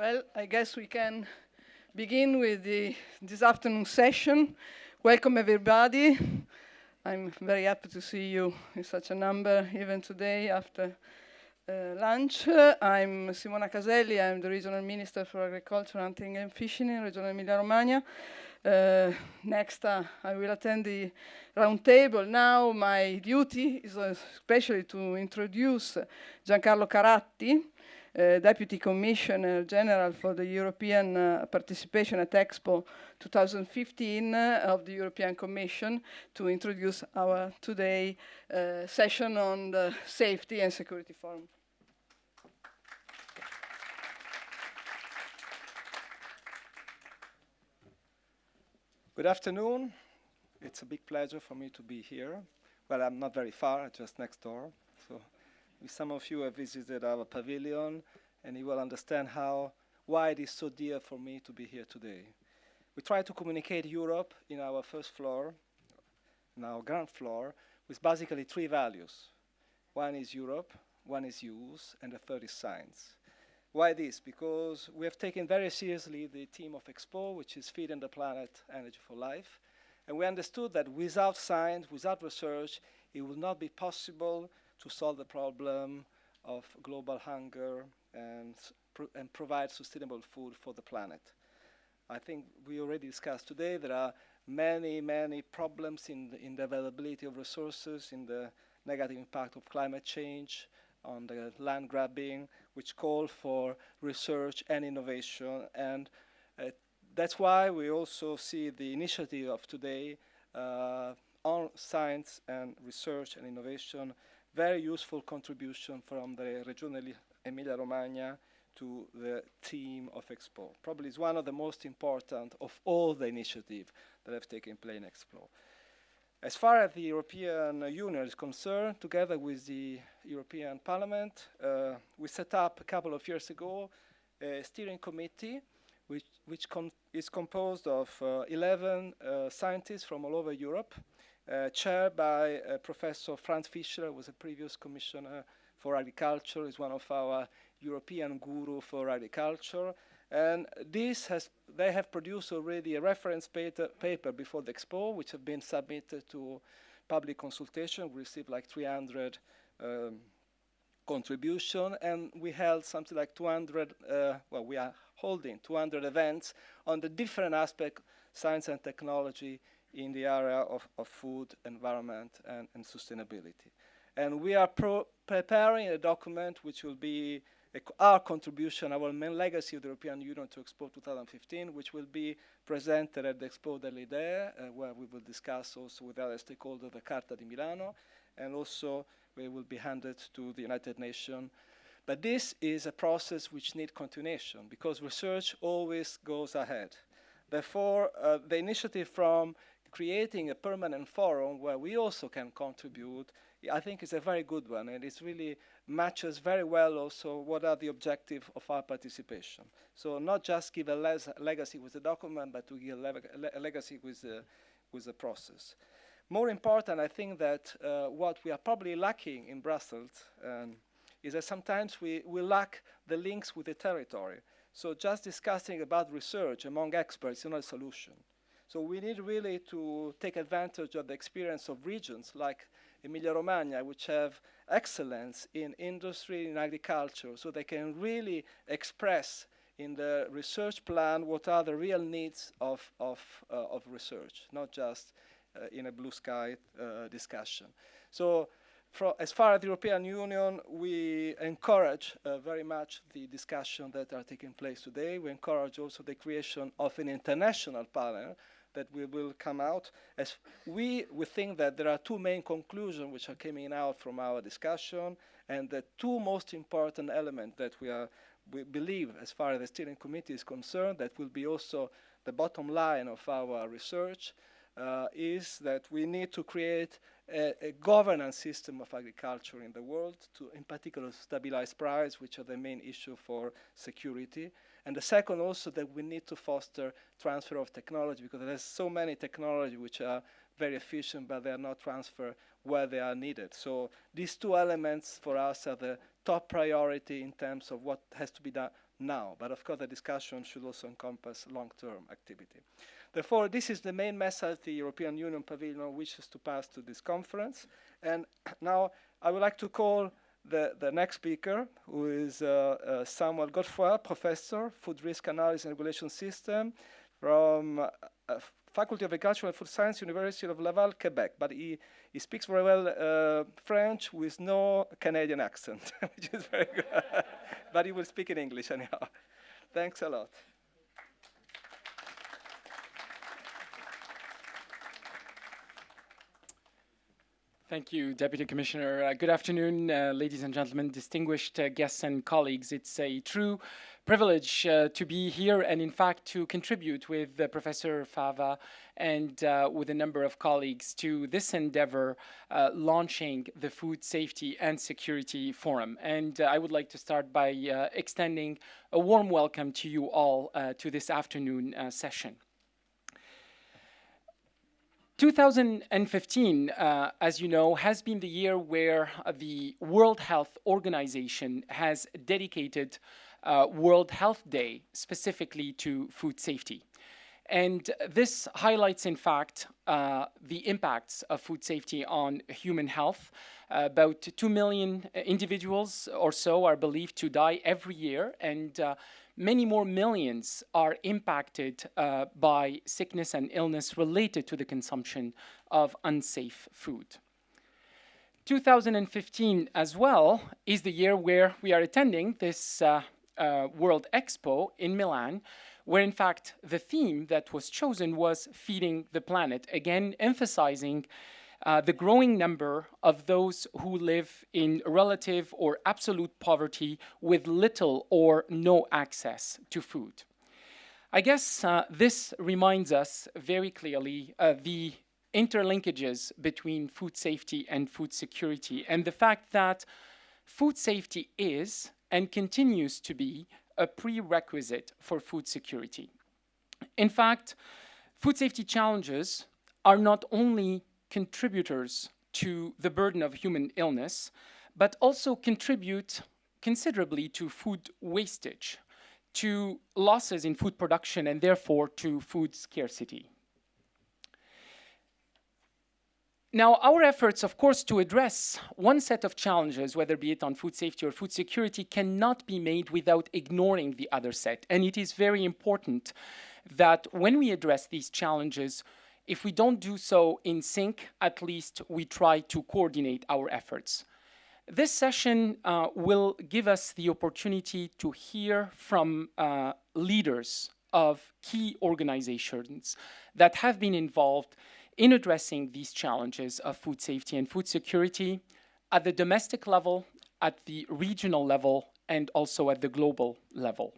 Well, I guess we can begin with this afternoon session. Welcome, everybody. I'm very happy to see you in such a number, even today after lunch. I'm Simona Caselli. I'm the Regional Minister for Agriculture, Hunting and Fishing in Regione Emilia-Romagna. Next, I will attend the roundtable. Now, my duty is especially to introduce Giancarlo Caratti, Deputy Commissioner General for the European participation at Expo 2015 of the European Commission, to introduce our today session on the Safety and Security Forum. Good afternoon. It's a big pleasure for me to be here. Well, I'm not very far, just next door. So some of you have visited our pavilion, and you will understand why it is so dear for me to be here today. We try to communicate Europe in our first floor, in our ground floor, with basically three values. One is Europe, one is use, and the third is science. Why this? Because we have taken very seriously the theme of Expo, which is Feeding the Planet, Energy for Life. And we understood that without science, without research, it would not be possible to solve the problem of global hunger and provide sustainable food for the planet. I think we already discussed today there are many problems in the availability of resources, in the negative impact of climate change, on the land grabbing, which call for research and innovation. And that's why we also see the initiative of today on science and research and innovation, very useful contribution from the Regione Emilia-Romagna to the theme of Expo. Probably is one of the most important of all the initiatives that have taken place in Expo. As far as the European Union is concerned, together with the European Parliament, we set up a couple of years ago a steering committee which is composed of 11 scientists from all over Europe, chaired by Professor Franz Fischer, who was a previous commissioner for agriculture, is one of our European guru for agriculture. And they have produced already a reference paper before the Expo, which have been submitted to public consultation. We received like 300 contributions, and we held something like 200, we are holding 200 events on the different aspects, science and technology, in the area of food, environment, and sustainability. And we are preparing a document which will be our contribution, our main legacy of the European Union to Expo 2015, which will be presented at the Expo dell'Idee, where we will discuss also with other stakeholders the Carta di Milano, and also we will be handed to the United Nations. But this is a process which needs continuation, because research always goes ahead. Therefore, the initiative from creating a permanent forum where we also can contribute, I think is a very good one, and it really matches very well also what are the objectives of our participation. So not just give a legacy with the document, but to give a legacy with the process. More important, I think that what we are probably lacking in Brussels is that sometimes we lack the links with the territory. So just discussing about research among experts is not a solution. So we need really to take advantage of the experience of regions like Emilia-Romagna, which have excellence in industry, in agriculture, so they can really express in the research plan what are the real needs of research, not just in a blue sky discussion. So as far as the European Union, we encourage very much the discussion that are taking place today. We encourage also the creation of an international panel that will come out. As we think that there are two main conclusions which are coming out from our discussion, and the two most important elements that we believe, as far as the steering committee is concerned, that will be also the bottom line of our research, is that we need to create a governance system of agriculture in the world to, in particular, stabilize price, which are the main issue for security. And the second also that we need to foster transfer of technology, because there's so many technology which are very efficient, but they are not transferred where they are needed. So these two elements for us are the top priority in terms of what has to be done now. But of course, the discussion should also encompass long-term activity. Therefore, this is the main message the European Union Pavilion wishes to pass to this conference. And now I would like to call the next speaker, who is Samuel Godefroy, Professor, Food Risk Analysis and Regulation System from Faculty of Agriculture and Food Science, University of Laval, Quebec. But he speaks very well French with no Canadian accent, which is very good. But he will speak in English anyhow. Thanks a lot. Thank you, Deputy Commissioner. Good afternoon, ladies and gentlemen, distinguished guests and colleagues. It's a true privilege to be here and, in fact, to contribute with Professor Fava and with a number of colleagues to this endeavor launching the Food Safety and Security Forum. And I would like to start by extending a warm welcome to you all to this afternoon session. 2015, as you know, has been the year where the World Health Organization has dedicated World Health Day specifically to food safety. And this highlights, in fact, the impacts of food safety on human health. About 2 million individuals or so are believed to die every year, and many more millions are impacted by sickness and illness related to the consumption of unsafe food. 2015 as well is the year where we are attending this World Expo in Milan, where in fact the theme that was chosen was Feeding the Planet, again emphasizing the growing number of those who live in relative or absolute poverty with little or no access to food. I guess this reminds us very clearly the interlinkages between food safety and food security, and the fact that food safety is and continues to be a prerequisite for food security. In fact, food safety challenges are not only contributors to the burden of human illness, but also contribute considerably to food wastage, to losses in food production, and therefore to food scarcity. Now, our efforts, of course, to address one set of challenges, whether be it on food safety or food security, cannot be made without ignoring the other set. And it is very important that when we address these challenges, if we don't do so in sync, at least we try to coordinate our efforts. This session will give us the opportunity to hear from leaders of key organizations that have been involved in addressing these challenges of food safety and food security at the domestic level, at the regional level, and also at the global level.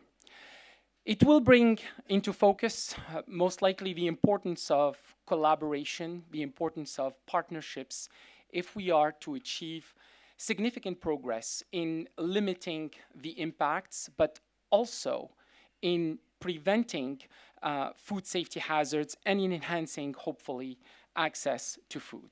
It will bring into focus, most likely, the importance of collaboration, the importance of partnerships, if we are to achieve significant progress in limiting the impacts, but also in preventing food safety hazards and in enhancing, hopefully, access to food.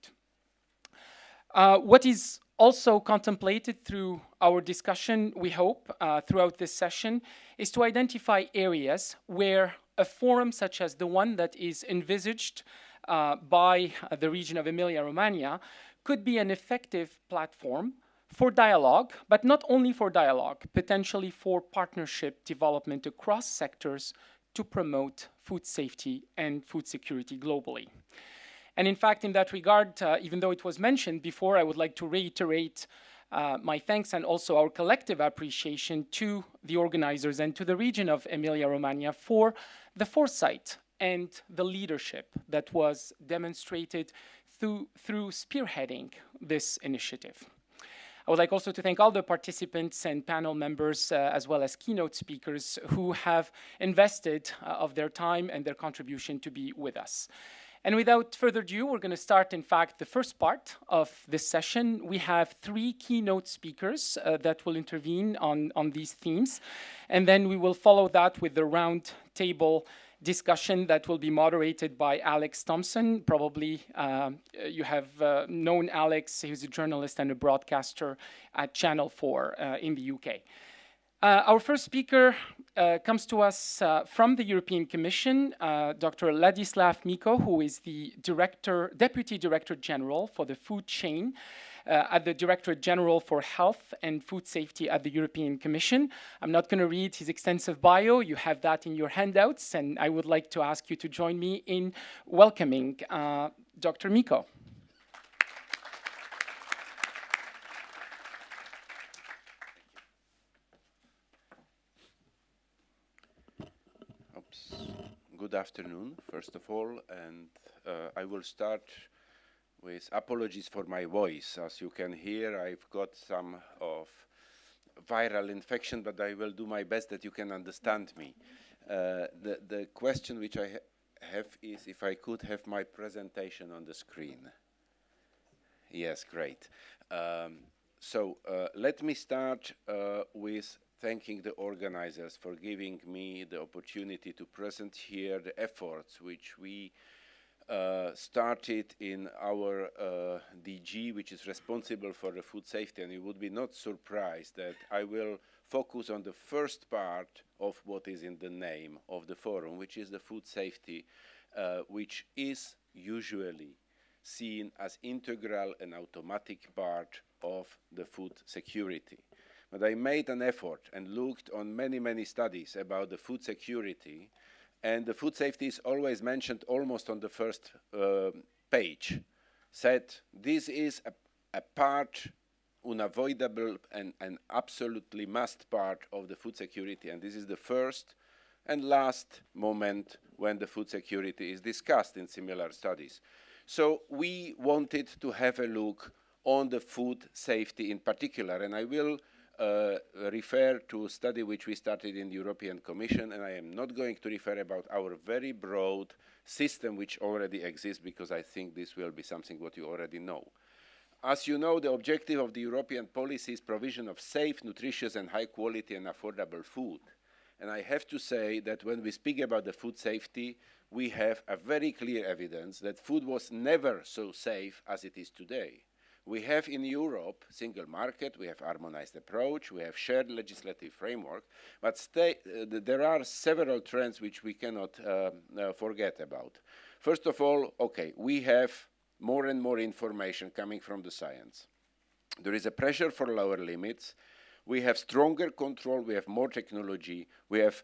What is also contemplated through our discussion, we hope, throughout this session, is to identify areas where a forum such as the one that is envisaged by the region of Emilia-Romagna could be an effective platform for dialogue, but not only for dialogue, potentially for partnership development across sectors to promote food safety and food security globally. And in fact, in that regard, even though it was mentioned before, I would like to reiterate my thanks and also our collective appreciation to the organizers and to the region of Emilia-Romagna for the foresight and the leadership that was demonstrated through spearheading this initiative. I would like also to thank all the participants and panel members, as well as keynote speakers who have invested of their time and their contribution to be with us. And without further ado, we're going to start, in fact, the first part of this session. We have 3 keynote speakers that will intervene on these themes. And then we will follow that with the round table discussion that will be moderated by Alex Thompson. Probably you have known Alex. He's a journalist and a broadcaster at Channel 4 in the UK. Our first speaker comes to us from the European Commission, Dr. Ladislav Miko, who is the Deputy Director General for the Food Chain at the Directorate General for Health and Food Safety at the European Commission. I'm not going to read his extensive bio. You have that in your handouts, and I would like to ask you to join me in welcoming Dr. Miko. Good afternoon, first of all, and I will start with apologies for my voice. As you can hear, I've got some of viral infection, but I will do my best that you can understand me. The question which I have is if I could have my presentation on the screen. Yes, great. So let me start with thanking the organizers for giving me the opportunity to present here the efforts which we started in our DG, which is responsible for the food safety. And you would be not surprised that I will focus on the first part of what is in the name of the forum, which is the food safety, which is usually seen as integral and automatic part of the food security. But I made an effort and looked on many, many studies about the food security, and the food safety is always mentioned almost on the first page. Said this is a part, unavoidable and absolutely must part of the food security, and this is the first and last moment when the food security is discussed in similar studies. So we wanted to have a look on the food safety in particular, and I will refer to a study which we started in the European Commission, and I am not going to refer about our very broad system which already exists, because I think this will be something what you already know. As you know, the objective of the European policy is provision of safe, nutritious and high quality and affordable food. And I have to say that when we speak about the food safety, we have a very clear evidence that food was never so safe as it is today. We have in Europe single market, we have harmonized approach, we have shared legislative framework, but there are several trends which we cannot forget about. First of all, okay, we have more and more information coming from the science. There is a pressure for lower limits. We have stronger control, we have more technology, we have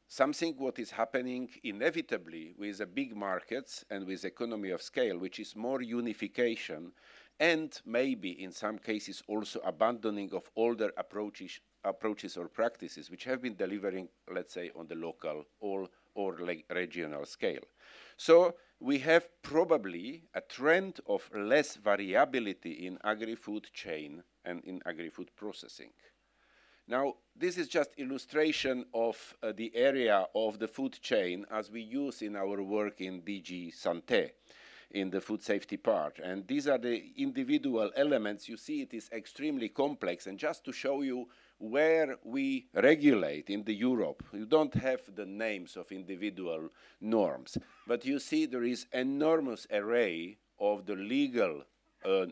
something what is happening inevitably with the big markets and with economy of scale, which is more unification, and maybe in some cases also abandoning of older approaches or practices which have been delivering, let's say, on the local or regional scale. So we have probably a trend of less variability in agri-food chain and in agri-food processing. Now, this is just illustration of the area of the food chain as we use in our work in DG Santé, in the food safety part. And these are the individual elements. You see it is extremely complex. And just to show you where we regulate in the Europe, you don't have the names of individual norms, but you see there is enormous array of the legal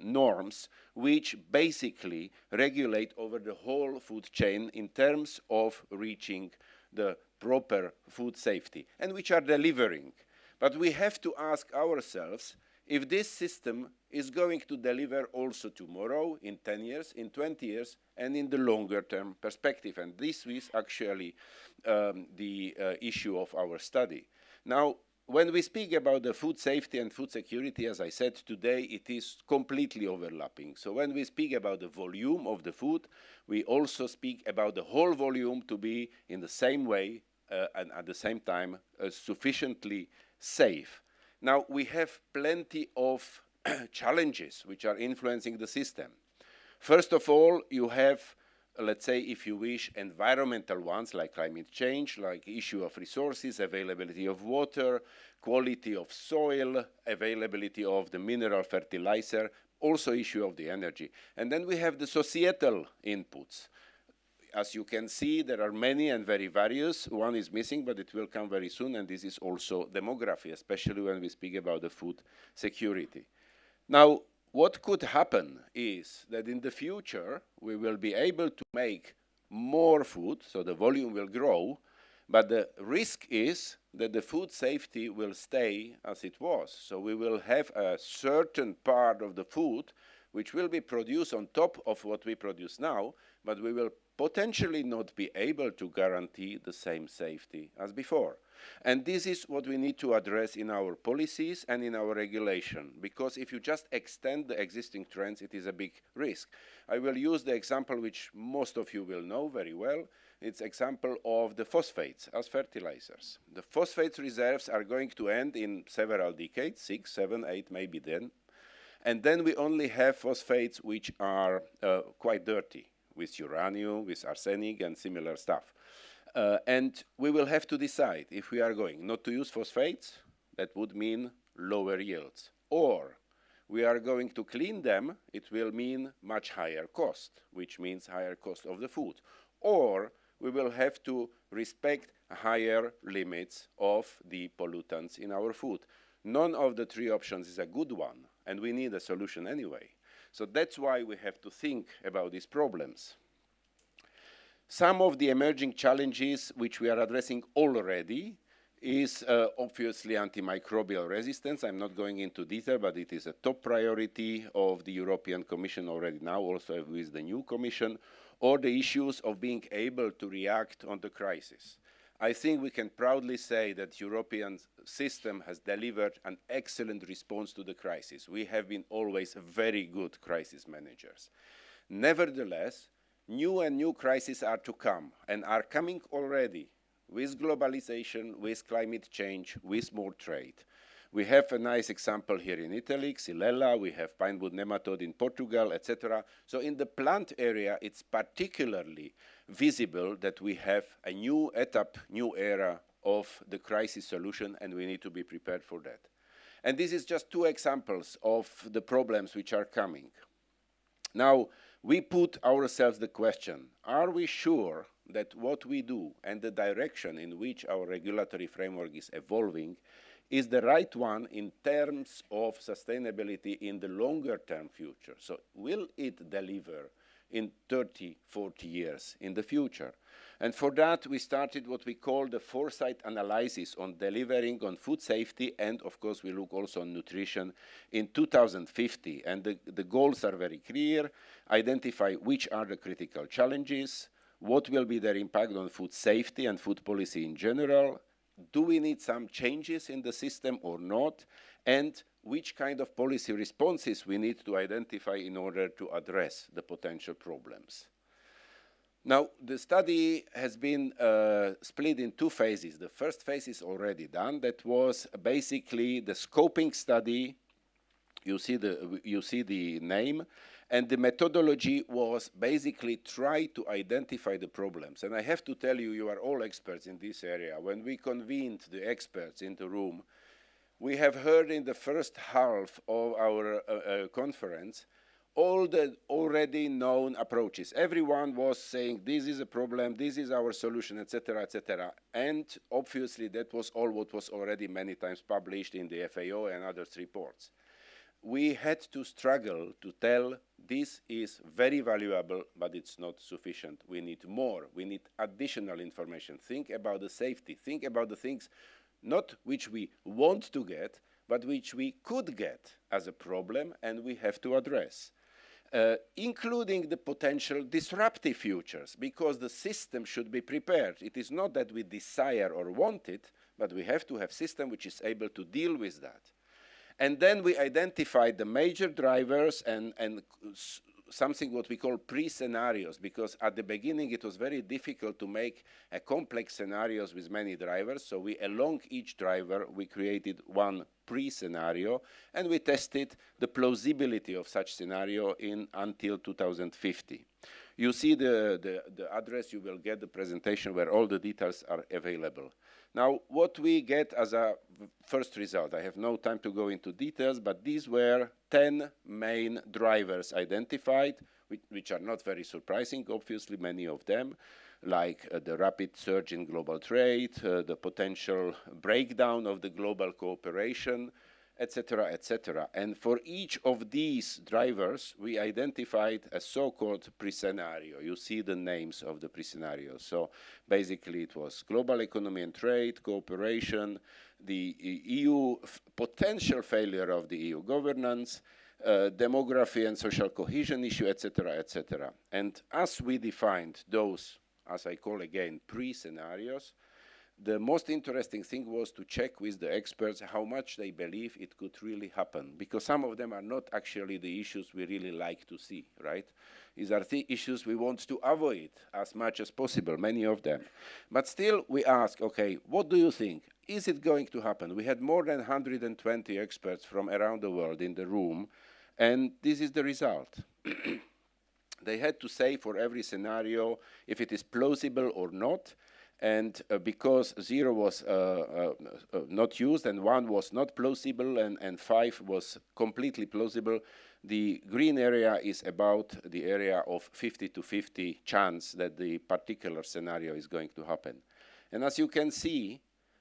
norms which basically regulate over the whole food chain in terms of reaching the proper food safety, and which are delivering. But we have to ask ourselves if this system is going to deliver also tomorrow, in 10 years, in 20 years, and in the longer term perspective. And this is actually the issue of our study. Now, when we speak about the food safety and food security, as I said today, it is completely overlapping. So when we speak about the volume of the food, we also speak about the whole volume to be in the same way and at the same time sufficiently safe. Now, we have plenty of challenges which are influencing the system. First of all, you have, let's say, if you wish, environmental ones like climate change, like issue of resources, availability of water, quality of soil, availability of the mineral fertilizer, also issue of the energy. And then we have the societal inputs. As you can see, there are many and very various. One is missing, but it will come very soon, and this is also demography, especially when we speak about the food security. Now, what could happen is that in the future, we will be able to make more food, so the volume will grow, but the risk is that the food safety will stay as it was. So we will have a certain part of the food which will be produced on top of what we produce now, but we will potentially not be able to guarantee the same safety as before. And this is what we need to address in our policies and in our regulation, because if you just extend the existing trends, it is a big risk. I will use the example which most of you will know very well. It's example of the phosphates as fertilizers. The phosphates reserves are going to end in several decades, 6, 7, 8, maybe then. And then we only have phosphates which are quite dirty, with uranium, with arsenic, and similar stuff. And we will have to decide if we are going not to use phosphates, that would mean lower yields, or we are going to clean them, it will mean much higher cost, which means higher cost of the food, or we will have to respect higher limits of the pollutants in our food. None of the three options is a good one, and we need a solution anyway. So that's why we have to think about these problems. Some of the emerging challenges which we are addressing already is obviously antimicrobial resistance. I'm not going into detail, but it is a top priority of the European Commission already now, also with the new Commission, or the issues of being able to react on the crisis. I think we can proudly say that the European system has delivered an excellent response to the crisis. We have been always very good crisis managers. Nevertheless, new crises are to come, and are coming already, with globalization, with climate change, with more trade. We have a nice example here in Italy, Xylella, we have pinewood nematode in Portugal, etc. So in the plant area, it's particularly visible that we have a new etap, new era of the crisis solution, and we need to be prepared for that. And this is just two examples of the problems which are coming. Now, we put ourselves the question, are we sure that what we do and the direction in which our regulatory framework is evolving is the right one in terms of sustainability in the longer term future? So will it deliver in 30, 40 years in the future? And for that, we started what we call the foresight analysis on delivering on food safety, and of course, we look also on nutrition in 2050. And the goals are very clear: identify which are the critical challenges, what will be their impact on food safety and food policy in general, do we need some changes in the system or not, and which kind of policy responses we need to identify in order to address the potential problems. Now, the study has been split in two phases. The first phase is already done. That was basically the scoping study. You see the name. And the methodology was basically try to identify the problems. And I have to tell you, you are all experts in this area. When we convened the experts in the room, we have heard in the first half of our conference all the already known approaches. Everyone was saying, this is a problem, this is our solution, etc., etc. And obviously, that was all what was already many times published in the FAO and others reports. We had to struggle to tell this is very valuable, but it's not sufficient. We need more. We need additional information. Think about the safety. Think about the things not which we want to get, but which we could get as a problem and we have to address. Including the potential disruptive futures, because the system should be prepared. It is not that we desire or want it, but we have to have a system which is able to deal with that. And then we identified the major drivers and something what we call pre-scenarios, because at the beginning it was very difficult to make a complex scenarios with many drivers. So we, along each driver, we created one pre-scenario, and we tested the plausibility of such scenario until 2050. You see the address, you will get the presentation where all the details are available. Now, what we get as a first result, I have no time to go into details, but these were 10 main drivers identified, which are not very surprising, obviously, many of them, like the rapid surge in global trade, the potential breakdown of the global cooperation, etc., etc. And for each of these drivers, we identified a so-called pre-scenario. You see the names of the pre-scenarios. So basically it was global economy and trade, cooperation, the EU potential failure of the EU governance, demography and social cohesion issue, etc., etc. And as we defined those, as I call again, pre-scenarios, the most interesting thing was to check with the experts how much they believe it could really happen, because some of them are not actually the issues we really like to see, right? These are the issues we want to avoid as much as possible, many of them. But still we ask, okay, what do you think? Is it going to happen? We had more than 120 experts from around the world in the room, and this is the result. They had to say for every scenario if it is plausible or not. And because 0 was not used and 1 was not plausible and 5 was completely plausible, the green area is about the area of 50 to 50 chance that the particular scenario is going to happen. And as you can see,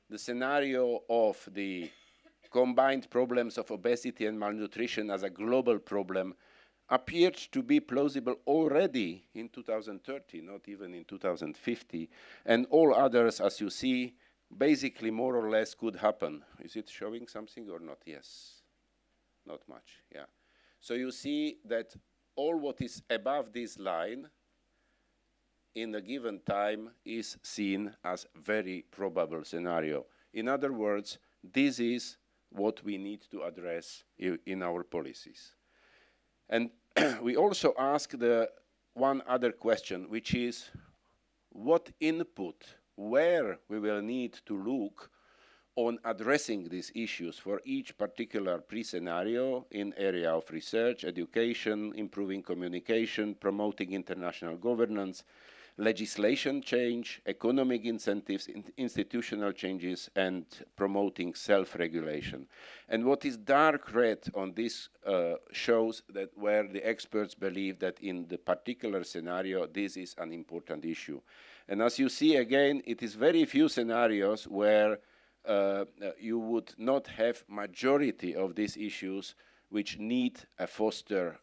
the scenario of the combined problems of obesity and malnutrition as a global problem appeared to be plausible already in 2030, not even in 2050. And all others, as you see, basically more or less could happen. Is it showing something or not? Yes. Not much, yeah. So you see that all what is above this line in a given time is seen as very probable scenario. In other words, this is what we need to address in our policies. And we also ask the one other question, which is what input, where we will need to look on addressing these issues for each particular pre-scenario in area of research, education, improving communication, promoting international governance, legislation change, economic incentives, institutional changes, and promoting self-regulation. And what is dark red on this shows that where the experts believe that in the particular scenario, this is an important issue. And as you see again, it is very few scenarios where you would not have majority of these issues which need a foster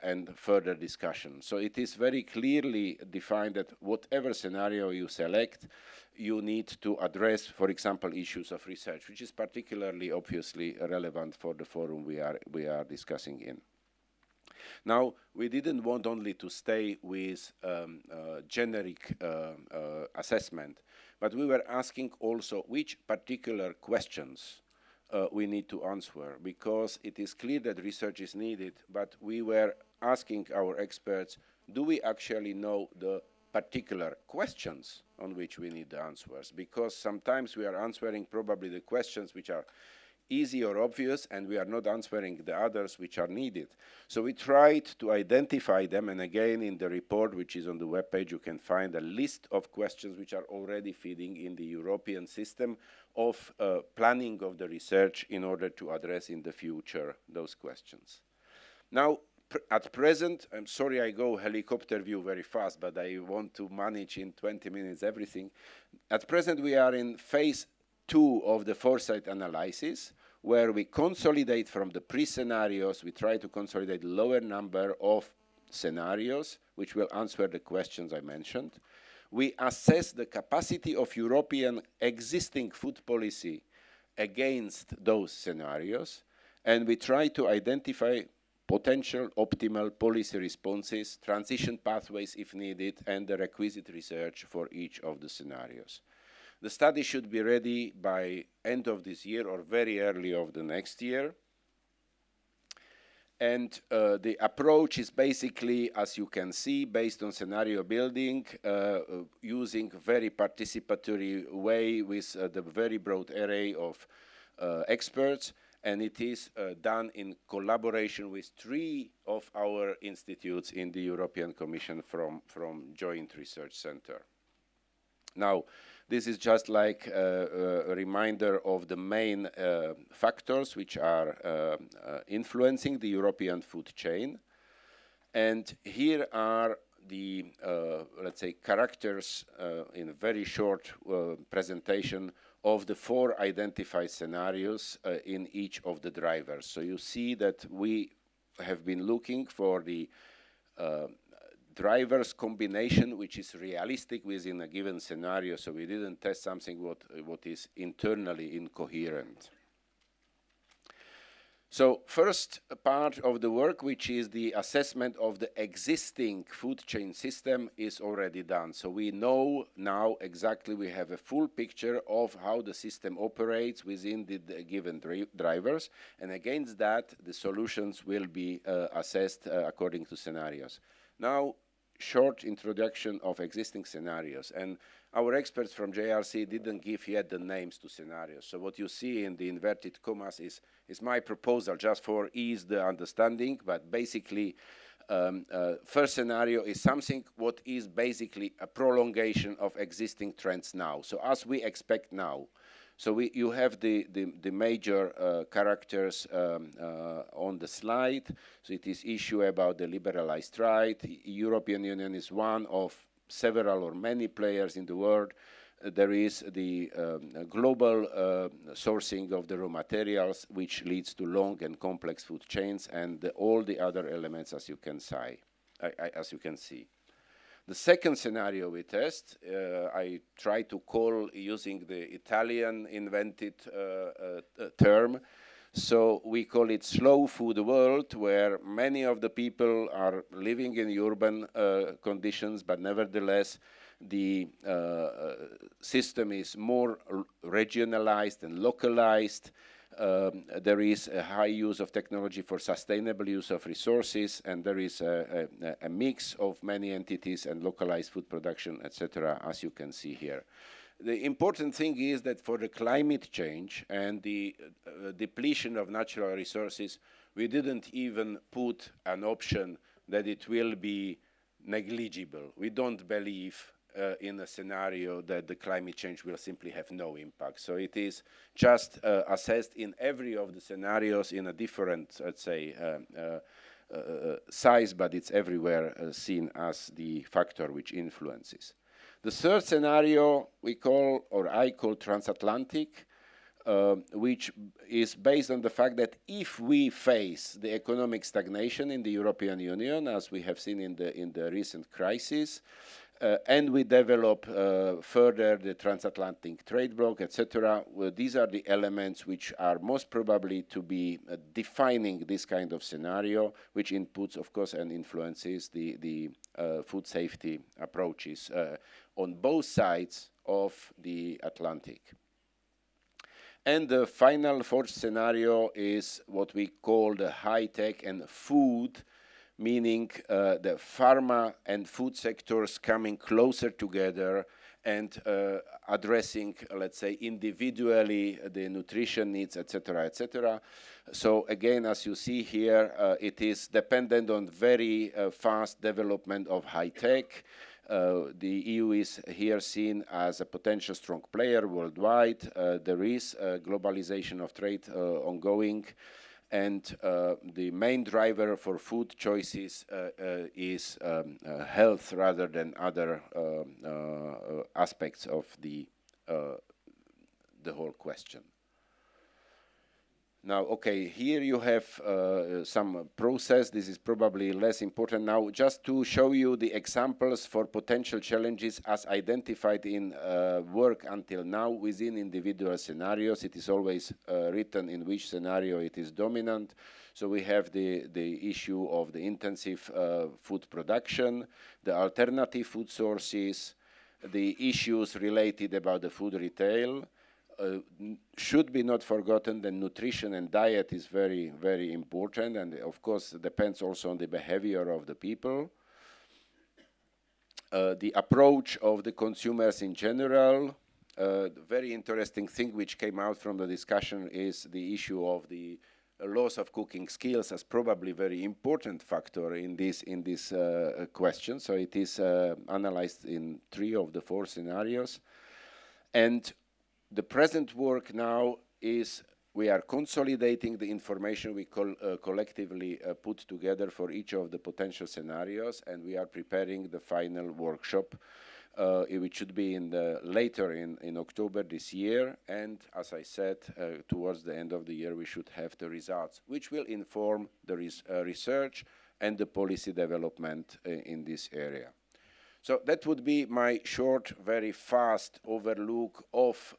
and further discussion. So it is very clearly defined that whatever scenario you select, you need to address, for example, issues of research, which is particularly obviously relevant for the forum we are discussing in. Now, we didn't want only to stay with generic assessment, but we were asking also which particular questions we need to answer, because it is clear that research is needed, but we were asking our experts, do we actually know the particular questions on which we need the answers? Because sometimes we are answering probably the questions which are easy or obvious, and we are not answering the others which are needed. So we tried to identify them, and again in the report, which is on the webpage, you can find a list of questions which are already feeding in the European system of planning of the research in order to address in the future those questions. Now, at present, I'm sorry I go helicopter view very fast, but I want to manage in 20 minutes everything. At present, we are in phase 2 of the foresight analysis, where we consolidate from the pre-scenarios, we try to consolidate lower number of scenarios, which will answer the questions I mentioned. We assess the capacity of European existing food policy against those scenarios, and we try to identify potential optimal policy responses, transition pathways if needed, and the requisite research for each of the scenarios. The study should be ready by end of this year or very early of the next year. And the approach is basically, as you can see, based on scenario building, using very participatory way with the very broad array of experts. And it is done in collaboration with 3 of our institutes in the European Commission from Joint Research Center. Now, this is just like a reminder of the main factors which are influencing the European food chain. And here are the, let's say, characters in a very short presentation of the 4 identified scenarios in each of the drivers. So you see that we have been looking for the drivers combination which is realistic within a given scenario, so we didn't test something what is internally incoherent. So first part of the work, which is the assessment of the existing food chain system, is already done. So we know now exactly, we have a full picture of how the system operates within the given drivers, and against that the solutions will be assessed according to scenarios. Now, short introduction of existing scenarios, and our experts from JRC didn't give yet the names to scenarios. So what you see in the inverted commas is my proposal, just for ease the understanding, but basically first scenario is something what is basically a prolongation of existing trends now. So as we expect now. So you have the major characters on the slide. So it is issue about the liberalized trade. European Union is one of several or many players in the world. There is the global sourcing of the raw materials, which leads to long and complex food chains, and all the other elements, as you can see. The second scenario we test, I try to call using the Italian invented term. So we call it slow food world, where many of the people are living in urban conditions, but nevertheless the system is more regionalized and localized. There is a high use of technology for sustainable use of resources, and there is a mix of many entities and localized food production, etc., as you can see here. The important thing is that for the climate change and the depletion of natural resources, we didn't even put an option that it will be negligible. We don't believe in a scenario that the climate change will simply have no impact. So it is just assessed in every of the scenarios in a different, let's say, size, but it's everywhere seen as the factor which influences. The third scenario we call, or I call, transatlantic, which is based on the fact that if we face the economic stagnation in the European Union, as we have seen in the recent crisis, and we develop further the transatlantic trade bloc, etc. Well, these are the elements which are most probably to be defining this kind of scenario, which inputs, of course, and influences the food safety approaches on both sides of the Atlantic. And the final fourth scenario is what we call the high-tech and food, meaning the pharma and food sectors coming closer together and addressing, let's say, individually the nutrition needs, etc., etc. So again, as you see here, it is dependent on very fast development of high tech. The EU is here seen as a potential strong player worldwide. There is globalization of trade ongoing. And the main driver for food choices is health rather than other aspects of the whole question. Now, okay, here you have some process. This is probably less important now. Just to show you the examples for potential challenges as identified in work until now within individual scenarios. It is always written in which scenario it is dominant. So we have the issue of the intensive food production, the alternative food sources, the issues related about the food retail. Should be not forgotten that nutrition and diet is very, very important, and of course depends also on the behavior of the people. The approach of the consumers in general. The very interesting thing which came out from the discussion is the issue of the loss of cooking skills as probably very important factor in this question. So it is analyzed in 3 of the 4 scenarios. And the present work now is we are consolidating the information we collectively put together for each of the potential scenarios, and we are preparing the final workshop which should be later in October this year. And as I said, towards the end of the year, we should have the results, which will inform the research and the policy development in this area. So that would be my short, very fast overlook of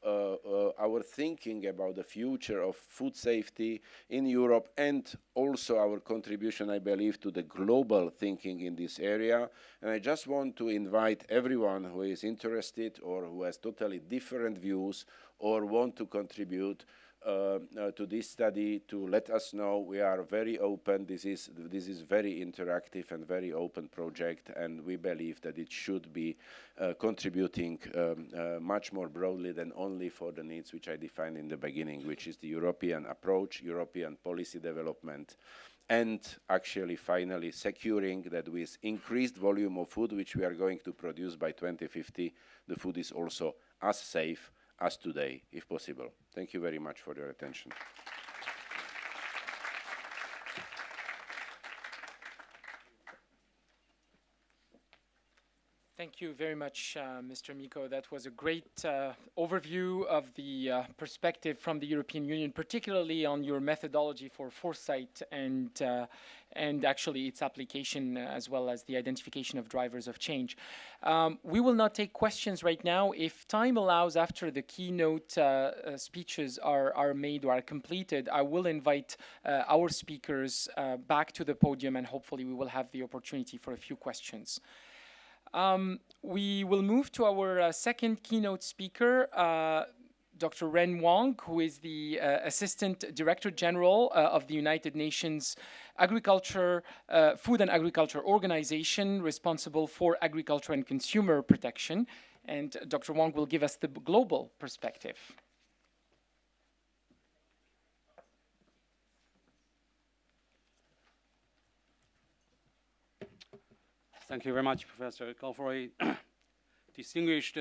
our thinking about the future of food safety in Europe, and also our contribution, I believe, to the global thinking in this area. And I just want to invite everyone who is interested or who has totally different views or want to contribute to this study to let us know. We are very open. This is very interactive and very open project, and we believe that it should be contributing much more broadly than only for the needs which I defined in the beginning, which is the European approach, European policy development, and actually finally securing that with increased volume of food which we are going to produce by 2050, the food is also as safe as today, if possible. Thank you very much for your attention. Thank you very much, Mr. Miko. That was a great overview of the perspective from the European Union, particularly on your methodology for foresight and actually its application, as well as the identification of drivers of change. We will not take questions right now. If time allows, after the keynote speeches are made or are completed, I will invite our speakers back to the podium, and hopefully we will have the opportunity for a few questions. We will move to our second keynote speaker, Dr. Wang, who is the Assistant Director General of the United Nations Food and Agriculture Organization, responsible for agriculture and consumer protection. And Dr. Wang will give us the global perspective. Thank you very much, Professor Galfroy. Distinguished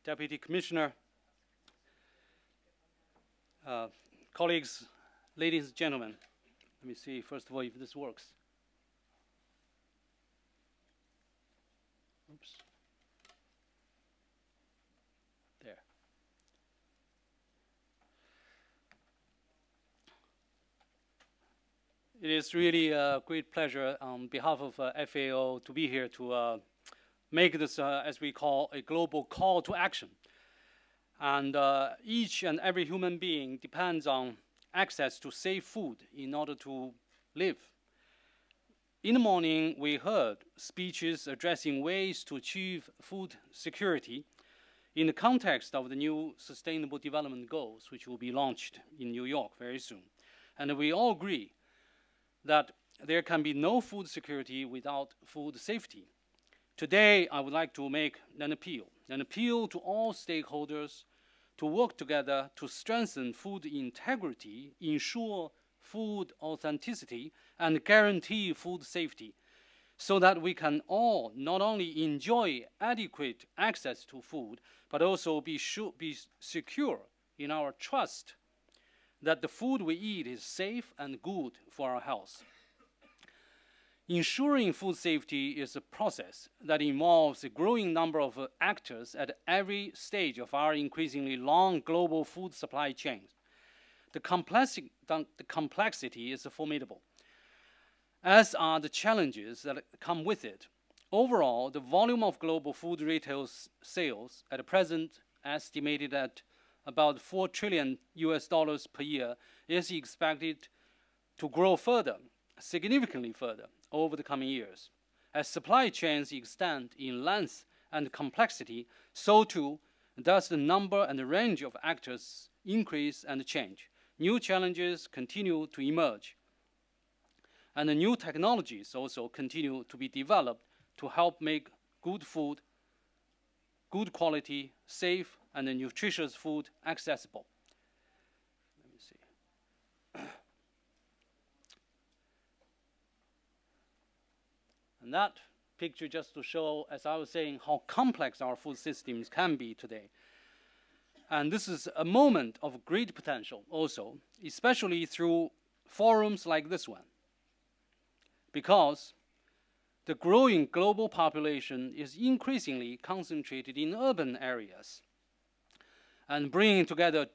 Deputy Commissioner, colleagues, ladies and gentlemen. Let me see, first of all, if this works. Oops. There. It is really a great pleasure on behalf of FAO to be here to make this, as we call, a global call to action. And each and every human being depends on access to safe food in order to live. In the morning, we heard speeches addressing ways to achieve food security in the context of the new Sustainable Development Goals, which will be launched in New York very soon. And we all agree that there can be no food security without food safety. Today, I would like to make an appeal to all stakeholders to work together to strengthen food integrity, ensure food authenticity, and guarantee food safety, so that we can all not only enjoy adequate access to food, but also be secure in our trust that the food we eat is safe and good for our health. Ensuring food safety is a process that involves a growing number of actors at every stage of our increasingly long global food supply chains. The complexity is formidable, as are the challenges that come with it. Overall, the volume of global food retail sales at present estimated at about $4 trillion per year is expected to grow further, significantly further, over the coming years. As supply chains extend in length and complexity, so too does the number and the range of actors increase and change. New challenges continue to emerge, and the new technologies also continue to be developed to help make good food, good quality, safe, and nutritious food accessible. Let me see. And that picture just to show, as I was saying, how complex our food systems can be today. And this is a moment of great potential also, especially through forums like this one. Because the growing global population is increasingly concentrated in urban areas, and bringing together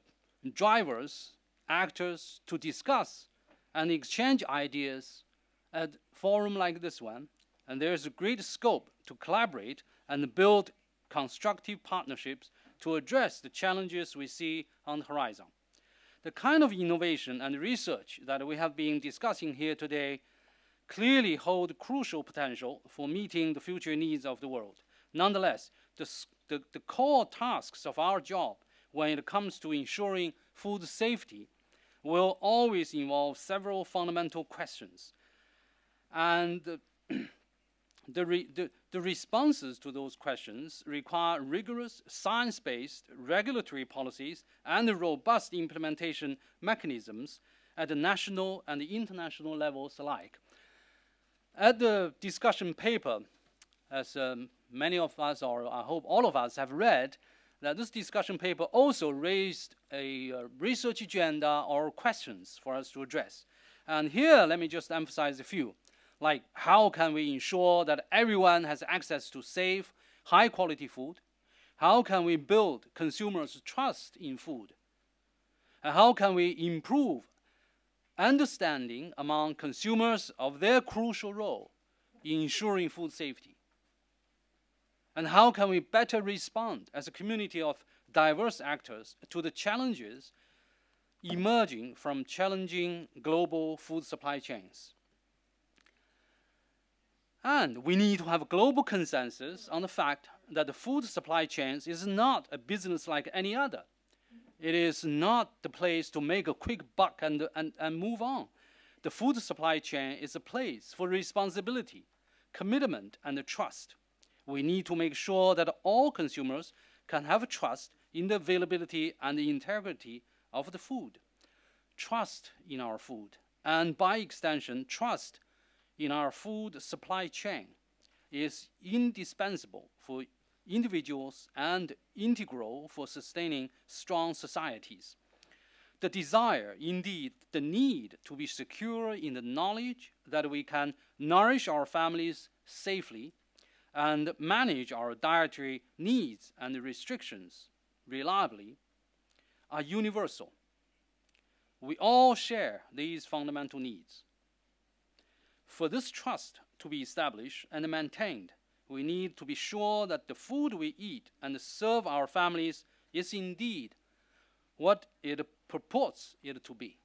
drivers, actors to discuss and exchange ideas at forum like this one, and there's a great scope to collaborate and build constructive partnerships to address the challenges we see on the horizon. The kind of innovation and research that we have been discussing here today clearly hold crucial potential for meeting the future needs of the world. Nonetheless, the core tasks of our job when it comes to ensuring food safety will always involve several fundamental questions. And the responses to those questions require rigorous science-based regulatory policies and robust implementation mechanisms at the national and the international levels alike. At the discussion paper, as many of us, or I hope all of us, have read, that this discussion paper also raised a research agenda or questions for us to address. And here, let me just emphasize a few. Like, how can we ensure that everyone has access to safe, high-quality food? How can we build consumers' trust in food? And how can we improve understanding among consumers of their crucial role in ensuring food safety? And how can we better respond as a community of diverse actors to the challenges emerging from challenging global food supply chains? And we need to have a global consensus on the fact that the food supply chain is not a business like any other. It is not the place to make a quick buck and move on. The food supply chain is a place for responsibility, commitment, and trust. We need to make sure that all consumers can have trust in the availability and the integrity of the food, trust in our food, and by extension, trust in our food supply chain is indispensable for individuals and integral for sustaining strong societies. The desire, indeed, the need to be secure in the knowledge that we can nourish our families safely and manage our dietary needs and restrictions reliably are universal. We all share these fundamental needs. For this trust to be established and maintained, we need to be sure that the food we eat and serve our families is indeed what it purports it to be.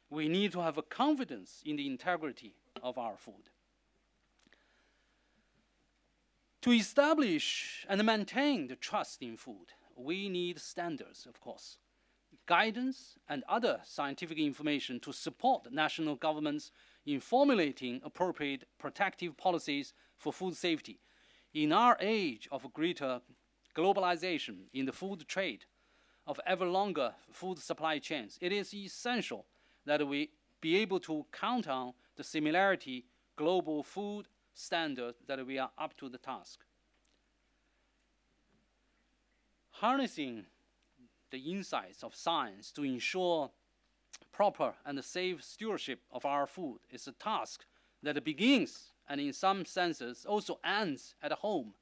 We need to have a confidence in the integrity of our food. To establish and maintain the trust in food, we need standards, of course, guidance, and other scientific information to support national governments in formulating appropriate protective policies for food safety. In our age of greater globalization in the food trade, of ever longer food supply chains, it is essential that we be able to count on the similarity global food standard that we are up to the task. Harnessing the insights of science to ensure proper and safe stewardship of our food is a task that begins and in some senses also ends at home.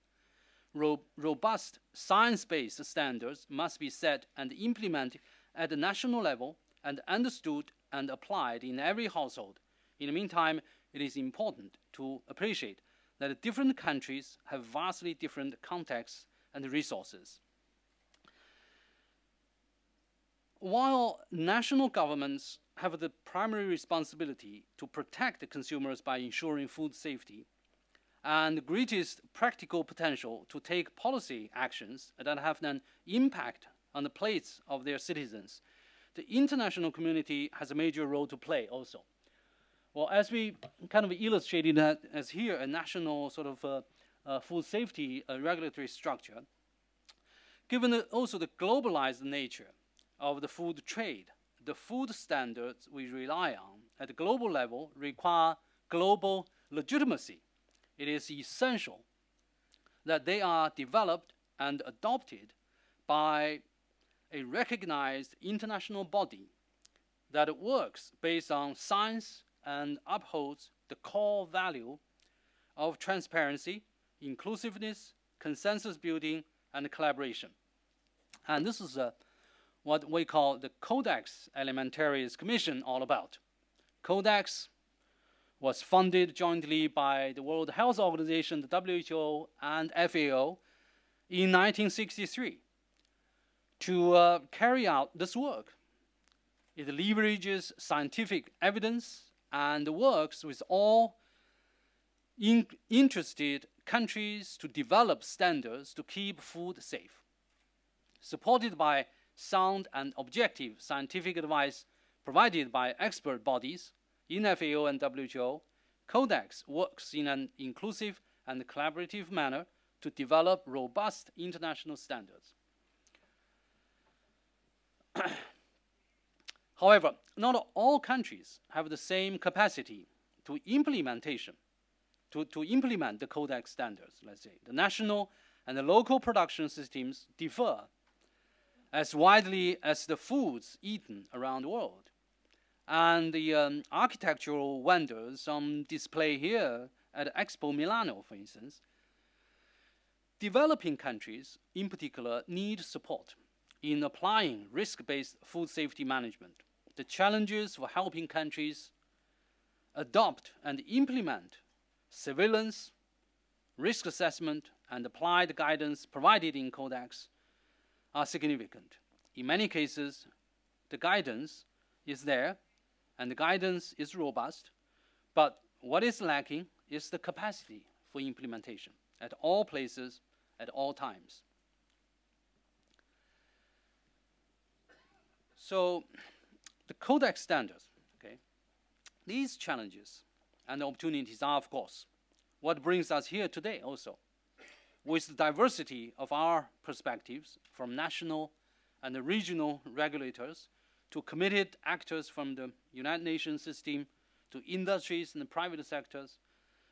Robust science-based standards must be set and implemented at the national level and understood and applied in every household. In the meantime, it is important to appreciate that different countries have vastly different contexts and resources. While national governments have the primary responsibility to protect the consumers by ensuring food safety, and the greatest practical potential to take policy actions that have an impact on the plates of their citizens, the international community has a major role to play also. Well, as we kind of illustrated that as here, a national sort of food safety regulatory structure, given also the globalized nature of the food trade, the food standards we rely on at the global level require global legitimacy. It is essential that they are developed and adopted by a recognized international body that works based on science and upholds the core value of transparency, inclusiveness, consensus building, and collaboration. And this is what we call the Codex Alimentarius Commission all about. Codex was funded jointly by the World Health Organization, the WHO, and FAO in 1963 to carry out this work. It leverages scientific evidence and works with all interested countries to develop standards to keep food safe. Supported by sound and objective scientific advice provided by expert bodies in FAO and WHO, Codex works in an inclusive and collaborative manner to develop robust international standards. However, not all countries have the same capacity to implement the Codex standards, let's say. The national and the local production systems differ as widely as the foods eaten around the world. And the architectural wonders on display here at Expo Milano, for instance, developing countries in particular need support in applying risk-based food safety management. The challenges for helping countries adopt and implement surveillance, risk assessment, and applied guidance provided in Codex are significant. In many cases, the guidance is there and the guidance is robust, but what is lacking is the capacity for implementation at all places, at all times. So, the Codex standards, okay, these challenges and opportunities are, of course, what brings us here today also, with the diversity of our perspectives from national and the regional regulators to committed actors from the United Nations system to industries and the private sectors.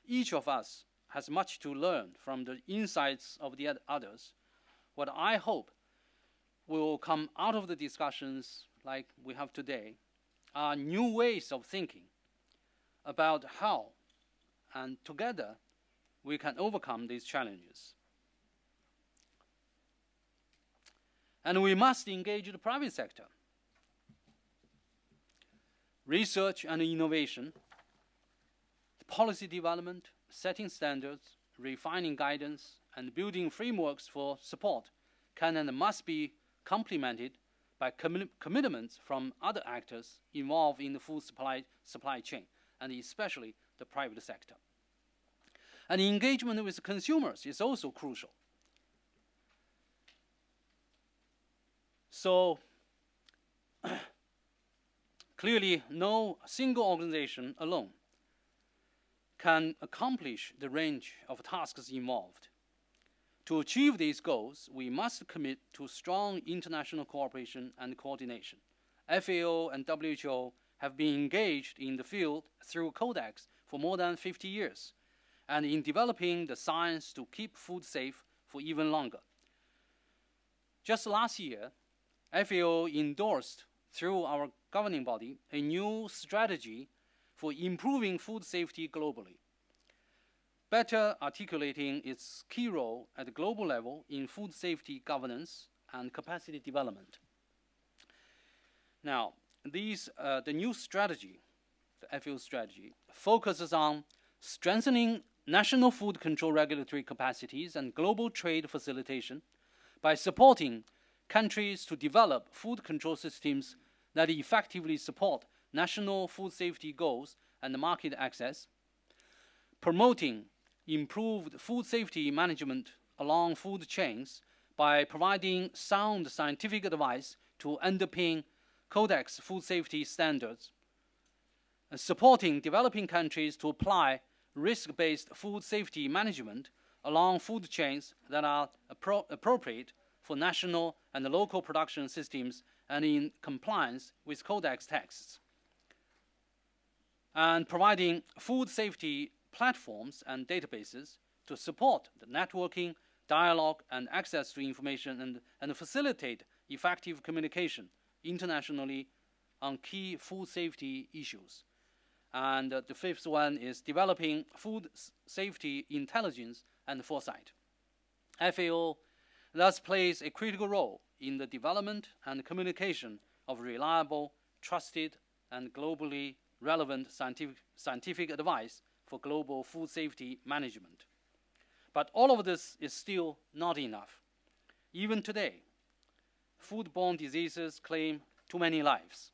Each of us has much to learn from the insights of the others. What I hope will come out of the discussions like we have today are new ways of thinking about how, and together, we can overcome these challenges. And we must engage the private sector. Research and innovation, policy development, setting standards, refining guidance, and building frameworks for support can and must be complemented by commitments from other actors involved in the food supply chain, and especially the private sector. And engagement with consumers is also crucial. So, clearly, no single organization alone can accomplish the range of tasks involved. To achieve these goals, we must commit to strong international cooperation and coordination. FAO and WHO have been engaged in the field through Codex for more than 50 years, and in developing the science to keep food safe for even longer. Just last year, FAO endorsed through our governing body a new strategy for improving food safety globally, better articulating its key role at the global level in food safety governance and capacity development. Now, the new strategy, the FAO strategy, focuses on strengthening national food control regulatory capacities and global trade facilitation by supporting countries to develop food control systems that effectively support national food safety goals and market access, promoting improved food safety management along food chains by providing sound scientific advice to underpin Codex food safety standards, and supporting developing countries to apply risk-based food safety management along food chains that are appropriate for national and local production systems and in compliance with Codex texts, and providing food safety platforms and databases to support the networking, dialogue, and access to information and facilitate effective communication internationally on key food safety issues. And the fifth one is developing food safety intelligence and foresight. FAO thus plays a critical role in the development and communication of reliable, trusted, and globally relevant scientific advice for global food safety management. But all of this is still not enough. Even today, foodborne diseases claim too many lives.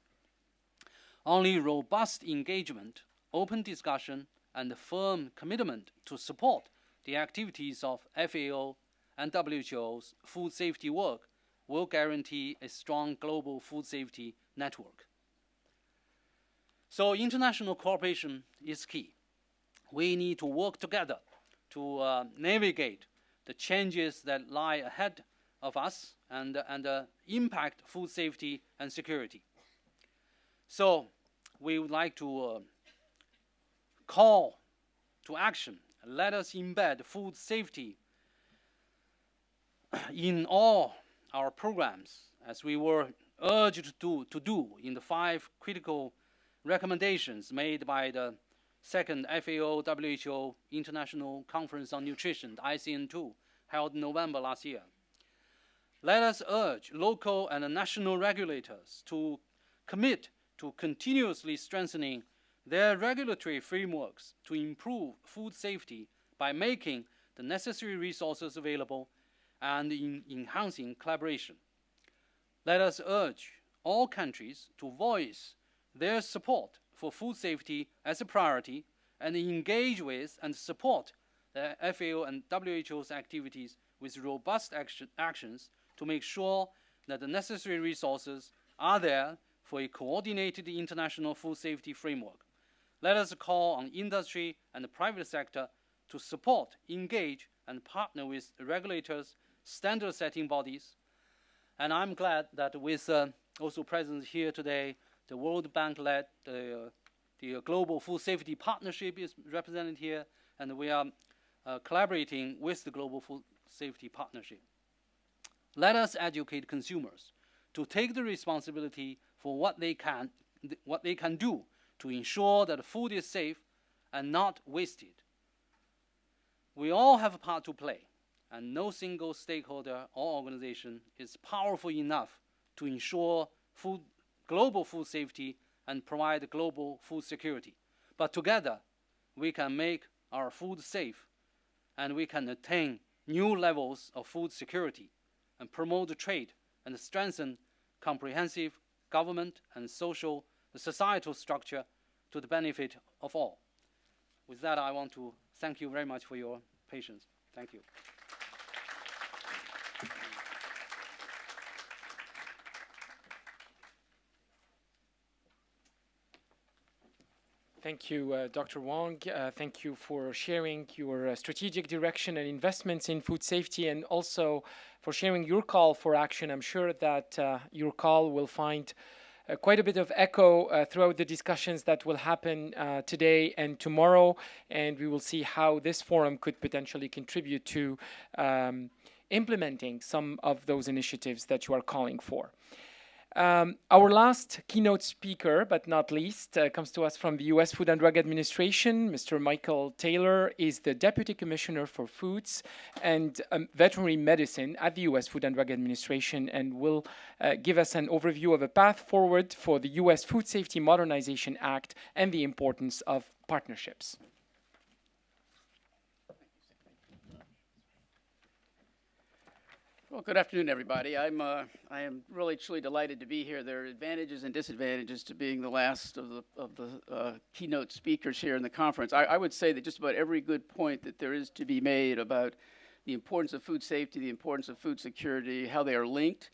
Only robust engagement, open discussion, and firm commitment to support the activities of FAO and WHO's food safety work will guarantee a strong global food safety network. So international cooperation is key. We need to work together to navigate the changes that lie ahead of us and impact food safety and security. So we would like to call to action. Let us embed food safety in all our programs, as we were urged to do in the 5 critical recommendations made by the second FAO-WHO International Conference on Nutrition, ICN2, held in November last year. Let us urge local and national regulators to commit to continuously strengthening their regulatory frameworks to improve food safety by making the necessary resources available and in enhancing collaboration. Let us urge all countries to voice their support for food safety as a priority and engage with and support the FAO and WHO's activities with robust actions to make sure that the necessary resources are there for a coordinated international food safety framework. Let us call on industry and the private sector to support, engage, and partner with the regulators, standard-setting bodies. And I'm glad that with also present here today, the World Bank-led the Global Food Safety Partnership is represented here, and we are collaborating with the Global Food Safety Partnership. Let us educate consumers to take the responsibility for what they can do to ensure that food is safe and not wasted. We all have a part to play, and no single stakeholder or organization is powerful enough to ensure global food safety and provide global food security. But together, we can make our food safe, and we can attain new levels of food security and promote trade and strengthen comprehensive government and societal structure to the benefit of all. With that, I want to thank you very much for your patience. Thank you. Thank you, Dr. Wang. Thank you for sharing your strategic direction and investments in food safety, and also for sharing your call for action. I'm sure that your call will find quite a bit of echo throughout the discussions that will happen today and tomorrow, and we will see how this forum could potentially contribute to implementing some of those initiatives that you are calling for. Our last keynote speaker, but not least, comes to us from the U.S. Food and Drug Administration. Mr. Michael Taylor is the Deputy Commissioner for Foods and Veterinary Medicine at the U.S. Food and Drug Administration, and will give us an overview of a path forward for the U.S. Food Safety Modernization Act and the importance of partnerships. Well, good afternoon, everybody. I am really truly delighted to be here. There are advantages and disadvantages to being the last of the keynote speakers here in the conference. I would say that just about every good point that there is to be made about the importance of food safety, the importance of food security, how they are linked,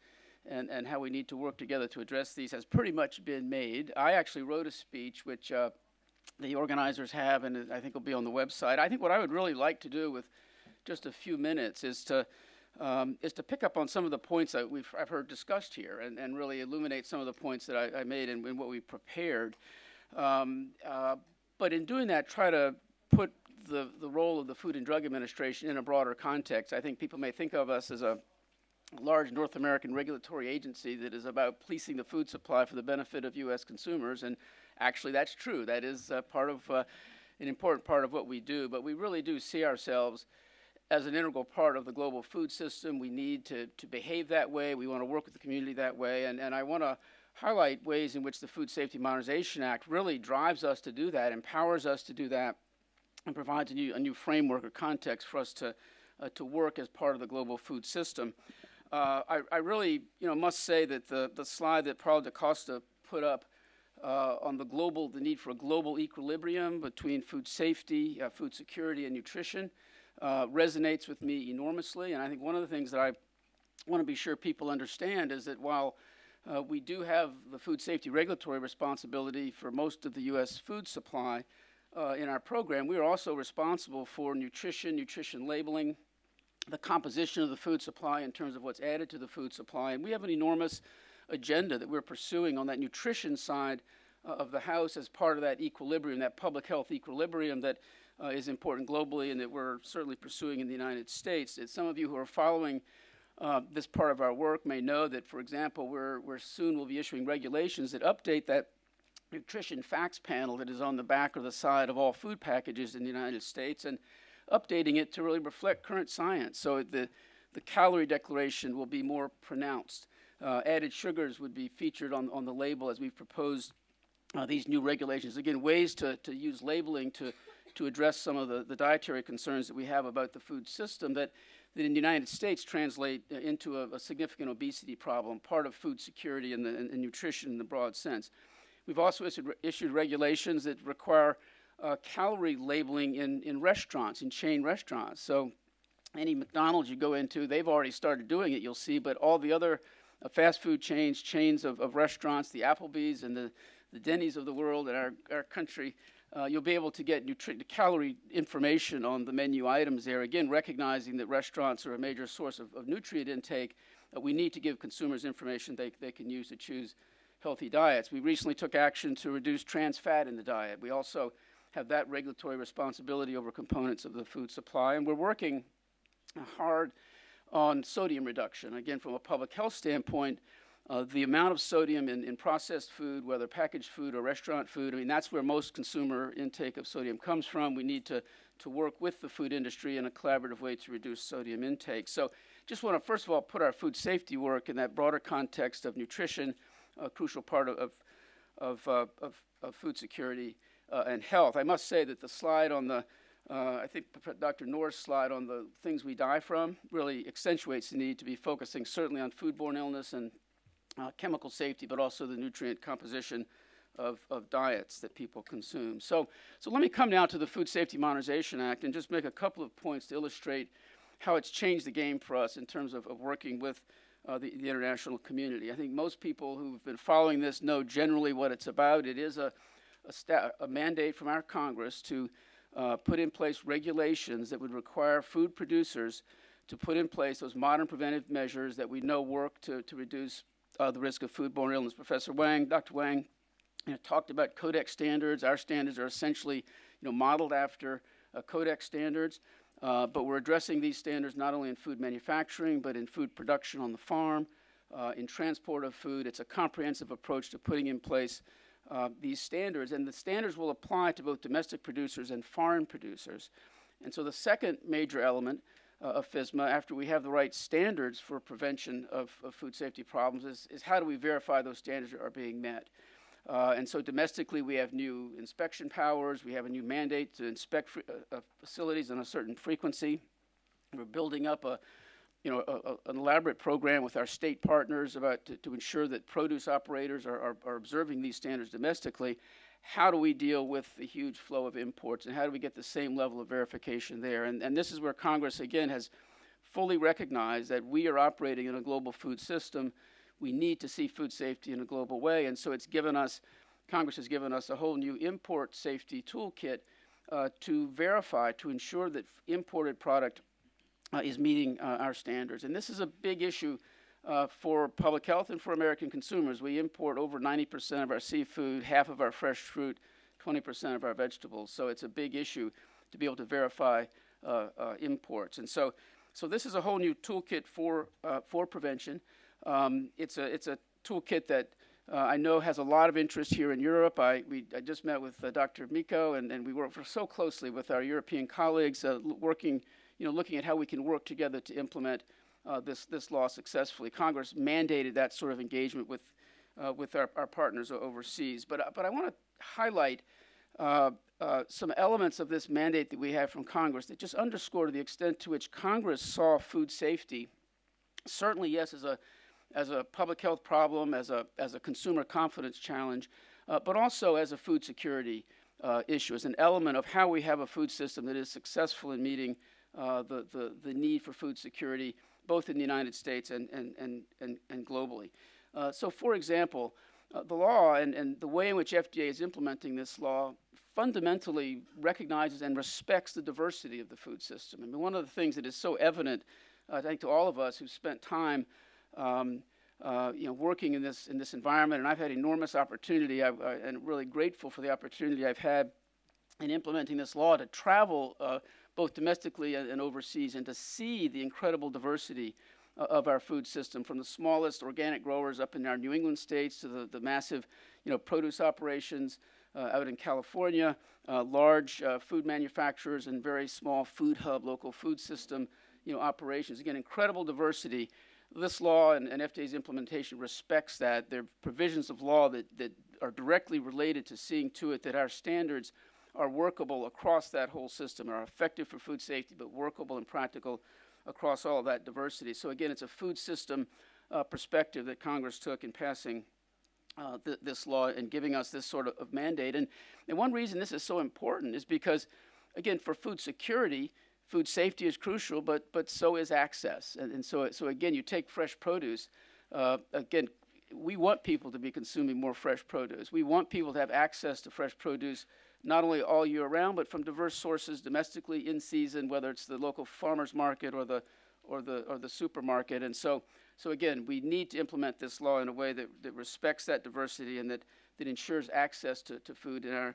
and how we need to work together to address these has pretty much been made. I actually wrote a speech which the organizers have, and I think will be on the website. I think what I would really like to do with just a few minutes is to pick up on some of the points that I've heard discussed here and really illuminate some of the points that I made in what we prepared. But in doing that, try to put the role of the Food and Drug Administration in a broader context. I think people may think of us as a large North American regulatory agency that is about policing the food supply for the benefit of U.S. consumers. And actually, that's true. That is part of an important part of what we do. But we really do see ourselves as an integral part of the global food system. We need to behave that way. We want to work with the community that way. And I want to highlight ways in which the Food Safety Modernization Act really drives us to do that, empowers us to do that, and provides a new framework or context for us to work as part of the global food system. I really must say that the slide that Paul DaCosta put up on the need for a global equilibrium between food safety, food security, and nutrition resonates with me enormously. And I think one of the things that I want to be sure people understand is that while we do have the food safety regulatory responsibility for most of the U.S. food supply in our program, we are also responsible for nutrition labeling, the composition of the food supply in terms of what's added to the food supply. And we have an enormous agenda that we're pursuing on that nutrition side of the house as part of that equilibrium, that public health equilibrium that is important globally and that we're certainly pursuing in the United States. Some of you who are following this part of our work may know that, for example, we're soon will be issuing regulations that update that nutrition facts panel that is on the back or the side of all food packages in the United States, and updating it to really reflect current science. So the calorie declaration will be more pronounced. Added sugars would be featured on the label as we've proposed these new regulations. Again, ways to use labeling to address some of the dietary concerns that we have about the food system that in the United States translate into a significant obesity problem, part of food security and nutrition in the broad sense. We've also issued regulations that require calorie labeling in restaurants, in chain restaurants. So any McDonald's you go into, they've already started doing it, you'll see, but all the other fast food chains of restaurants, the Applebee's and the Denny's of the world in our country, you'll be able to get calorie information on the menu items there. Again, recognizing that restaurants are a major source of nutrient intake, we need to give consumers information they can use to choose healthy diets. We recently took action to reduce trans fat in the diet. We also have that regulatory responsibility over components of the food supply, and we're working hard on sodium reduction. Again, from a public health standpoint, the amount of sodium in processed food, whether packaged food or restaurant food, I mean, that's where most consumer intake of sodium comes from. We need to work with the food industry in a collaborative way to reduce sodium intake. So just want to, first of all, put our food safety work in that broader context of nutrition, a crucial part of food security and health. I must say that the slide on the I think Dr. Noor's slide on the things we die from really accentuates the need to be focusing certainly on foodborne illness and chemical safety, but also the nutrient composition of diets that people consume. So let me come now to the Food Safety Modernization Act and just make a couple of points to illustrate how it's changed the game for us in terms of working with the international community. I think most people who've been following this know generally what it's about. It is a mandate from our Congress to put in place regulations that would require food producers to put in place those modern preventive measures that we know work to reduce the risk of foodborne illness. Professor Wang, Dr. Wang, talked about Codex standards. Our standards are essentially modeled after Codex standards, but we're addressing these standards not only in food manufacturing, but in food production on the farm, in transport of food. It's a comprehensive approach to putting in place these standards, and the standards will apply to both domestic producers and foreign producers. And so the second major element of FSMA, after we have the right standards for prevention of food safety problems, is how do we verify those standards are being met? And so domestically, we have new inspection powers. We have a new mandate to inspect facilities on a certain frequency. We're building up an elaborate program with our state partners to ensure that produce operators are observing these standards domestically. How do we deal with the huge flow of imports, and how do we get the same level of verification there? And this is where Congress, again, has fully recognized that we are operating in a global food system. We need to see food safety in a global way, and so Congress has given us a whole new import safety toolkit to verify, to ensure that imported product is meeting our standards. And this is a big issue for public health and for American consumers. We import over 90% of our seafood, half of our fresh fruit, 20% of our vegetables. So it's a big issue to be able to verify imports. And so this is a whole new toolkit for prevention. It's a toolkit that I know has a lot of interest here in Europe. I just met with Dr. Miko, and we work so closely with our European colleagues, working, looking at how we can work together to implement this law successfully. Congress mandated that sort of engagement with our partners overseas. But I want to highlight some elements of this mandate that we have from Congress that just underscore the extent to which Congress saw food safety, certainly, yes, as a public health problem, as a consumer confidence challenge, but also as a food security issue, as an element of how we have a food system that is successful in meeting the need for food security, both in the United States and globally. So, for example, the law and the way in which FDA is implementing this law fundamentally recognizes and respects the diversity of the food system. I mean, one of the things that is so evident, I think, to all of us who've spent time working in this environment, and I've had enormous opportunity, and really grateful for the opportunity I've had in implementing this law to travel both domestically and overseas, and to see the incredible diversity of our food system, from the smallest organic growers up in our New England states to the massive, produce operations out in California, large food manufacturers, and very small food hub, local food system, operations. Again, incredible diversity. This law and FDA's implementation respects that. There are provisions of law that are directly related to seeing to it that our standards are workable across that whole system, are effective for food safety, but workable and practical across all of that diversity. So again, it's a food system perspective that Congress took in passing this law and giving us this sort of mandate. And one reason this is so important is because, again, for food security, food safety is crucial, but so is access. And so again, you take fresh produce. Again, we want people to be consuming more fresh produce. We want people to have access to fresh produce not only all year round, but from diverse sources domestically, in season, whether it's the local farmers market or the supermarket. And so again, we need to implement this law in a way that respects that diversity and that ensures access to food in our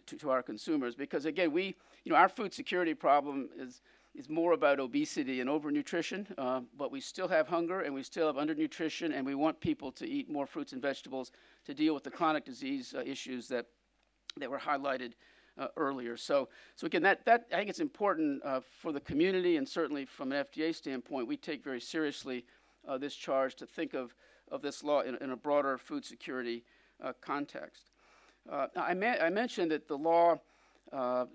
to our consumers. Because again, our food security problem is more about obesity and overnutrition, but we still have hunger and we still have undernutrition, and we want people to eat more fruits and vegetables to deal with the chronic disease issues that were highlighted earlier. So again, that I think it's important for the community, and certainly from an FDA standpoint, we take very seriously this charge to think of this law in a broader food security context. I mentioned that the law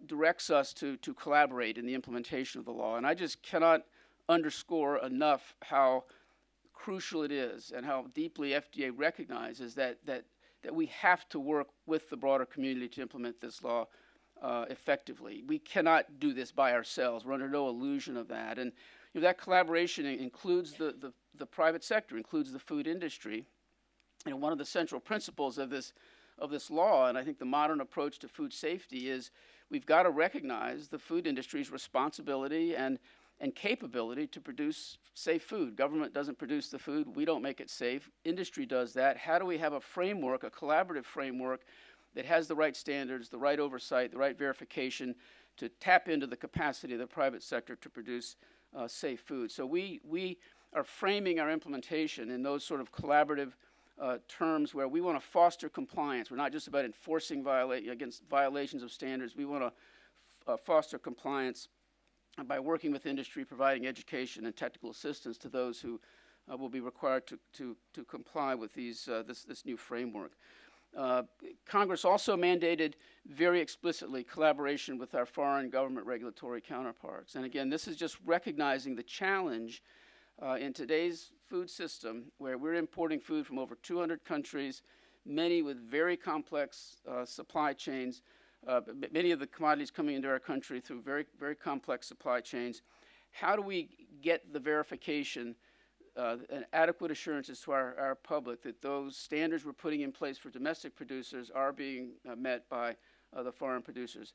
directs us to collaborate in the implementation of the law, and I just cannot underscore enough how crucial it is and how deeply FDA recognizes that we have to work with the broader community to implement this law effectively. We cannot do this by ourselves. We're under no illusion of that. And that collaboration includes the private sector, includes the food industry. And one of the central principles of this law, and I think the modern approach to food safety, is we've got to recognize the food industry's responsibility and capability to produce safe food. Government doesn't produce the food. We don't make it safe. Industry does that. How do we have a framework, a collaborative framework, that has the right standards, the right oversight, the right verification to tap into the capacity of the private sector to produce safe food? So we are framing our implementation in those sort of collaborative terms where we want to foster compliance. We're not just about enforcing against violations of standards. We want to foster compliance by working with industry, providing education and technical assistance to those who will be required to comply with this new framework. Congress also mandated very explicitly collaboration with our foreign government regulatory counterparts. And again, this is just recognizing the challenge in today's food system, where we're importing food from over 200 countries, many with very complex supply chains, many of the commodities coming into our country through very, very complex supply chains. How do we get the verification and adequate assurances to our public that those standards we're putting in place for domestic producers are being met by the foreign producers?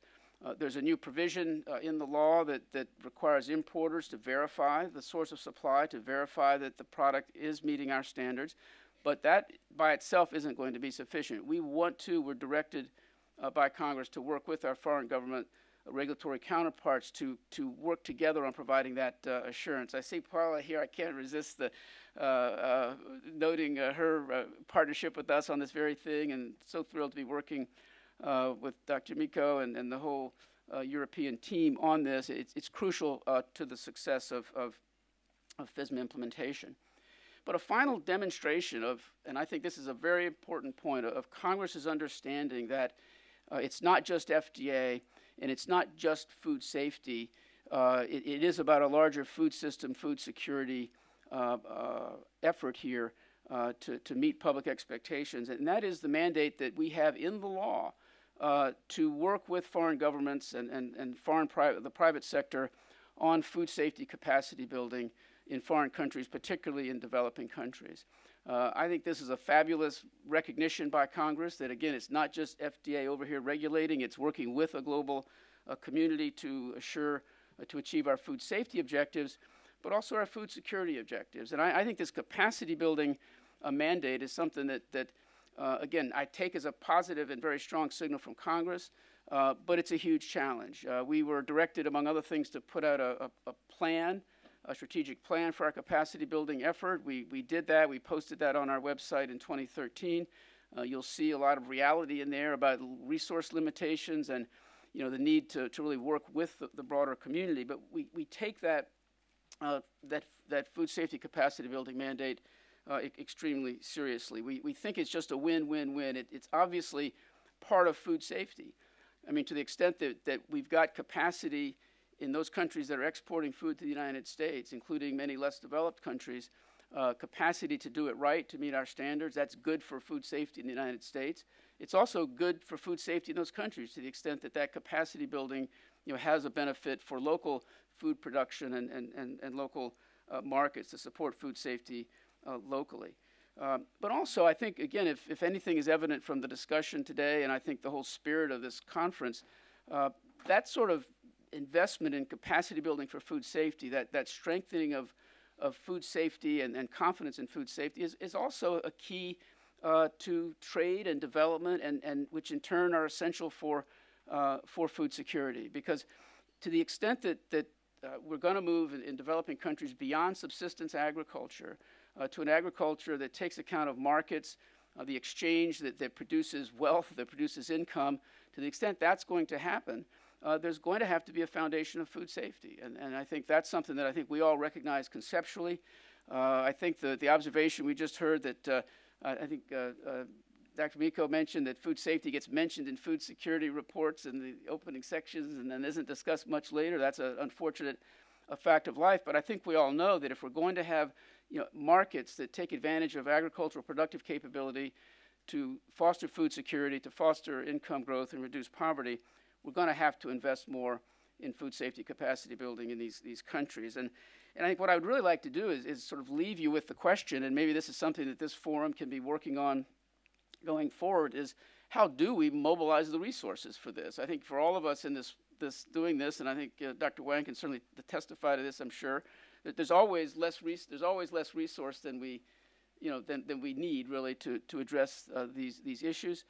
There's a new provision in the law that requires importers to verify the source of supply, to verify that the product is meeting our standards. But that by itself isn't going to be sufficient. We're directed by Congress to work with our foreign government regulatory counterparts to work together on providing that assurance. I see Paula here. I can't resist the noting her partnership with us on this very thing, and so thrilled to be working with Dr. Miko and the whole European team on this. It's crucial to the success of FSMA implementation. But a final demonstration of, and I think this is a very important point, of Congress's understanding that it's not just FDA and it's not just food safety. It is about a larger food system, food security effort here to meet public expectations. And that is the mandate that we have in the law to work with foreign governments and the private sector on food safety capacity building in foreign countries, particularly in developing countries. I think this is a fabulous recognition by Congress that, again, it's not just FDA over here regulating, it's working with a global community to assure, to achieve our food safety objectives, but also our food security objectives. And I think this capacity building mandate is something that again, I take as a positive and very strong signal from Congress, but it's a huge challenge. We were directed, among other things, to put out a plan, a strategic plan for our capacity building effort. We did that. We posted that on our website in 2013. You'll see a lot of reality in there about resource limitations and the need to really work with the broader community. But we take that food safety capacity building mandate extremely seriously. We think it's just a win-win-win. It's obviously part of food safety. I mean, to the extent that we've got capacity in those countries that are exporting food to the United States, including many less developed countries, capacity to do it right, to meet our standards, that's good for food safety in the United States. It's also good for food safety in those countries to the extent that capacity building has a benefit for local food production and local markets to support food safety locally. But also, I think, again, if anything is evident from the discussion today, and I think the whole spirit of this conference, that sort of investment in capacity building for food safety, that strengthening of food safety and confidence in food safety is also a key to trade and development, and which in turn are essential for food security. Because to the extent that we're going to move in developing countries beyond subsistence agriculture to an agriculture that takes account of markets, the exchange that produces wealth, that produces income, to the extent that's going to happen, there's going to have to be a foundation of food safety. And I think that's something that I think we all recognize conceptually. I think the observation we just heard that I think Dr. Miko mentioned that food safety gets mentioned in food security reports in the opening sections and then isn't discussed much later. That's an unfortunate fact of life. But I think we all know that if we're going to have markets that take advantage of agricultural productive capability to foster food security, to foster income growth and reduce poverty, we're going to have to invest more in food safety capacity building in these countries. And I think what I would really like to do is sort of leave you with the question, and maybe this is something that this forum can be working on going forward, is how do we mobilize the resources for this? I think for all of us in this doing this, and I think Dr. Wang can certainly testify to this, I'm sure, that there's always less resource than we need really to address these issues.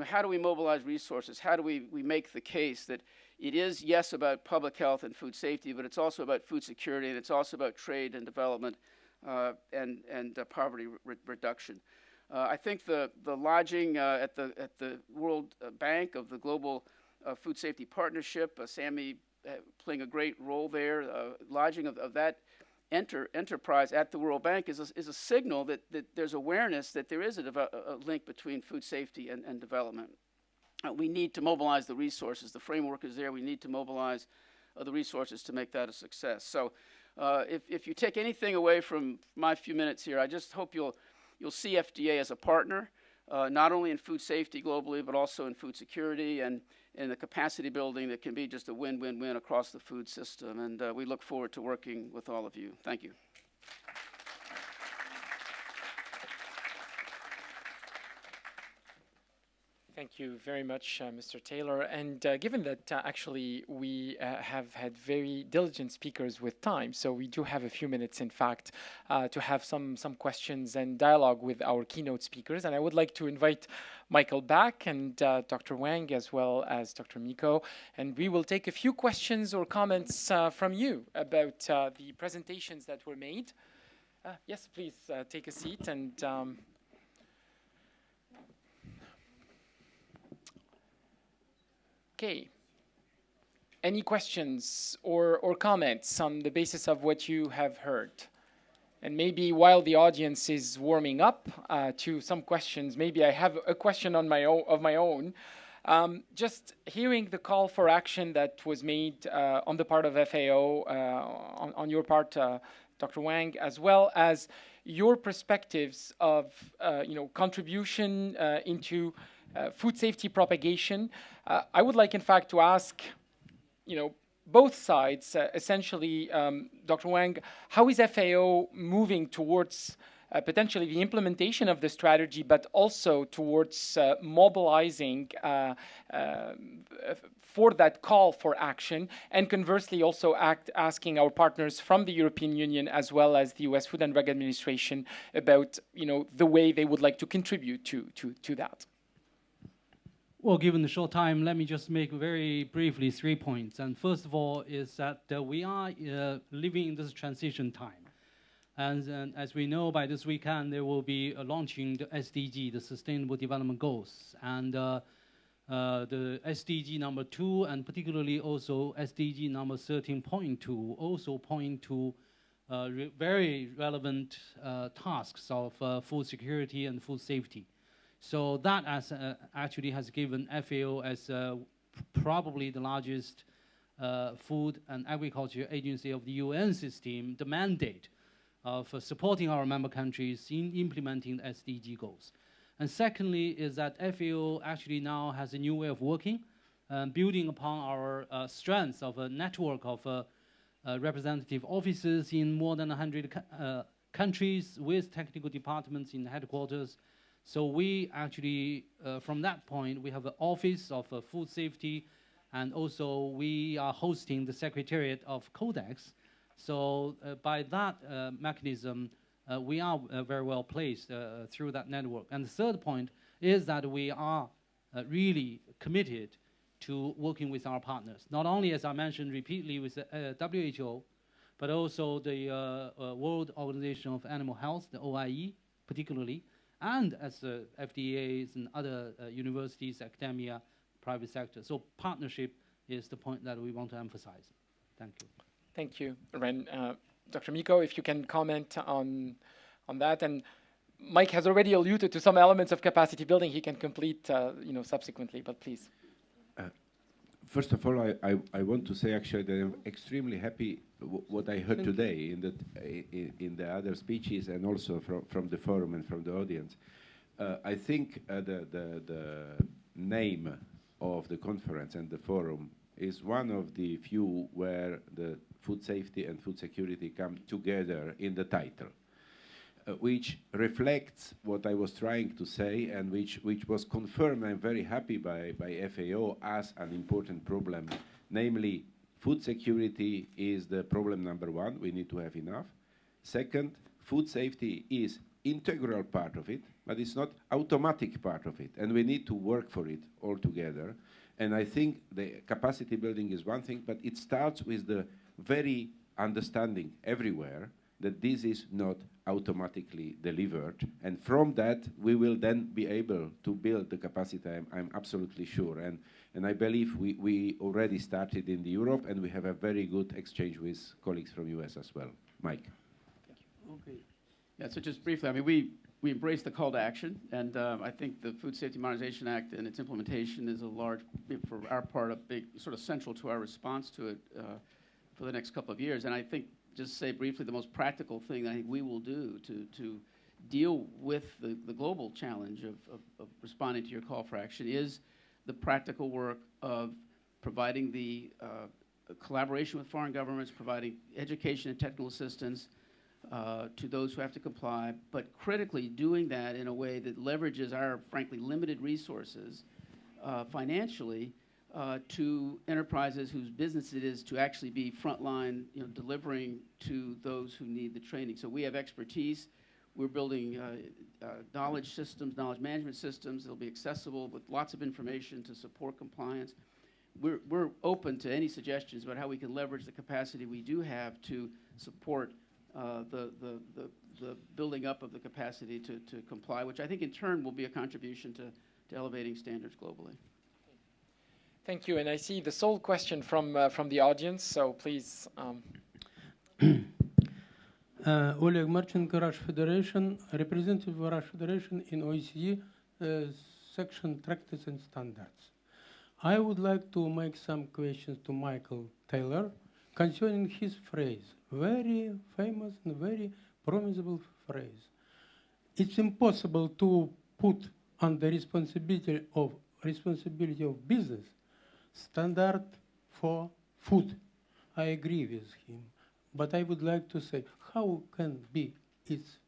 How do we mobilize resources? How do we make the case that it is, yes, about public health and food safety, but it's also about food security, and it's also about trade and development and poverty reduction. I think the lodging at the World Bank of the Global Food Safety Partnership, Sammy playing a great role there, lodging of that enterprise at the World Bank is a signal that there's awareness that there is a link between food safety and development. We need to mobilize the resources. The framework is there. We need to mobilize the resources to make that a success. So if you take anything away from my few minutes here, I just hope you'll see FDA as a partner, not only in food safety globally, but also in food security and the capacity building that can be just a win-win-win across the food system. And we look forward to working with all of you. Thank you. Thank you very much, Mr. Taylor. And given that actually we have had very diligent speakers with time, so we do have a few minutes, in fact, to have some questions and dialogue with our keynote speakers. And I would like to invite Michael back and Dr. Wang, as well as Dr. Miko. And we will take a few questions or comments from you about the presentations that were made. Yes, please take a seat and... Okay. Any questions or comments on the basis of what you have heard? And maybe while the audience is warming up to some questions, maybe I have a question on my own. Just hearing the call for action that was made on the part of FAO, on your part, Dr. Wang, as well as your perspectives of contribution into food safety propagation. I would like, in fact, to ask, both sides, essentially, Dr. Wang, how is FAO moving towards potentially the implementation of the strategy, but also towards mobilizing for that call for action, and conversely also asking our partners from the European Union as well as the U.S. Food and Drug Administration about the way they would like to contribute to that? Well, given the short time, let me just make very briefly 3 points. And first of all is that we are living in this transition time. And as we know, by this weekend, there will be launching the SDG, the Sustainable Development Goals. And the SDG number 2, and particularly also SDG number 13.2, also point to very relevant tasks of food security and food safety. So that actually has given FAO as probably the largest food and agriculture agency of the UN system the mandate of supporting our member countries in implementing the SDG goals. And secondly is that FAO actually now has a new way of working, building upon our strengths of a network of representative offices in more than 100 countries with technical departments in headquarters. So we actually, from that point, we have an office of food safety, and also we are hosting the Secretariat of Codex. So by that mechanism, we are very well placed through that network. And the third point is that we are really committed to working with our partners, not only, as I mentioned repeatedly, with the WHO, but also the World Organization of Animal Health, the OIE, particularly, and as FDAs and other universities, academia, private sector. So partnership is the point that we want to emphasize. Thank you. Thank you, Ren. Dr. Miko, if you can comment on that. And Mike has already alluded to some elements of capacity building. He can complete subsequently, but please. First of all, I want to say actually that I'm extremely happy what I heard today in the other speeches and also from the forum and from the audience. I think the name of the conference and the forum is one of the few where the food safety and food security come together in the title, which reflects what I was trying to say and which was confirmed, I'm very happy, by FAO as an important problem. Namely, food security is the problem number 1. We need to have enough. Second, food safety is integral part of it, but it's not automatic part of it. And we need to work for it all together. And I think the capacity building is one thing, but it starts with the very understanding everywhere that this is not automatically delivered. And from that, we will then be able to build the capacity, I'm absolutely sure. And I believe we already started in Europe, and we have a very good exchange with colleagues from US as well. Mike. Thank you. Okay. Yeah, so just briefly, I mean, we embrace the call to action, and I think the Food Safety Modernization Act and its implementation is a large, for our part, a big sort of central to our response to it for the next couple of years. And I think, just say briefly, the most practical thing that I think we will do to deal with the global challenge of responding to your call for action is the practical work of providing the collaboration with foreign governments, providing education and technical assistance to those who have to comply, but critically doing that in a way that leverages our, frankly, limited resources financially to enterprises whose business it is to actually be frontline, delivering to those who need the training. So we have expertise. We're building knowledge systems, knowledge management systems. They'll be accessible with lots of information to support compliance. We're open to any suggestions about how we can leverage the capacity we do have to support the building up of the capacity to comply, which I think in turn will be a contribution to elevating standards globally. Thank you. And I see the sole question from the audience, so please. Oleg Marchenko, Russian Federation, representative of Russian Federation in OECD section Practice and Standards. I would like to make some questions to Michael Taylor concerning his phrase, very famous and very promisable phrase. It's impossible to put under responsibility of business standard for food. I agree with him. But I would like to say, how can be it's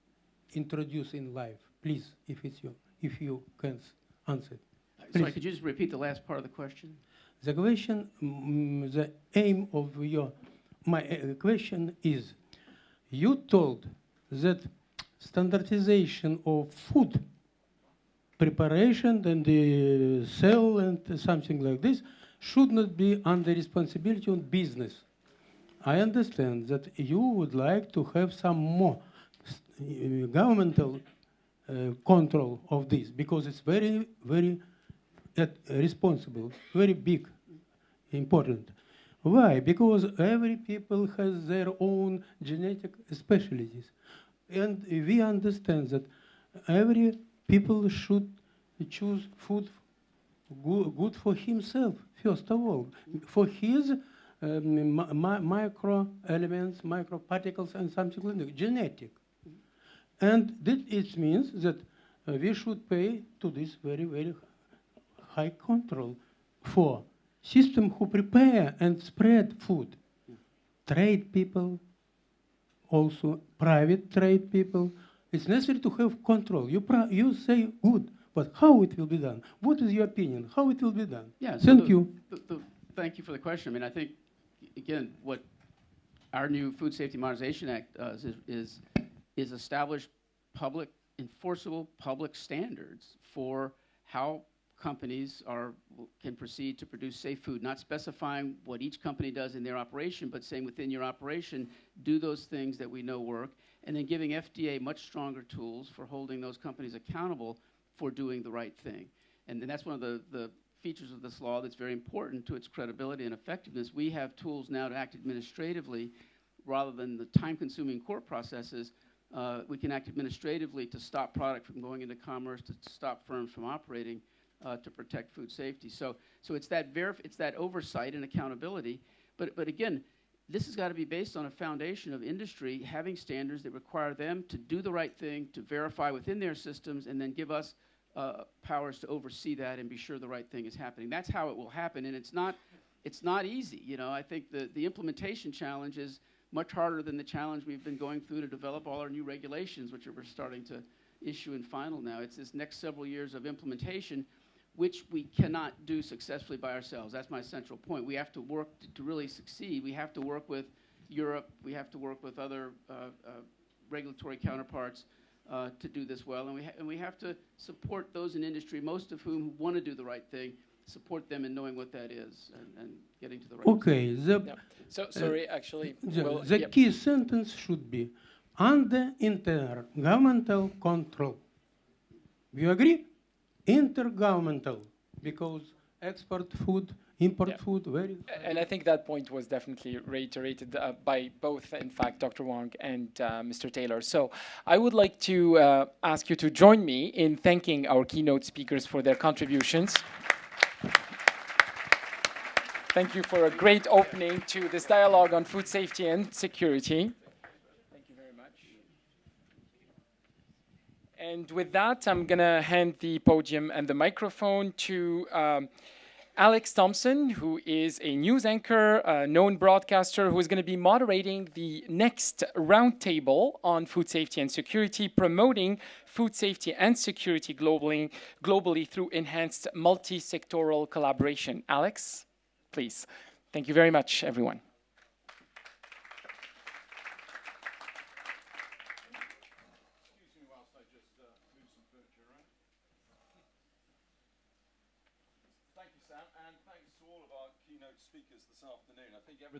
introduced in life? Please, if you can answer. Sorry, could you just repeat the last part of the question? The question, the aim of my question is, you told that standardization of food preparation and the sale and something like this should not be under responsibility of business. I understand that you would like to have some more governmental control of this because it's very, very responsible, very big, important. Why? Because every people has their own genetic specialties. And we understand that every people should choose food good for himself, first of all, for his micro elements, microparticles, and something like that, genetic. And it means that we should pay to this very, very high control for system who prepare and spread food. Trade people, also private trade people. It's necessary to have control. You say good, but how it will be done? What is your opinion? How it will be done? Yeah, so Thank you. Thank you for the question. I mean, I think, again, what our new Food Safety Modernization Act does is establish enforceable public standards for how companies can proceed to produce safe food, not specifying what each company does in their operation, but saying within your operation, do those things that we know work, and then giving FDA much stronger tools for holding those companies accountable for doing the right thing. And then that's one of the features of this law that's very important to its credibility and effectiveness. We have tools now to act administratively rather than the time-consuming court processes. We can act administratively to stop product from going into commerce, to stop firms from operating, to protect food safety. So it's that oversight and accountability. But again, this has got to be based on a foundation of industry having standards that require them to do the right thing, to verify within their systems, and then give us powers to oversee that and be sure the right thing is happening. That's how it will happen, and it's not easy. I think the implementation challenge is much harder than the challenge we've been going through to develop all our new regulations, which we're starting to issue in final now. It's this next several years of implementation, which we cannot do successfully by ourselves. That's my central point. We have to work to really succeed. We have to work with Europe. We have to work with other regulatory counterparts to do this well. And we have to support those in industry, most of whom want to do the right thing, support them in knowing what that is and getting to the right Okay. So, sorry, actually. The key sentence should be under intergovernmental control. You agree? Intergovernmental, because export food, import food, very... And I think that point was definitely reiterated by both, in fact, Dr. Wang and Mr. Taylor. So I would like to ask you to join me in thanking our keynote speakers for their contributions. Thank you for a great opening to this dialogue on food safety and security. Thank you very much. And with that, I'm going to hand the podium and the microphone to Alex Thompson, who is a news anchor, a known broadcaster, who is going to be moderating the next roundtable on food safety and security, promoting food safety and security globally through enhanced multi-sectoral collaboration. Alex, please. Thank you very much, everyone.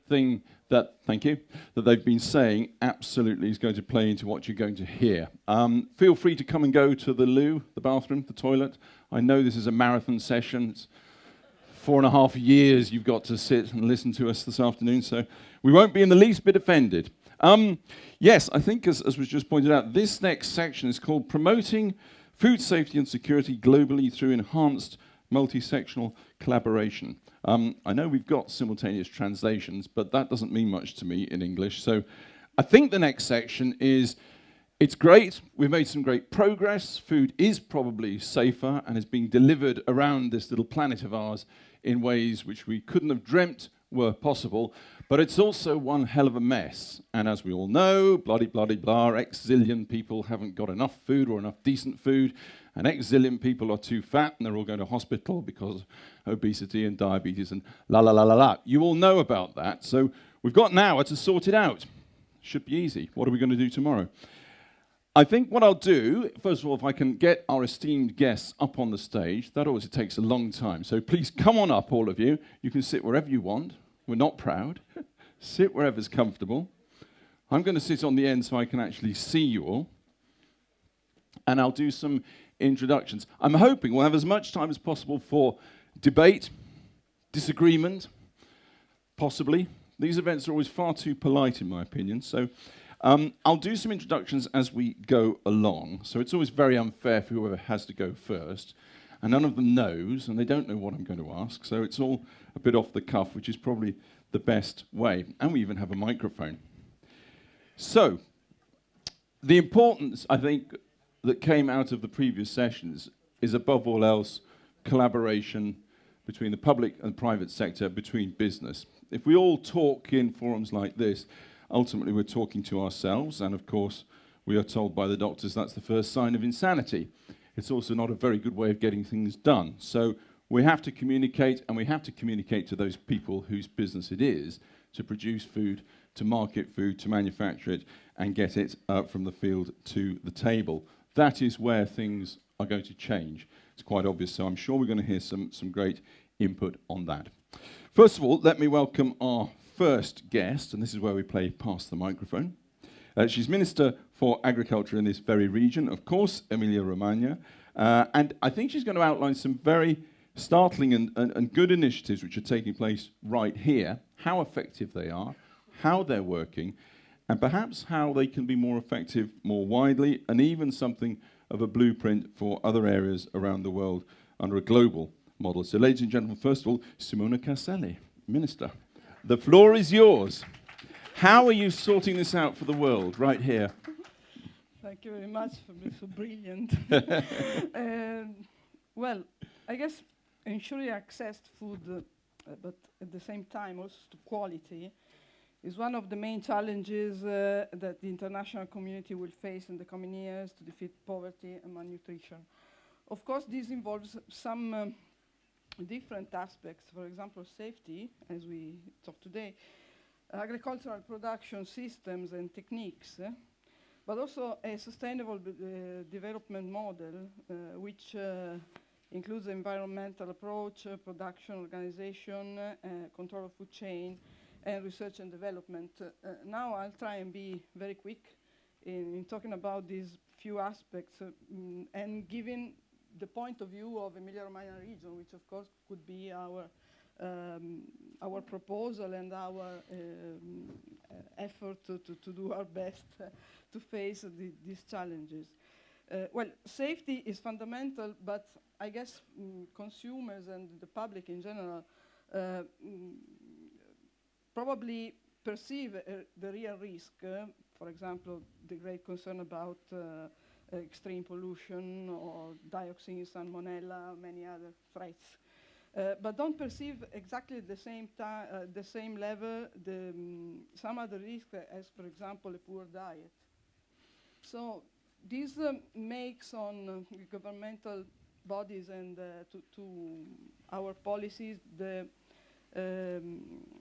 Thank you, that they've been saying absolutely is going to play into what you're going to hear. Feel free to come and go to the loo, the bathroom, the toilet. I know this is a marathon session. It's 4.5 years you've got to sit and listen to us this afternoon, so we won't be in the least bit offended. Yes, I think as was just pointed out, this next section is called Promoting Food Safety and Security Globally Through Enhanced Multi-Sectoral Collaboration. I know we've got simultaneous translations, but that doesn't mean much to me in English. So I think the next section is, it's great, we've made some great progress, food is probably safer and is being delivered around this little planet of ours in ways which we couldn't have dreamt were possible, but it's also one hell of a mess. And as we all know, blah-de-blah-de-blah, X-zillion people haven't got enough food or enough decent food, and X-zillion people are too fat and they're all going to hospital because of obesity and diabetes and la-la-la-la-la. You all know about that, so we've got an hour to sort it out. Should be easy. What are we going to do tomorrow? I think what I'll do, first of all, if I can get our esteemed guests up on the stage, that always takes a long time. So please come on up, all of you. You can sit wherever you want. We're not proud. Sit wherever's comfortable. I'm going to sit on the end so I can actually see you all. And I'll do some introductions. I'm hoping we'll have as much time as possible for debate, disagreement, possibly. These events are always far too polite, in my opinion. So I'll do some introductions as we go along. So it's always very unfair for whoever has to go first. And none of them knows, and they don't know what I'm going to ask. So it's all a bit off the cuff, which is probably the best way. And we even have a microphone. So the importance, I think, that came out of the previous sessions is, above all else, collaboration between the public and private sector, between business. If we all talk in forums like this, ultimately we're talking to ourselves, and of course we are told by the doctors that's the first sign of insanity. It's also not a very good way of getting things done. So we have to communicate, and we have to communicate to those people whose business it is to produce food, to market food, to manufacture it, and get it from the field to the table. That is where things are going to change. It's quite obvious, so I'm sure we're going to hear some great input on that. First of all, let me welcome our first guest, and this is where we play Pass the Microphone. She's Minister for Agriculture in this very region, of course, Emilia-Romagna, and I think she's going to outline some very startling and good initiatives which are taking place right here, how effective they are, how they're working, and perhaps how they can be more effective more widely, and even something of a blueprint for other areas around the world under a global model. So, ladies and gentlemen, first of all, Simona Caselli, Minister. The floor is yours. How are you sorting this out for the world right here? Thank you very much for being so brilliant. Well, I guess ensuring access to food, but at the same time also to quality, is one of the main challenges that the international community will face in the coming years to defeat poverty and malnutrition. Of course, this involves some different aspects, for example, safety, as we talk today, agricultural production systems and techniques, but also a sustainable development model, which includes environmental approach, production organization, control of food chain, and research and development. Now I'll try and be very quick in talking about these few aspects and giving the point of view of Emilia-Romagna region, which of course could be our proposal and our effort to do our best to face these challenges. Well, safety is fundamental, but I guess consumers and the public in general probably perceive the real risk, for example, the great concern about extreme pollution or dioxin, salmonella, many other threats. but don't perceive exactly the same the same level some other risks, as for example a poor diet. So this makes on governmental bodies and to our policies the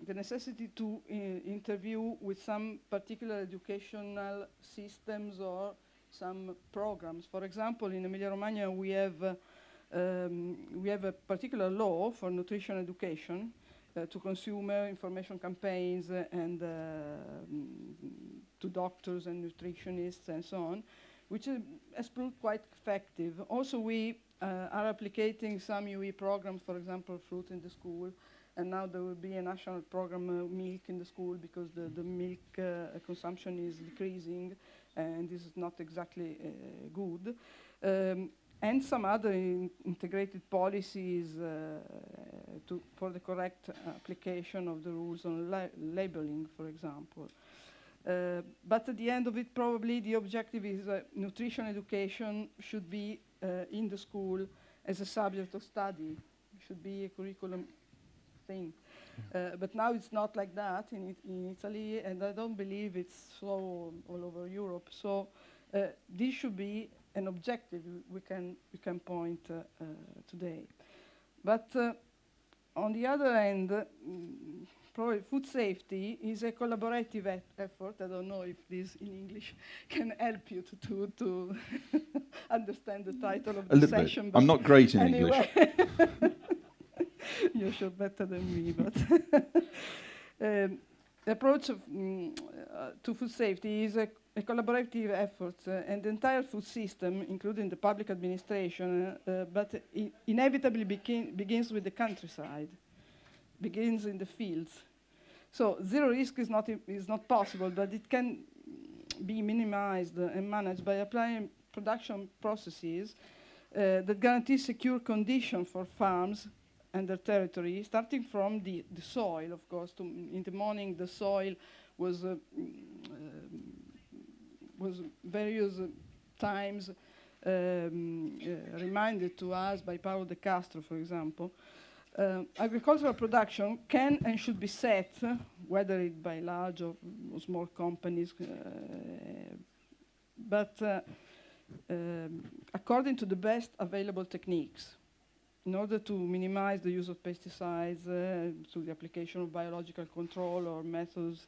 necessity to interview with some particular educational systems or some programs. For example, in Emilia-Romagna we have a particular law for nutrition education to consumer information campaigns and to doctors and nutritionists and so on, which has proved quite effective. Also, we are applying some UE programs, for example, fruit in the school, and now there will be a national program, milk in the school, because the milk consumption is decreasing, and this is not exactly good. And some other integrated policies for the correct application of the rules on labeling, for example. But at the end of it, probably the objective is nutrition education should be in the school as a subject of study. It should be a curriculum thing. But now it's not like that in Italy, and I don't believe it's so all over Europe. So this should be an objective we can point today. But on the other hand, probably food safety is a collaborative effort. I don't know if this in English can help you to understand the title of the session. I'm not great in anyway. English. You're sure better than me, but the approach to food safety is a collaborative effort, and the entire food system, including the public administration, but inevitably begins with the countryside, begins in the fields. So zero risk is not possible, but it can be minimized and managed by applying production processes that guarantee secure conditions for farms and their territory, starting from the soil, of course. In the morning, the soil was various times reminded to us by Paolo De Castro, for example. Agricultural production can and should be set, whether it by large or small companies, but according to the best available techniques, in order to minimize the use of pesticides through the application of biological control or methods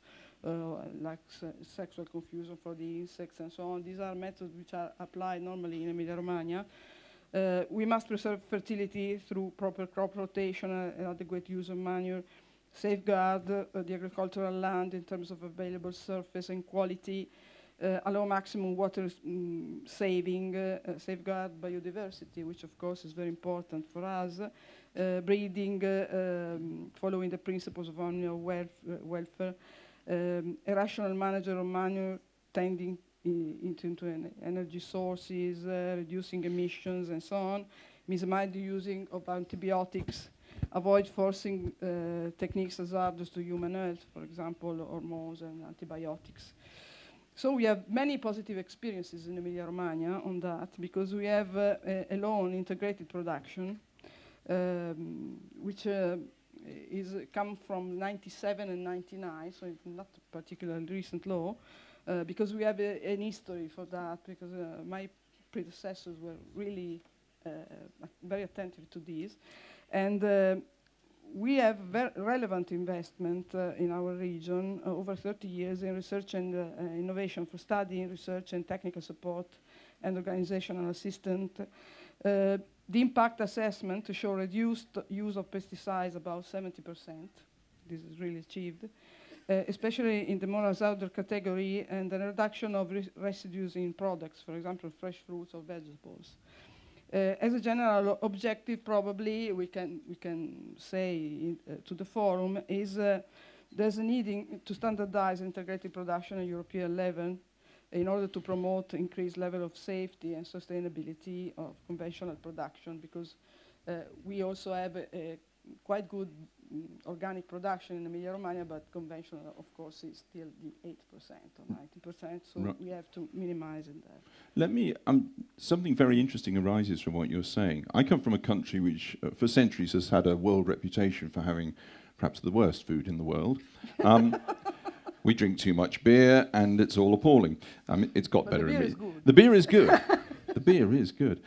like sexual confusion for the insects and so on. These are methods which are applied normally in Emilia-Romagna. We must preserve fertility through proper crop rotation and adequate use of manure, safeguard the agricultural land in terms of available surface and quality, allow maximum water saving, safeguard biodiversity, which of course is very important for us, breeding, following the principles of animal welfare, a rational manager of manure tending into energy sources, reducing emissions and so on, minimize the using of antibiotics, avoid forcing techniques hazardous to human health, for example, hormones and antibiotics. So we have many positive experiences in Emilia-Romagna on that, because we have a law on integrated production, which is come from 97 and 99, so it's not a particularly recent law, because we have an history for that, because my predecessors were really very attentive to this. And we have relevant investment in our region over 30 years in research and innovation for study, research and technical support and organizational assistance. The impact assessment to show reduced use of pesticides about 70%. This is really achieved, especially in the more hazardous category, and the reduction of residues in products, for example, fresh fruits or vegetables. As a general objective, probably we can say to the forum is there's a need to standardize integrated production at European level in order to promote increased level of safety and sustainability of conventional production, because we also have a quite good organic production in Emilia-Romagna, but conventional, of course, is still the 8% or 90%, so Right. we have to minimize it there. Let me, something very interesting arises from what you're saying. I come from a country which, for centuries, has had a world reputation for having perhaps the worst food in the world. We drink too much beer, and it's all appalling. It's got But better the in beer me. is good. The beer is good. The beer is good.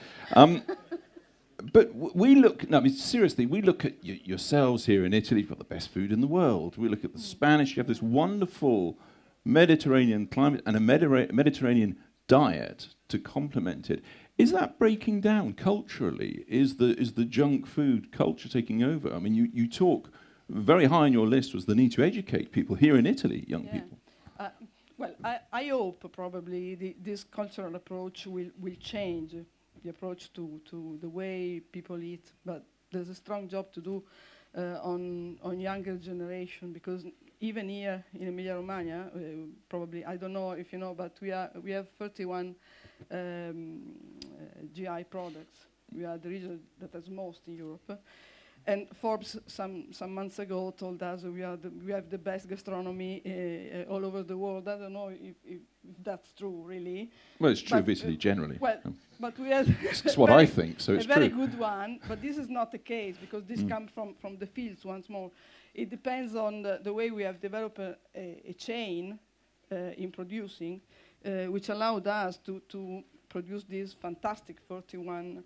But we look, no, I mean, seriously, we look at yourselves here in Italy. You've got the best food in the world. We look at the Spanish. You have this wonderful Mediterranean climate and a Mediterranean diet to complement it. Is that breaking down culturally? Is the junk food culture taking over? I mean, you talk, very high on your list was the need to educate people here in Italy, young people. Well, I hope probably this cultural approach will change the approach to the way people eat, but there's a strong job to do on younger generation, because even here in Emilia-Romagna, probably, I don't know if you know, but we have 31 GI products. We are the region that has most in Europe. And Forbes some months ago told us we have the best gastronomy all over the world. I don't know if that's true, really. Well, it's true of Italy generally. Well, but we have it's what I think, so it's a very true. good one. But this is not the case, because this comes from the fields once more. It depends on the way we have developed a chain in producing, which allowed us to produce these fantastic 31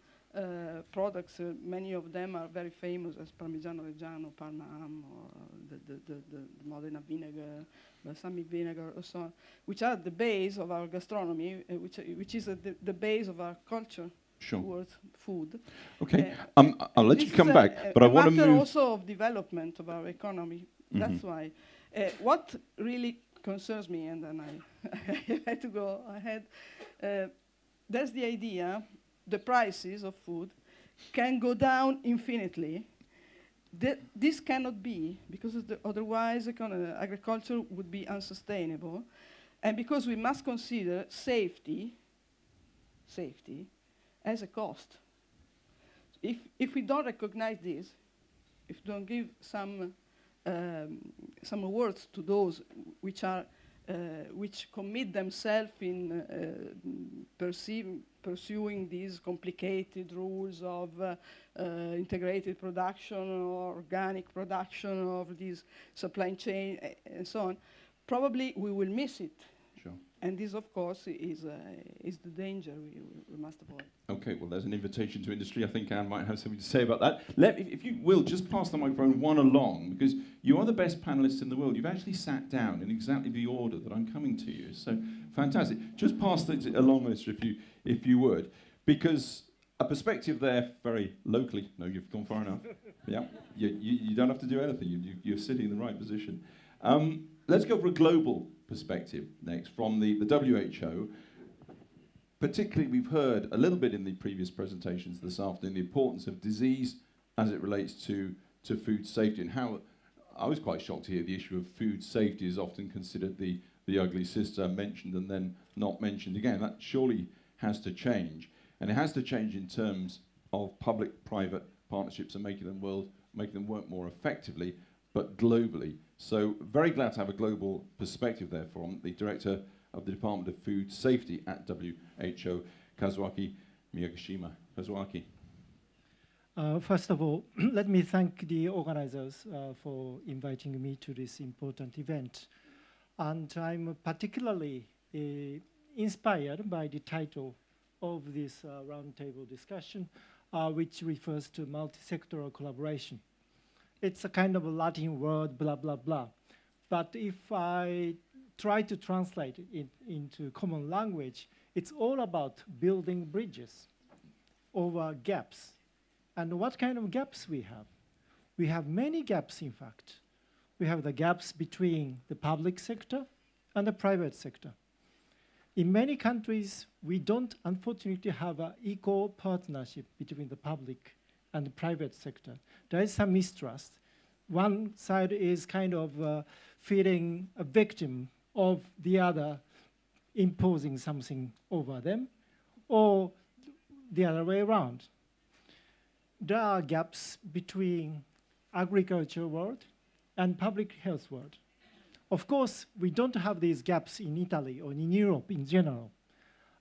products. Many of them are very famous, as Parmigiano Reggiano, Parma Ham, or the Modena vinegar, balsamic vinegar, or so on, which are the base of our gastronomy, which is the base of our culture towards food. Okay, I'll let you come back, but I want to move. move. Also of development of our economy. That's why. What really concerns me, and then I had to go ahead. There's the idea. The prices of food can go down infinitely. This cannot be, because otherwise agriculture would be unsustainable, and because we must consider safety as a cost. If we don't recognize this, if we don't give some awards to those which commit themselves in pursuing these complicated rules of integrated production or organic production of this supply chain and so on, probably we will miss it. Sure. And this, of course, is the danger we must avoid. Okay, well, there's an invitation to industry. I think Anne might have something to say about that. If you will, just pass the microphone one along, because you are the best panelists in the world. You've actually sat down in exactly the order that I'm coming to you. So, fantastic. Just pass it along, Minister, if you would, because a perspective there very locally. No, you've gone far enough. Yeah, you don't have to do anything. You're sitting in the right position. Let's go for a global perspective next from the WHO. Particularly, we've heard a little bit in the previous presentations this afternoon the importance of disease as it relates to food safety, and how I was quite shocked to hear the issue of food safety is often considered the ugly sister, mentioned and then not mentioned again. That surely has to change, and it has to change in terms of public-private partnerships and making them work more effectively, but globally. So very glad to have a global perspective there from the Director of the Department of Food Safety at WHO, Kazuaki Miyagishima. Kazuaki. First of all, let me thank the organizers for inviting me to this important event. And I'm particularly inspired by the title of this roundtable discussion, which refers to multi-sectoral collaboration. It's a kind of a Latin word, blah, blah, blah. But if I try to translate it into common language, it's all about building bridges over gaps. And what kind of gaps we have? We have many gaps, in fact. We have the gaps between the public sector and the private sector. In many countries, we don't, unfortunately, have an equal partnership between the public and the private sector. There is some mistrust. One side is kind of feeling a victim of the other imposing something over them, or the other way around. There are gaps between agriculture world, and public health world. Of course, we don't have these gaps in Italy or in Europe in general.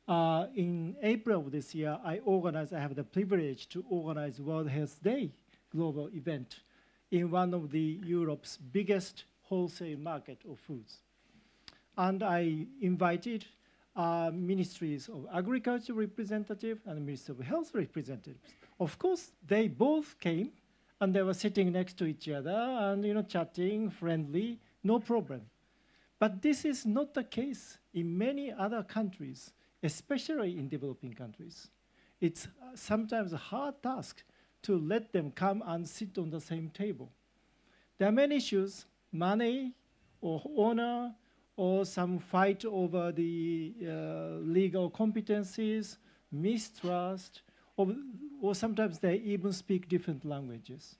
In April of this year, I have the privilege to organize World Health Day global event in one of the Europe's biggest wholesale market of foods. And I invited ministries of agriculture representative and Ministry of Health representatives. Of course, they both came and they were sitting next to each other and chatting, friendly, no problem. But this is not the case in many other countries, especially in developing countries. It's sometimes a hard task to let them come and sit on the same table. There are many issues, money or honor, or some fight over the legal competencies, mistrust, or sometimes they even speak different languages.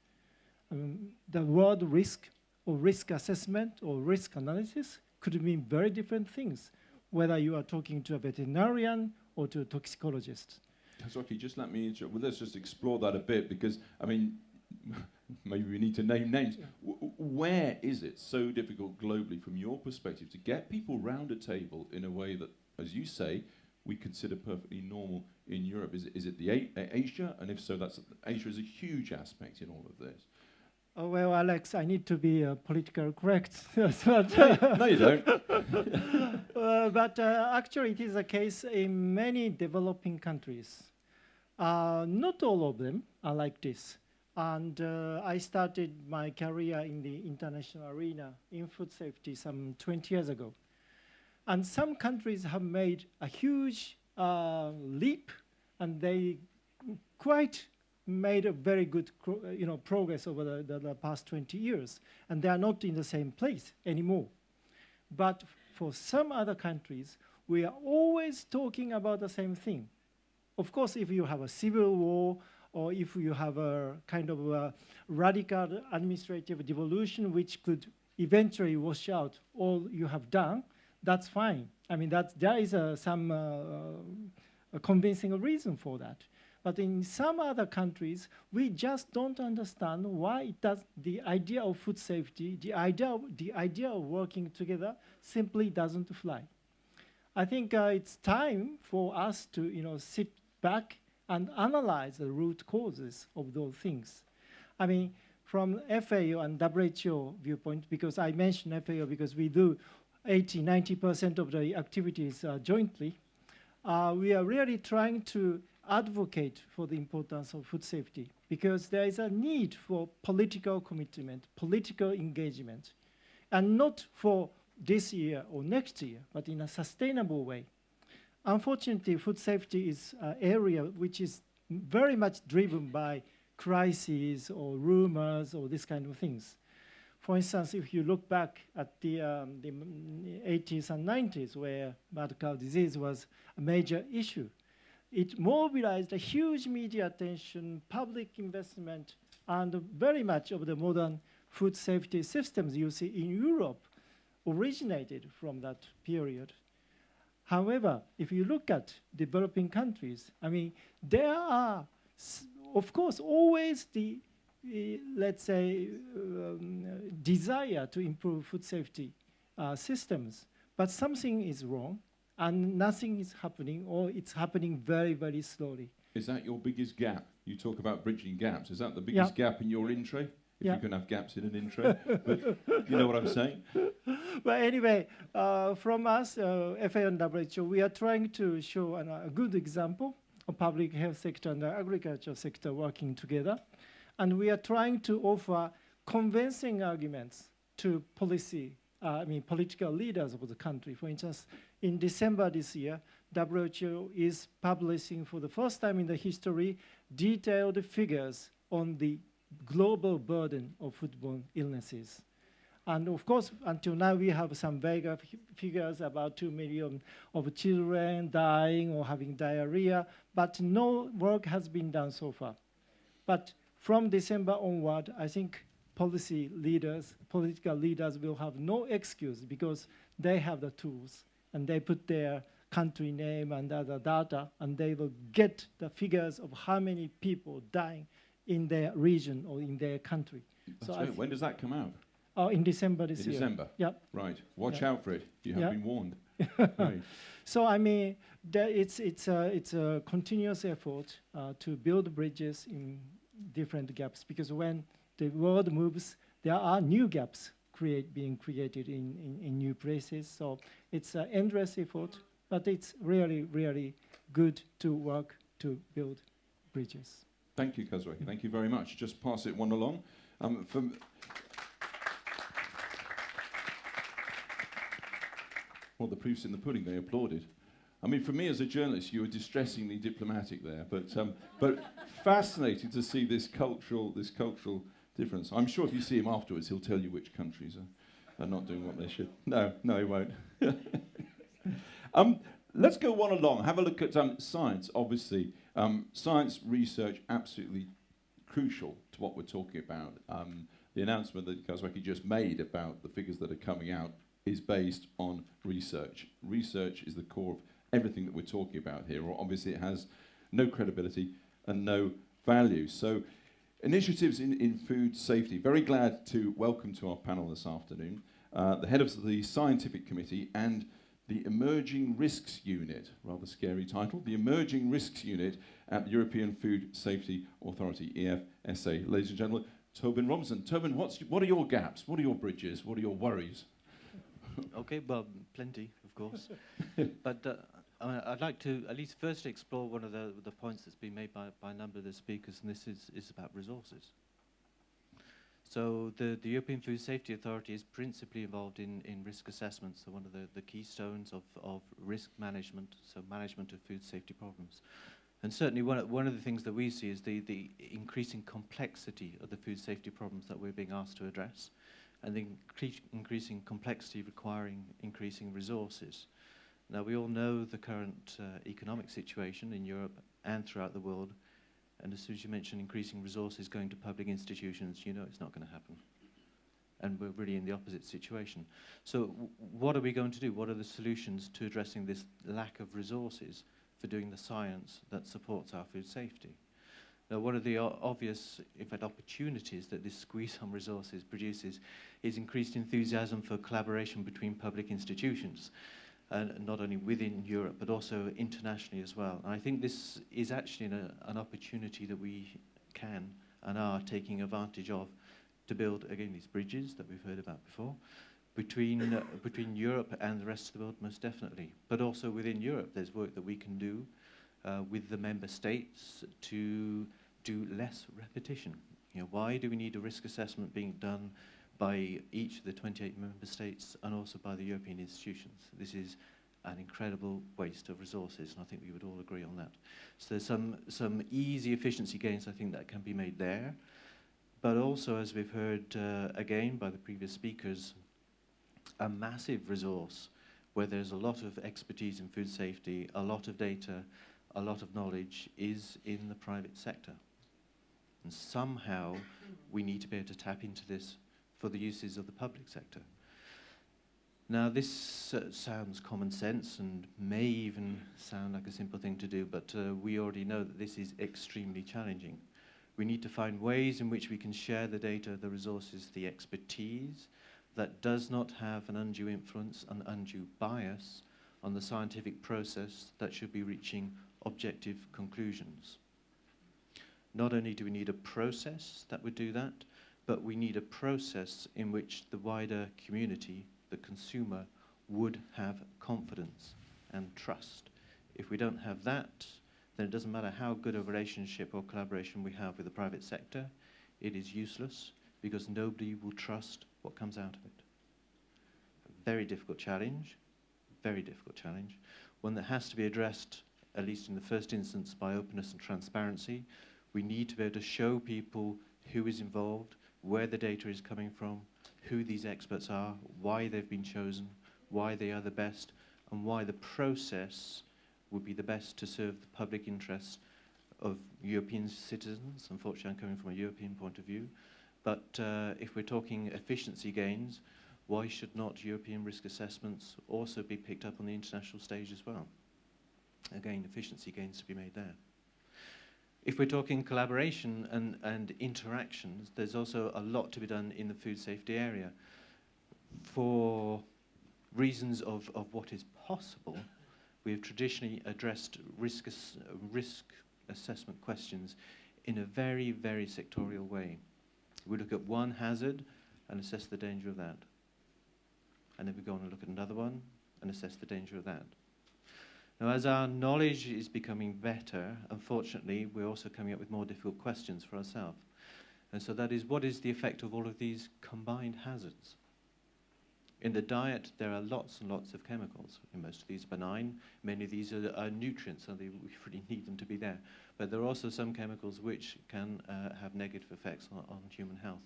The word risk or risk assessment or risk analysis could mean very different things, whether you are talking to a veterinarian or to a toxicologist. Kazuki, just let me interrupt. Well, let's just explore that a bit because, I mean, maybe we need to name names. Where is it so difficult globally, from your perspective, to get people round a table in a way that, as you say, we consider perfectly normal in Europe? Is it Asia? And if so, Asia is a huge aspect in all of this. Oh, well, Alex, I need to be politically correct. No, you don't. But actually, it is a case in many developing countries. Not all of them are like this. And I started my career in the international arena in food safety some 20 years ago. And some countries have made a huge leap, and they quite made a very good progress over the past 20 years. And they are not in the same place anymore. But for some other countries, we are always talking about the same thing. Of course, if you have a civil war, or if you have a kind of a radical administrative devolution which could eventually wash out all you have done, that's fine. I mean, there is some convincing reason for that. But in some other countries, we just don't understand why the idea of food safety, the idea of working together simply doesn't fly. I think it's time for us to sit back and analyze the root causes of those things. I mean, from FAO and WHO viewpoint, because I mentioned FAO because we do 80–90% of the activities jointly, we are really trying to advocate for the importance of food safety because there is a need for political commitment, political engagement, and not for this year or next year, but in a sustainable way. Unfortunately, food safety is an area which is very much driven by crises or rumors or this kind of things. For instance, if you look back at the 80s and 90s, where mad cow disease was a major issue, it mobilized a huge media attention, public investment, and very much of the modern food safety systems you see in Europe originated from that period. However, if you look at developing countries, I mean, there are, of course, always the, let's say, desire to improve food safety systems, but something is wrong, and nothing is happening, or it's happening very, very slowly. Is that your biggest gap? You talk about bridging gaps. Is that the biggest gap in your intro? If you can have gaps in an intro. But you know what I'm saying? But anyway, from us, FAO and WHO, we are trying to show a good example of public health sector and the agriculture sector working together. And we are trying to offer convincing arguments to political leaders of the country. For instance, in December this year, WHO is publishing for the first time in the history detailed figures on the global burden of foodborne illnesses. And of course, until now, we have some vague figures about 2 million of children dying or having diarrhea, but no work has been done so far. But from December onward, I think political leaders will have no excuse because they have the tools and they put their country name and other data, and they will get the figures of how many people dying in their region or in their country. That's right. When does that come out? In December this year. In December? Yeah. Right. Watch out for it. You have been warned. Right. So I mean, it's a continuous effort to build bridges in different gaps, because when the world moves, there are new gaps being created in new places. So it's an endless effort, but it's really, really good to work to build bridges. Thank you, Kazuaki. Thank you very much. Just pass it one along. Well, the proof's in the pudding. They applauded. I mean, for me as a journalist, you were distressingly diplomatic there, but fascinating to see this cultural difference. I'm sure if you see him afterwards, he'll tell you which countries are not doing what they should. No, he won't. Let's go one along. Have a look at science. Obviously, science research absolutely crucial to what we're talking about. The announcement that Kazuaki just made about the figures that are coming out is based on research. Research is the core of everything that we're talking about here, or obviously it has no credibility and no value. So initiatives in food safety. Very glad to welcome to our panel this afternoon the head of the Scientific Committee and the Emerging Risks Unit, rather scary title, the Emerging Risks Unit at the European Food Safety Authority, EFSA. Ladies and gentlemen, Tobin Robinson. Tobin, what are your gaps? What are your bridges? What are your worries? Okay, well, plenty, of course. But I'd like to at least first explore one of the points that's been made by a number of the speakers, and this is about resources. So the European Food Safety Authority is principally involved in risk assessments, so one of the keystones of risk management, so management of food safety problems. And certainly one of the things that we see is the increasing complexity of the food safety problems that we're being asked to address, and the increasing complexity requiring increasing resources. Now, we all know the current economic situation in Europe and throughout the world, and as soon as you mention increasing resources going to public institutions, you know it's not going to happen. And we're really in the opposite situation. So what are we going to do? What are the solutions to addressing this lack of resources for doing the science that supports our food safety? Now, one of the obvious, in fact, opportunities that this squeeze on resources produces is increased enthusiasm for collaboration between public institutions, and not only within Europe, but also internationally as well. And I think this is actually an opportunity that we can and are taking advantage of to build, again, these bridges that we've heard about before, between Europe and the rest of the world, most definitely. But also within Europe, there's work that we can do with the member states to do less repetition. You know, why do we need a risk assessment being done by each of the 28 member states and also by the European institutions? This is an incredible waste of resources, and I think we would all agree on that. So there's some easy efficiency gains, I think, that can be made there. But also, as we've heard again by the previous speakers, a massive resource where there's a lot of expertise in food safety, a lot of data, a lot of knowledge is in the private sector. And somehow we need to be able to tap into this for the uses of the public sector. Now, this sounds common sense and may even sound like a simple thing to do, but we already know that this is extremely challenging. We need to find ways in which we can share the data, the resources, the expertise that does not have an undue influence and undue bias on the scientific process that should be reaching objective conclusions. Not only do we need a process that would do that, but we need a process in which the wider community, the consumer, would have confidence and trust. If we don't have that, then it doesn't matter how good a relationship or collaboration we have with the private sector, it is useless because nobody will trust what comes out of it. A very difficult challenge, one that has to be addressed, at least in the first instance, by openness and transparency. We need to be able to show people who is involved, where the data is coming from, who these experts are, why they've been chosen, why they are the best, and why the process would be the best to serve the public interests of European citizens. Unfortunately, I'm coming from a European point of view. But if we're talking efficiency gains, why should not European risk assessments also be picked up on the international stage as well? Again, efficiency gains to be made there. If we're talking collaboration and interactions, there's also a lot to be done in the food safety area. For reasons of what is possible, we have traditionally addressed risk assessment questions in a very, very sectorial way. We look at one hazard and assess the danger of that. And then we go on and look at another one and assess the danger of that. Now, as our knowledge is becoming better, unfortunately, we're also coming up with more difficult questions for ourselves. And so that is, what is the effect of all of these combined hazards? In the diet, there are lots and lots of chemicals. And most of these are benign. Many of these are nutrients, so we really need them to be there. But there are also some chemicals which can have negative effects on human health.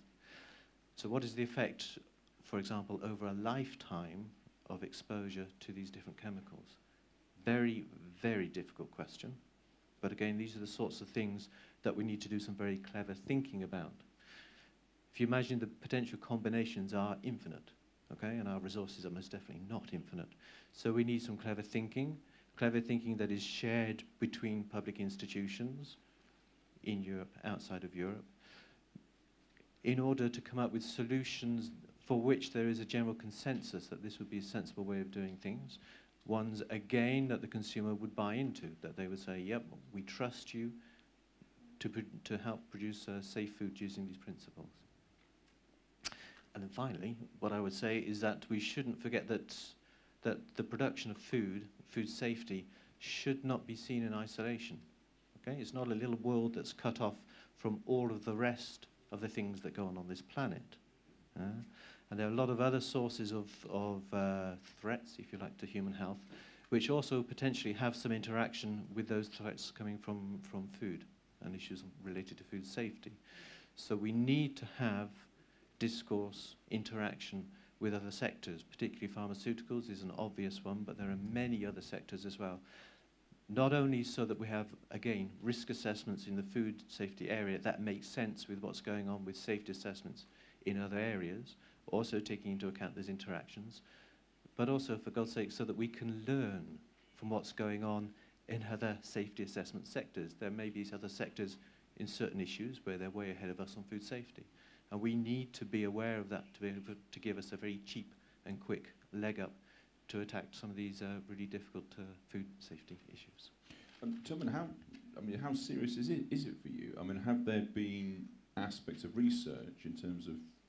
So what is the effect, for example, over a lifetime of exposure to these different chemicals? Very, very difficult question. But again, these are the sorts of things that we need to do some very clever thinking about. If you imagine the potential combinations are infinite, okay, and our resources are most definitely not infinite. So we need some clever thinking that is shared between public institutions in Europe, outside of Europe, in order to come up with solutions for which there is a general consensus that this would be a sensible way of doing things. Ones, again, that the consumer would buy into, that they would say, yep, we trust you to help produce safe food using these principles. And then finally, what I would say is that we shouldn't forget that the production of food safety, should not be seen in isolation. Okay? It's not a little world that's cut off from all of the rest of the things that go on this planet. And there are a lot of other sources of threats, if you like, to human health, which also potentially have some interaction with those threats coming from food and issues related to food safety. So we need to have discourse, interaction with other sectors, particularly pharmaceuticals is an obvious one, but there are many other sectors as well. Not only so that we have, again, risk assessments in the food safety area that make sense with what's going on with safety assessments in other areas, also taking into account those interactions, but also, for God's sake, so that we can learn from what's going on in other safety assessment sectors. There may be other sectors in certain issues where they're way ahead of us on food safety. And we need to be aware of that to be able to give us a very cheap and quick leg up to attack some of these really difficult food safety issues. Tillman, how serious is it for you? I mean, have there been aspects of research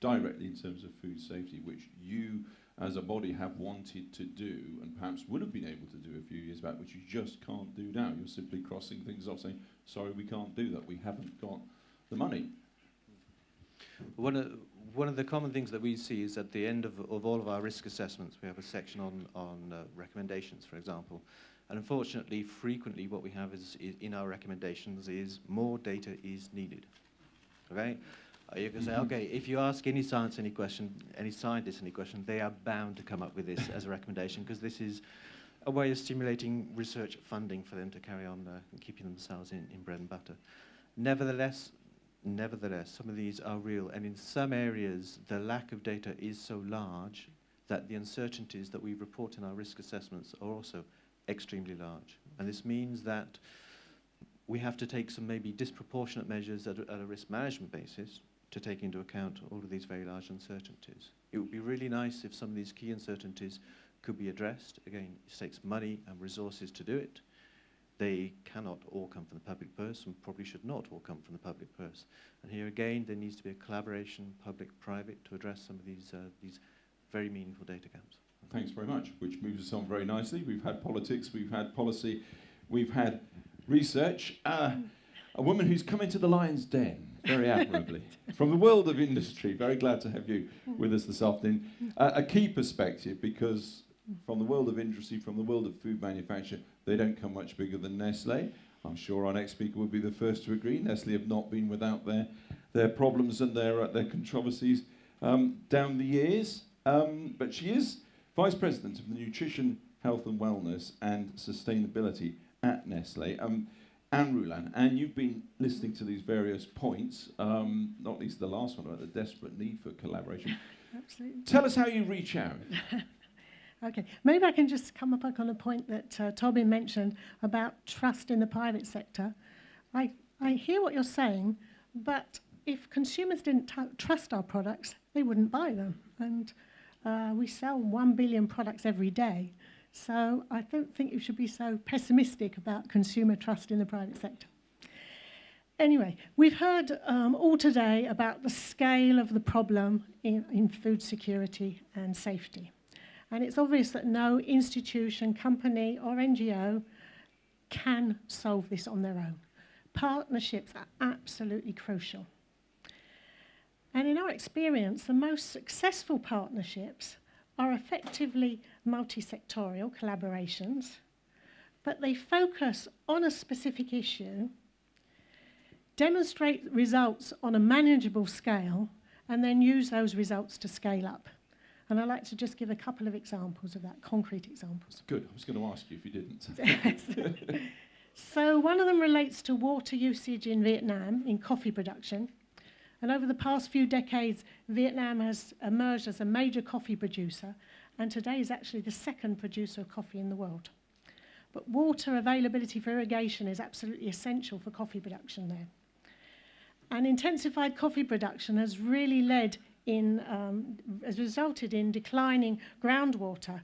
directly in terms of food safety, which you as a body have wanted to do and perhaps would have been able to do a few years back, which you just can't do now? You're simply crossing things off, saying, sorry, we can't do that, we haven't got the money. One of the common things that we see is at the end of all of our risk assessments, we have a section on recommendations, for example. And unfortunately, frequently what we have is in our recommendations is more data is needed. Okay? You can say, okay, if you ask any scientist any question, they are bound to come up with this as a recommendation, because this is a way of stimulating research funding for them to carry on keeping themselves in bread and butter. Nevertheless, some of these are real, and in some areas, the lack of data is so large that the uncertainties that we report in our risk assessments are also extremely large. And this means that we have to take some maybe disproportionate measures at a risk management basis to take into account all of these very large uncertainties. It would be really nice if some of these key uncertainties could be addressed. Again, it takes money and resources to do it. They cannot all come from the public purse, and probably should not all come from the public purse. And here again, there needs to be a collaboration, public-private, to address some of these very meaningful data gaps. Thanks very much, which moves us on very nicely. We've had politics, we've had policy, we've had research. A woman who's come into the lion's den very admirably. From the world of industry, very glad to have you with us this afternoon. A key perspective, because from the world of industry, from the world of food manufacture, they don't come much bigger than Nestlé. I'm sure our next speaker will be the first to agree. Nestlé have not been without their problems and their controversies down the years. But she is Vice President of the Nutrition, Health and Wellness and Sustainability at Nestlé. Anne Rouland, and you've been listening to these various points, not least the last one about the desperate need for collaboration. Absolutely. Tell us how you reach out. Okay, maybe I can just come back on a point that Toby mentioned about trust in the private sector. I I hear what you're saying, but if consumers didn't trust our products, they wouldn't buy them. And we sell 1 billion products every day. So I don't think you should be so pessimistic about consumer trust in the private sector. Anyway, we've heard all today about the scale of the problem in food security and safety. And it's obvious that no institution, company, or NGO can solve this on their own. Partnerships are absolutely crucial. And in our experience, the most successful partnerships are effectively multi-sectorial collaborations, but they focus on a specific issue, demonstrate results on a manageable scale, and then use those results to scale up. And I'd like to just give a couple of examples of that, concrete examples. Good. I was going to ask you if you didn't. So one of them relates to water usage in Vietnam in coffee production. And over the past few decades, Vietnam has emerged as a major coffee producer, and today is actually the second producer of coffee in the world. But water availability for irrigation is absolutely essential for coffee production there. And intensified coffee production has really has resulted in declining groundwater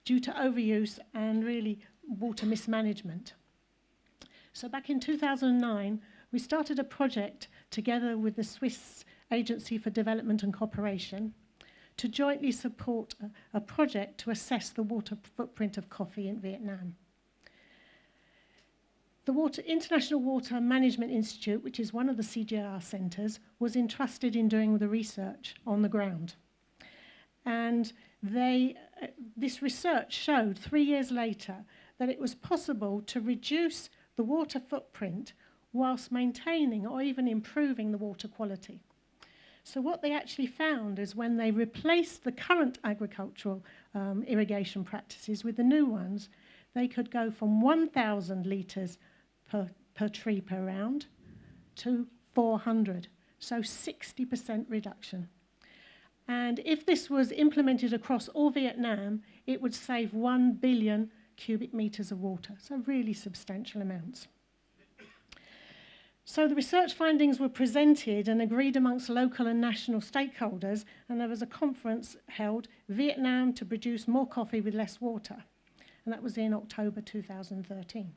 due to overuse and really water mismanagement. So back in 2009, we started a project together with the Swiss Agency for Development and Cooperation to jointly support a project to assess the water footprint of coffee in Vietnam. The International Water Management Institute, which is one of the CGIAR centres, was entrusted in doing the research on the ground. And this research showed 3 years later that it was possible to reduce the water footprint whilst maintaining or even improving the water quality. So what they actually found is when they replaced the current agricultural irrigation practices with the new ones, they could go from 1,000 litres per tree per round to 400, so 60% reduction. And if this was implemented across all Vietnam, it would save 1 billion cubic metres of water, so really substantial amounts. So the research findings were presented and agreed amongst local and national stakeholders, and there was a conference held, Vietnam to produce more coffee with less water, and that was in October 2013.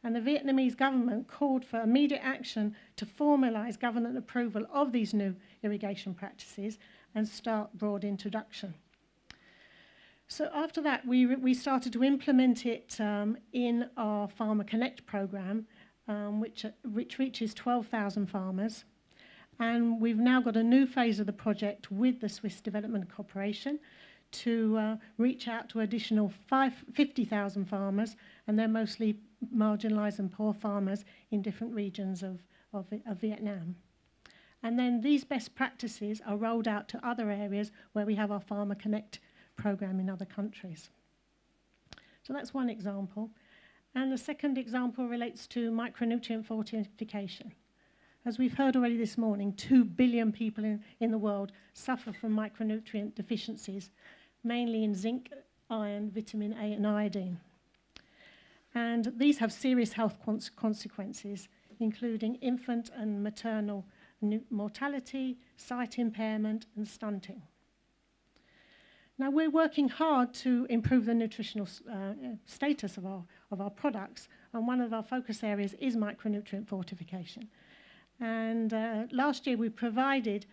And the Vietnamese government called for immediate action to formalise government approval of these new irrigation practices and start broad introduction. So after that, we started to implement it in our Farmer Connect programme, which reaches 12,000 farmers. And we've now got a new phase of the project with the Swiss Development Corporation to reach out to additional 50,000 farmers, and they're mostly marginalised and poor farmers in different regions of Vietnam. And then these best practices are rolled out to other areas where we have our Farmer Connect programme in other countries. So that's one example. And the second example relates to micronutrient fortification. As we've heard already this morning, 2 billion people in the world suffer from micronutrient deficiencies, mainly in zinc, iron, vitamin A and iodine. And these have serious health consequences, including infant and maternal mortality, sight impairment and stunting. Now, we're working hard to improve the nutritional status of our products, and one of our focus areas is micronutrient fortification. And last year we provided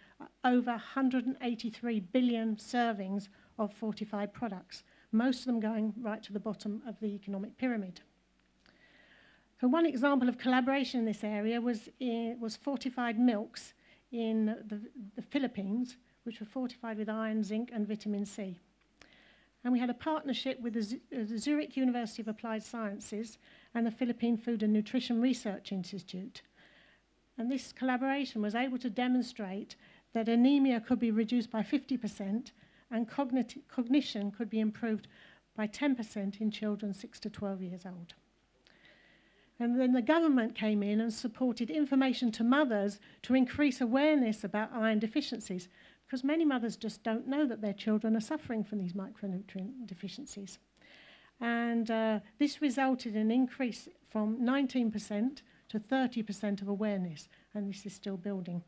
over 183 billion servings of fortified products, most of them going right to the bottom of the economic pyramid. So one example of collaboration in this area was fortified milks in the Philippines, which were fortified with iron, zinc and vitamin C. And we had a partnership with the Zurich University of Applied Sciences and the Philippine Food and Nutrition Research Institute. And this collaboration was able to demonstrate that anemia could be reduced by 50% and cognition could be improved by 10% in children 6 to 12 years old. And then the government came in and supported information to mothers to increase awareness about iron deficiencies, because many mothers just don't know that their children are suffering from these micronutrient deficiencies. And this resulted in an increase from 19% to 30% of awareness, and this is still building.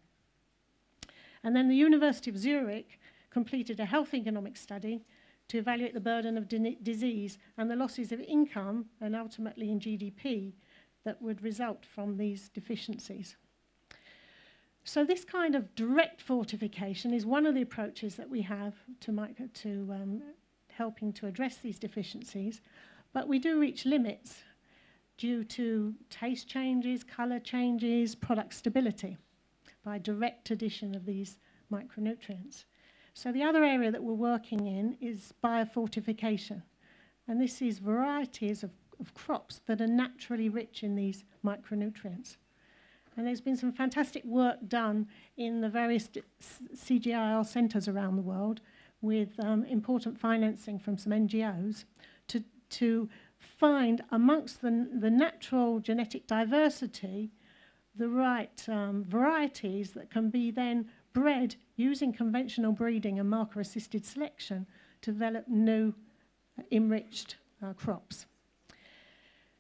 And then the University of Zurich completed a health economic study to evaluate the burden of disease and the losses of income and ultimately in GDP that would result from these deficiencies. So this kind of direct fortification is one of the approaches that we have to helping to address these deficiencies, but we do reach limits due to taste changes, colour changes, product stability by direct addition of these micronutrients. So the other area that we're working in is biofortification, and this is varieties of crops that are naturally rich in these micronutrients. And there's been some fantastic work done in the various CGIAR centres around the world with important financing from some NGOs to find amongst the natural genetic diversity the right varieties that can be then bred using conventional breeding and marker-assisted selection to develop new enriched crops.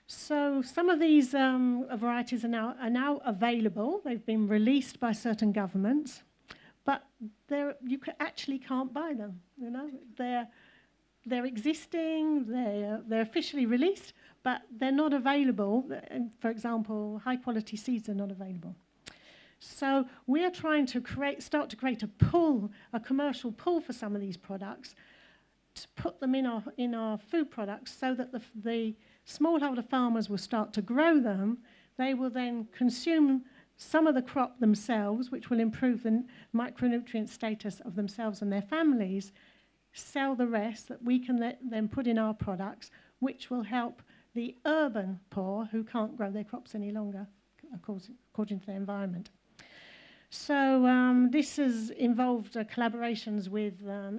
So some of these varieties are now available. They've been released by certain governments, but you actually can't buy them. You know, they're existing. They're officially released, but they're not available. For example, high-quality seeds are not available. So we are trying to start to create a commercial pull for some of these products, to put them in our food products, so that the smallholder farmers will start to grow them. They will then consume some of the crop themselves, which will improve the micronutrient status of themselves and their families, sell the rest that we can then put in our products, which will help the urban poor who can't grow their crops any longer, according to their environment. So this has involved collaborations with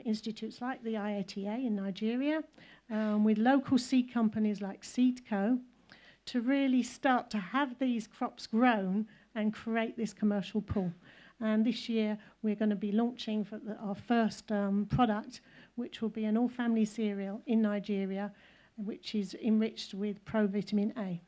institutes like the IATA in Nigeria, with local seed companies like Seedco, to really start to have these crops grown and create this commercial pool. And this year we're going to be launching our first product, which will be an all-family cereal in Nigeria, which is enriched with provitamin A.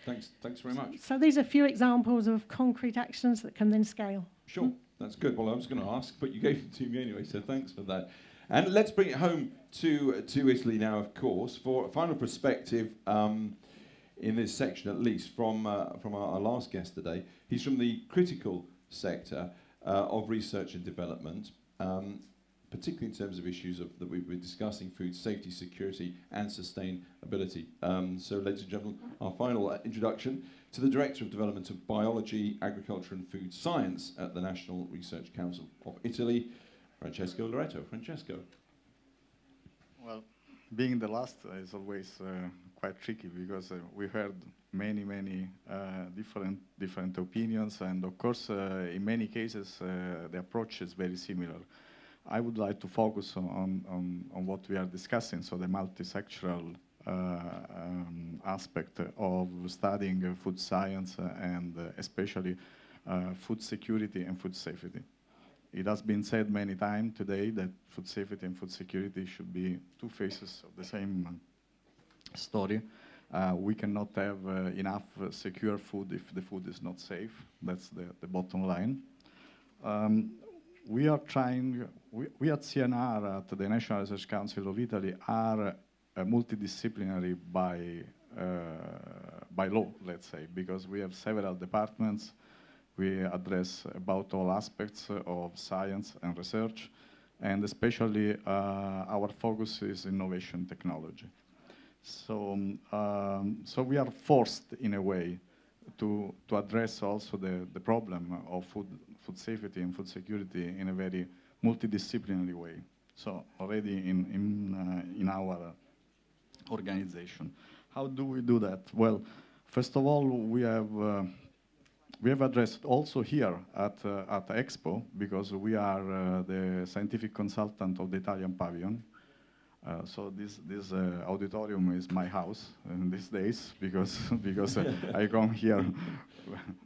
Great, thanks very much. So these are a few examples of concrete actions that can then scale. Sure, that's good. Well, I was going to ask, but you gave it to me anyway, so thanks for that. And let's bring it home to Italy now, of course, for a final perspective in this section, at least, from our last guest today. He's from the critical sector of research and development, particularly in terms of issues that we've been discussing: food safety, security, and sustainability. So, ladies and gentlemen, our final introduction to the Director of Development of Biology, Agriculture and Food Science at the National Research Council of Italy, Francesco Loreto. Francesco. Well, being the last is always quite tricky, because we heard many different opinions, and of course, in many cases, the approach is very similar. I would like to focus on what we are discussing, so the multi-sectoral aspect of studying food science and especially food security and food safety. It has been said many times today that food safety and food security should be two faces of the same story. We cannot have enough secure food if the food is not safe. That's the bottom line. We are trying, we at CNR, at the National Research Council of Italy, are multidisciplinary by law, let's say, because we have several departments. We address about all aspects of science and research, and especially our focus is innovation technology. So, so we are forced, in a way, to address also the problem of food safety and food security in a very multidisciplinary way. So already in our organization. How do we do that? Well, first of all, we have addressed also here at Expo, because we are the scientific consultant of the Italian pavilion. So this auditorium is my house in these days, because I come here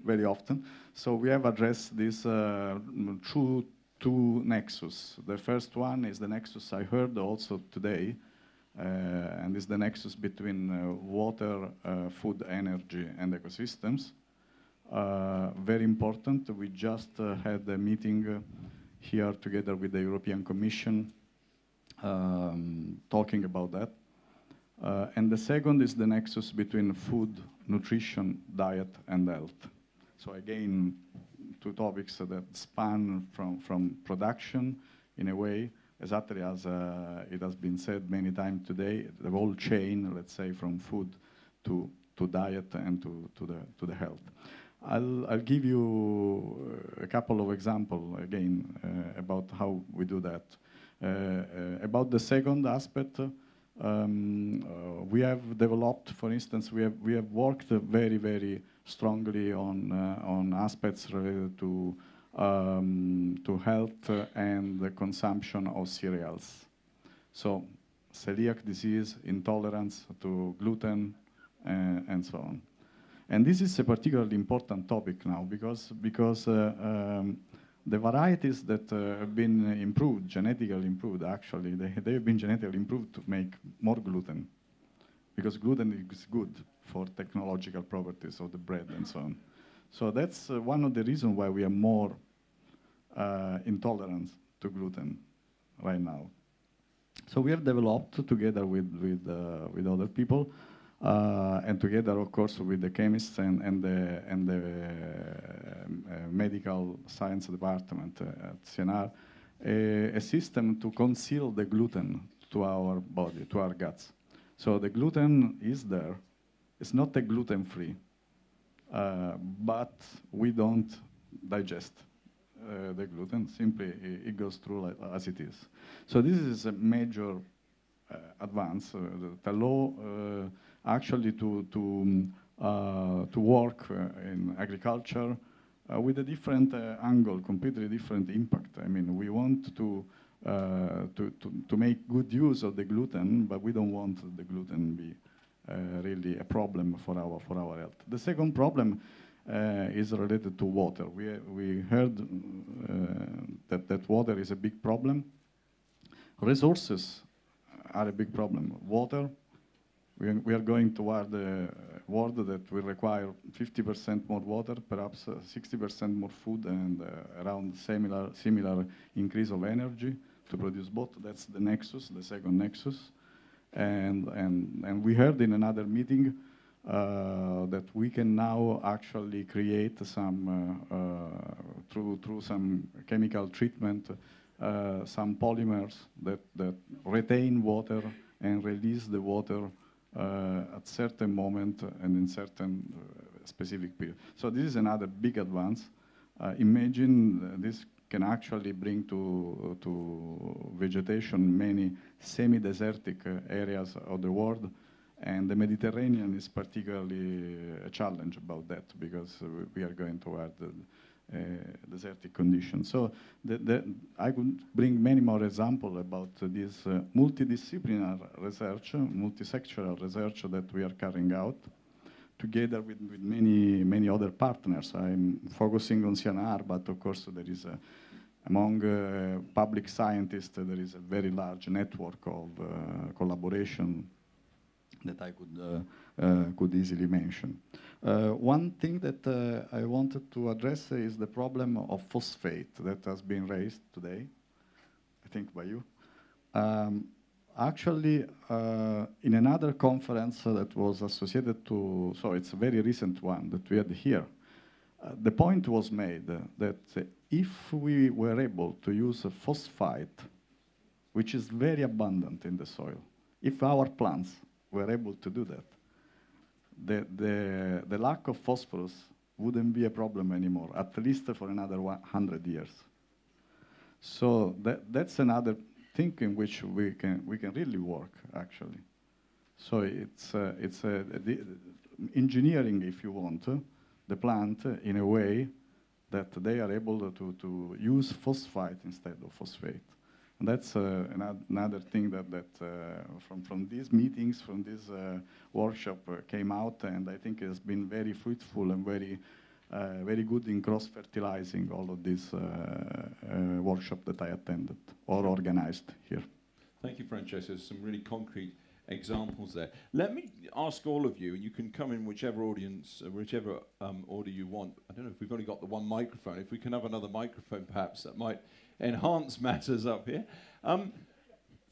very often. So we have addressed this through two nexus. The first one is the nexus I heard also today, and is the nexus between water, food, energy, and ecosystems. Very important. We just had a meeting here together with the European Commission talking about that. And the second is the nexus between food, nutrition, diet, and health. So again, two topics that span from production in a way, exactly as it has been said many times today, the whole chain, let's say, from food to diet and to the health. I'll give you a couple of examples again about how we do that. About the second aspect, we have developed, for instance, we have worked very, very strongly on aspects related to health and the consumption of cereals. So celiac disease, intolerance to gluten, and so on. And this is a particularly important topic now because the varieties that have been improved, genetically improved, actually, they have been genetically improved to make more gluten, because gluten is good for technological properties of the bread and so on. So that's one of the reasons why we are more intolerant to gluten right now. So we have developed together with other people, and together, of course, with the chemists and the medical science department at CNR, a system to conceal the gluten to our body, to our guts. So the gluten is there. It's not a gluten-free, but we don't digest the gluten. Simply, it goes through as it is. So this is a major advance. The law actually to work in agriculture with a different angle, completely different impact. I mean, we want to make good use of the gluten, but we don't want the gluten be really a problem for our health. The second problem is related to water. We heard that water is a big problem. Resources are a big problem. Water, we are going toward a world that will require 50% more water, perhaps 60% more food, and around similar increase of energy to produce both. That's the nexus, the second nexus. And we heard in another meeting that we can now actually create some, through some chemical treatment, some polymers that retain water and release the water at certain moment and in certain specific period. So this is another big advance. Imagine this can actually bring to vegetation many semi-desertic areas of the world, and the Mediterranean is particularly a challenge about that because we are going toward desertic conditions. So I could bring many more examples about this multidisciplinary research, multi-sectoral research that we are carrying out together with many other partners. I'm focusing on CNR, but of course there is among public scientists, there is a very large network of collaboration that I could easily mention. One thing that I wanted to address is the problem of phosphate that has been raised today, I think by you. Actually, in another conference that was associated to, so it's a very recent one that we had here, the point was made that if we were able to use a phosphate, which is very abundant in the soil, if our plants were able to do that, the lack of phosphorus wouldn't be a problem anymore, at least for another 100 years. So that's another thing in which we can really work, actually. So it's engineering, if you want, the plant in a way that they are able to use phosphate instead of phosphate. And that's another thing that from these meetings, from this workshop came out, and I think has been very fruitful and very good in cross-fertilizing all of these workshops that I attended or organized here. Thank you, Francesco. Some really concrete examples there. Let me ask all of you, and you can come in whichever audience, whichever order you want. I don't know if we've only got the one microphone. If we can have another microphone, perhaps that might enhance matters up here.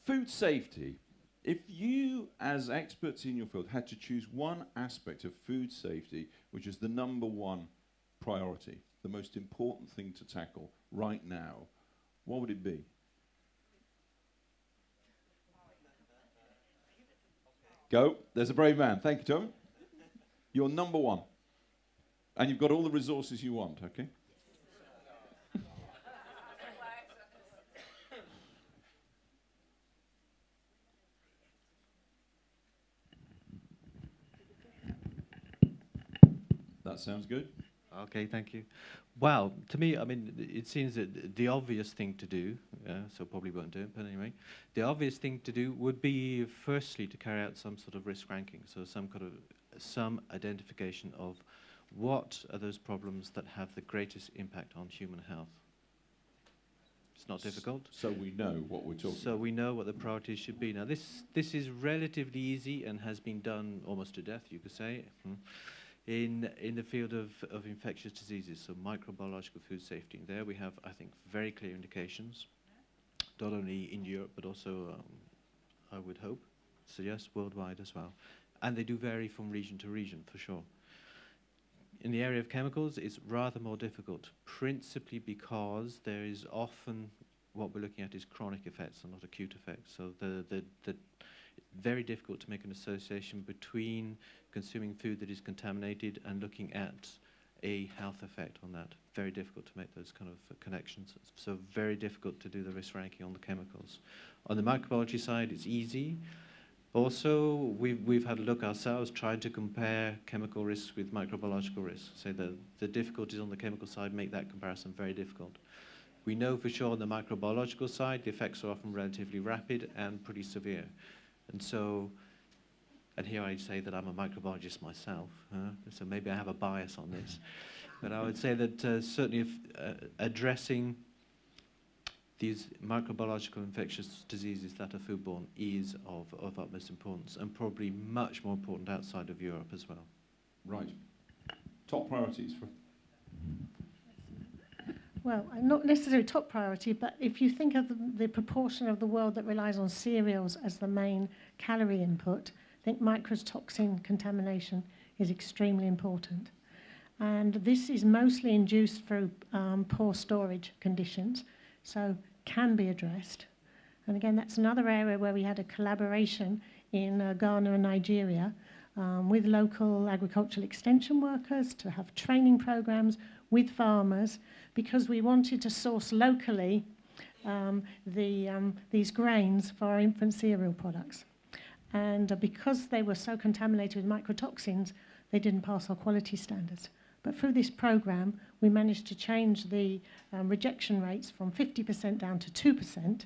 Food safety. If you, as experts in your field, had to choose one aspect of food safety, which is the number one priority, the most important thing to tackle right now, what would it be? Go. There's a brave man. Thank you, Tom. You're number one. And you've got all the resources you want, okay? That sounds good. Okay, thank you. Well, to me, I mean, it seems that the obvious thing to do, so probably won't do it, but anyway, the obvious thing to do would be firstly to carry out some sort of risk ranking, so some identification of what are those problems that have the greatest impact on human health. It's not difficult. So we know what we're talking about. So we know what the priorities should be. Now, this is relatively easy and has been done almost to death, you could say. In the field of infectious diseases, so microbiological food safety. And there we have, I think, very clear indications, not only in Europe, but also, I would hope, so yes, worldwide as well. And they do vary from region to region, for sure. In the area of chemicals, it's rather more difficult, principally because there is often, what we're looking at is chronic effects and not acute effects. So very difficult to make an association between consuming food that is contaminated and looking at a health effect on that. Very difficult to make those kind of connections. So very difficult to do the risk ranking on the chemicals. On the microbiology side, it's easy. Also, we've had a look ourselves, trying to compare chemical risks with microbiological risks. So the difficulties on the chemical side make that comparison very difficult. We know for sure on the microbiological side, the effects are often relatively rapid and pretty severe. And so, and here I say that I'm a microbiologist myself, so maybe I have a bias on this. But I would say that certainly if, addressing these microbiological infectious diseases that are foodborne is of utmost importance, and probably much more important outside of Europe as well. Right. Top priorities for... Well, not necessarily top priority, but if you think of the proportion of the world that relies on cereals as the main calorie input, I think mycotoxin contamination is extremely important. And this is mostly induced through poor storage conditions, so can be addressed. And again, that's another area where we had a collaboration in Ghana and Nigeria with local agricultural extension workers to have training programs with farmers, because we wanted to source locally these grains for our infant cereal products. And because they were so contaminated with mycotoxins, they didn't pass our quality standards. But through this program, we managed to change the rejection rates from 50% down to 2%.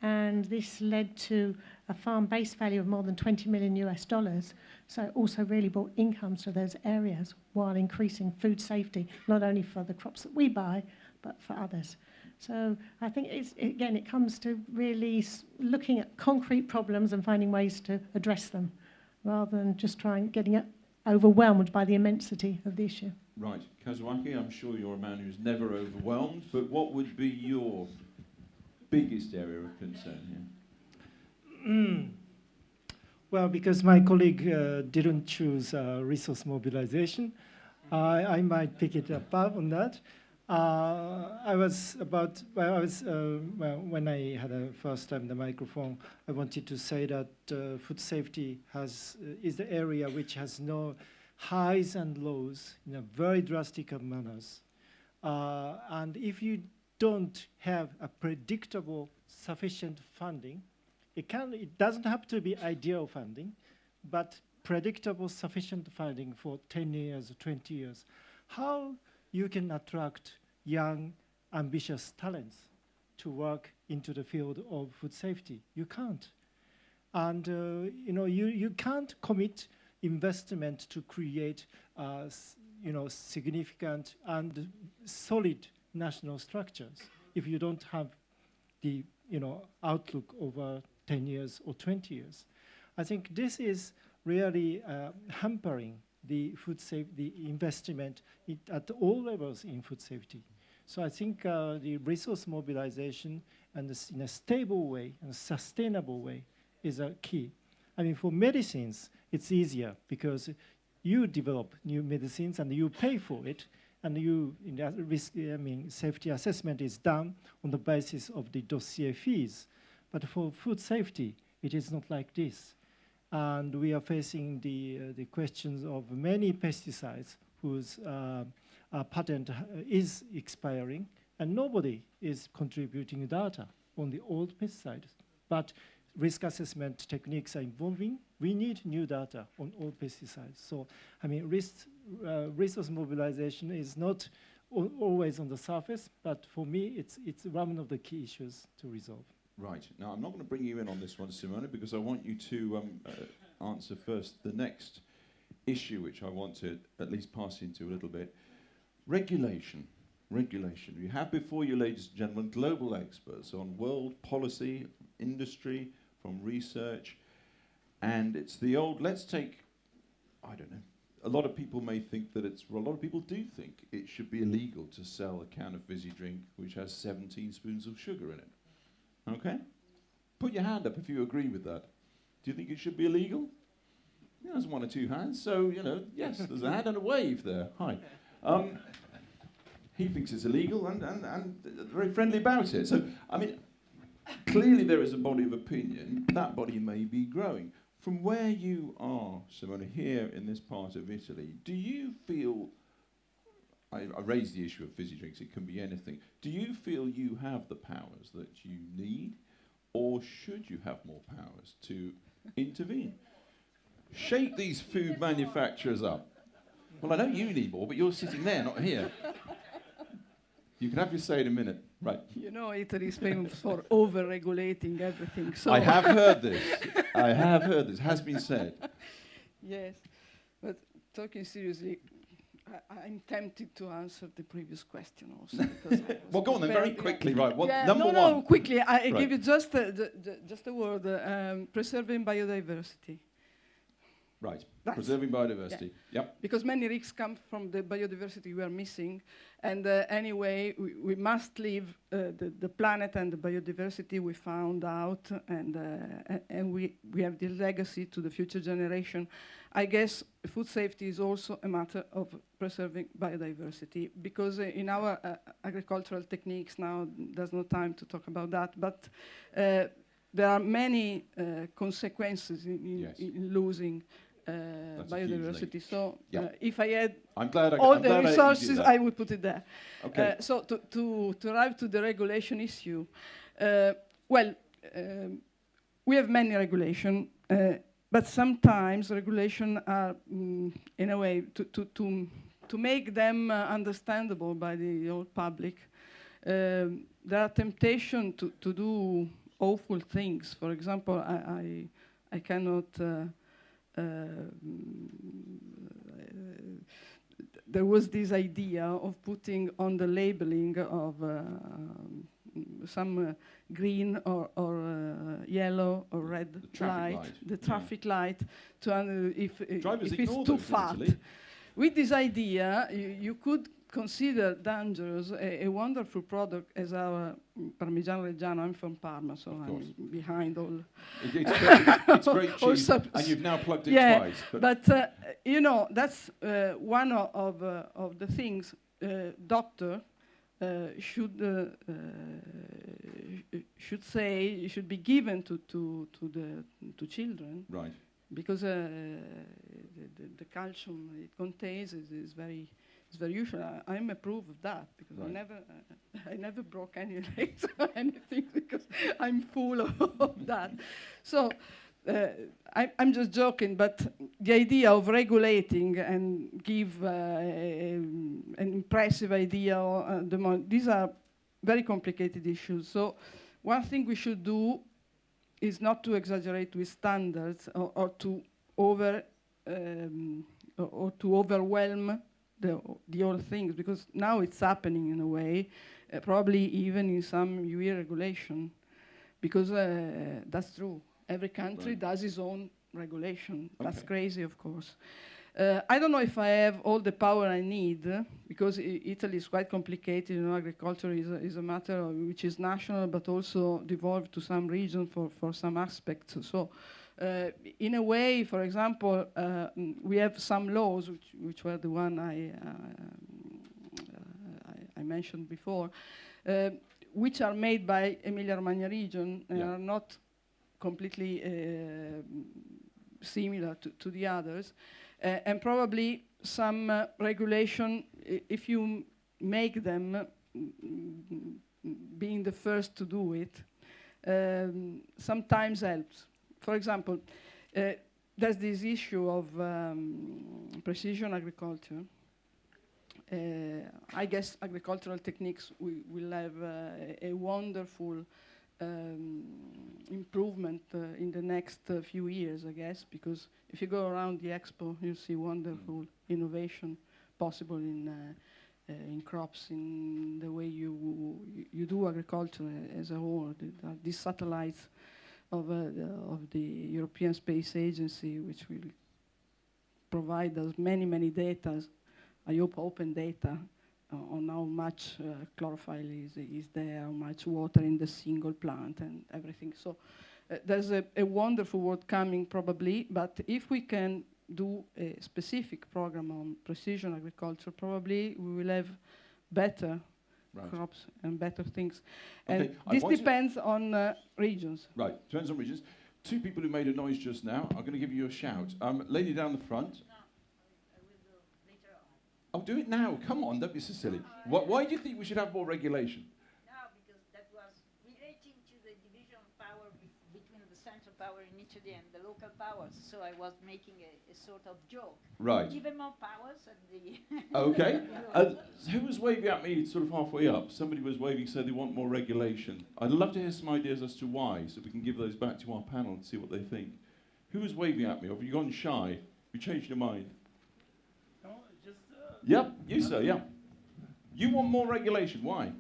And this led to a farm base value of more than $20 million US. So it also really brought incomes to those areas while increasing food safety, not only for the crops that we buy, but for others. So I think, it comes to really looking at concrete problems and finding ways to address them, rather than just getting overwhelmed by the immensity of the issue. Right. Kazuaki, I'm sure you're a man who's never overwhelmed, but what would be your biggest area of concern here? Well, because my colleague didn't choose resource mobilization, I might pick it up on that. When I had the first time the microphone, I wanted to say that food safety is the area which has no highs and lows in a very drastic manners. And if you don't have a predictable sufficient funding, it doesn't have to be ideal funding, but predictable sufficient funding for 10 years or 20 years. How you can attract young, ambitious talents to work into the field of food safety? You can't. And you can't commit investment to create significant and solid national structures if you don't have the outlook over 10 years or 20 years. I think this is really hampering the food safety investment at all levels in food safety. So I think the resource mobilization and this in a stable way and sustainable way is a key. I mean, for medicines, it's easier because you develop new medicines and you pay for it, and you in that risk, safety assessment is done on the basis of the dossier fees. But for food safety, it is not like this. And we are facing the questions of many pesticides whose patent is expiring, and nobody is contributing data on the old pesticides. But risk assessment techniques are evolving. We need new data on all pesticides. So, I mean, resource mobilization is not always on the surface, but for me, it's one of the key issues to resolve. Right. Now, I'm not going to bring you in on this one, Simone, because I want you to answer first the next issue, which I want to at least pass into a little bit. Regulation. Regulation. You have before you, ladies and gentlemen, global experts on world policy, industry, from research, and it's the old, let's take, I don't know, a lot of people may think that it's, well, a lot of people do think it should be illegal to sell a can of fizzy drink which has 17 spoons of sugar in it. Okay? Put your hand up if you agree with that. Do you think it should be illegal? Yeah, there's one or two hands, so, you know, yes, there's a hand and a wave there. Hi. He thinks it's illegal and very friendly about it. So, I mean, clearly there is a body of opinion. That body may be growing. From where you are, Simone, here in this part of Italy, do you feel, I raised the issue of fizzy drinks, it can be anything. Do you feel you have the powers that you need, or should you have more powers to intervene? Shake these food manufacturers up. Well, I know you need more, but you're sitting there, not here. You can have your say in a minute. Right. You know, Italy is famous for over-regulating everything. So I have heard this. I have heard this. Has been said. Yes, but talking seriously, I'm tempted to answer the previous question also. Well, go on then, very quickly. Right. What number one? No, quickly. I right. give you just a word. Preserving biodiversity. Right. Preserving biodiversity. Yeah. Yep. Because many risks come from the biodiversity we are missing, and anyway, we must leave the planet and the biodiversity we found out, and we have the legacy to the future generation. I guess food safety is also a matter of preserving biodiversity, because in our agricultural techniques now, there's no time to talk about that, but there are many consequences in losing biodiversity. So if I had all the resources, I would put it there. Okay. So to arrive to the regulation issue, well, we have many regulation, but sometimes regulation are, in a way, to make them understandable by the whole public. There are temptation to do awful things. For example, I cannot. There was this idea of putting on the labeling of some green or yellow or red light, the traffic light, to if it's too fat. With this idea, you could consider dangerous a wonderful product as our Parmigiano Reggiano. I'm from Parma, so I'm behind all. It's great cheese, and you've now plugged it twice. But you know, that's one of the things doctor should say should be given to children. Right. Because the calcium it contains is very. It's very usual. I'm a proof of that because I never broke any legs or anything because I'm full of that. So I'm just joking, but the idea of regulating and give an impressive idea, these are very complicated issues. So one thing we should do is not to exaggerate with standards or to overwhelm the old things, because now it's happening in a way, probably even in some UE regulation, because that's true. Every country does its own regulation. That's Okay. crazy, of course. I don't know if I have all the power I need, because Italy is quite complicated. You know, agriculture is a matter which is national, but also devolved to some region for some aspects. So, in a way, for example, we have some laws, which were the one I mentioned before, which are made by Emilia-Romagna region and are not completely similar to the others. And probably some regulation, if you make them, being the first to do it, sometimes helps. For example, there's this issue of precision agriculture. I guess agricultural techniques will have a wonderful improvement in the next few years, I guess, because if you go around the expo, you see wonderful innovation possible in crops, in the way you do agriculture as a whole. These satellites of the European Space Agency, which will provide us many data, I hope open data, on how much chlorophyll is there, how much water in the single plant and everything. So there's a wonderful work coming probably, but if we can do a specific program on precision agriculture, probably we will have better crops and better things. Okay, And this depends on regions. Right, depends on regions. Two people who made a noise just now, I'm going to give you a shout. Lady down the front. Oh, do it now. Come on, don't be so silly. Why do you think we should have more regulation? No, because that was relating to the division of power between the central power in Italy and the local powers. So I was making a sort of joke. Right. Give them more powers and the... Okay. Who was waving at me sort of halfway up? Somebody was waving, said they want more regulation. I'd love to hear some ideas as to why, so we can give those back to our panel and see what they think. Who was waving at me? Or have you gone shy? Have you changed your mind? Yep, you sir, yeah. You want more regulation, why?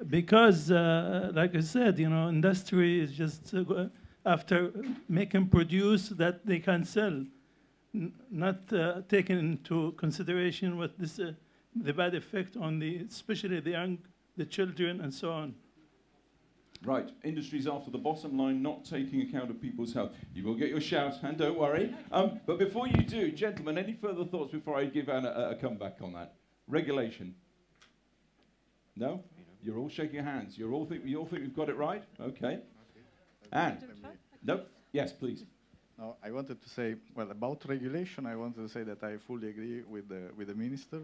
Because, like I said, you know, industry is just after making produce that they can sell, not taking into consideration what this, the bad effect on especially the young, the children and so on. Right, industries after the bottom line, not taking account of people's health. You will get your shout, and don't worry. But before you do, gentlemen, any further thoughts before I give Anna a comeback on that? Regulation? No? You're all shaking your hands. You all think we've got it right? Okay. Anne? No? Yes, please. No, I wanted to say, well, about regulation, I wanted to say that I fully agree with the minister.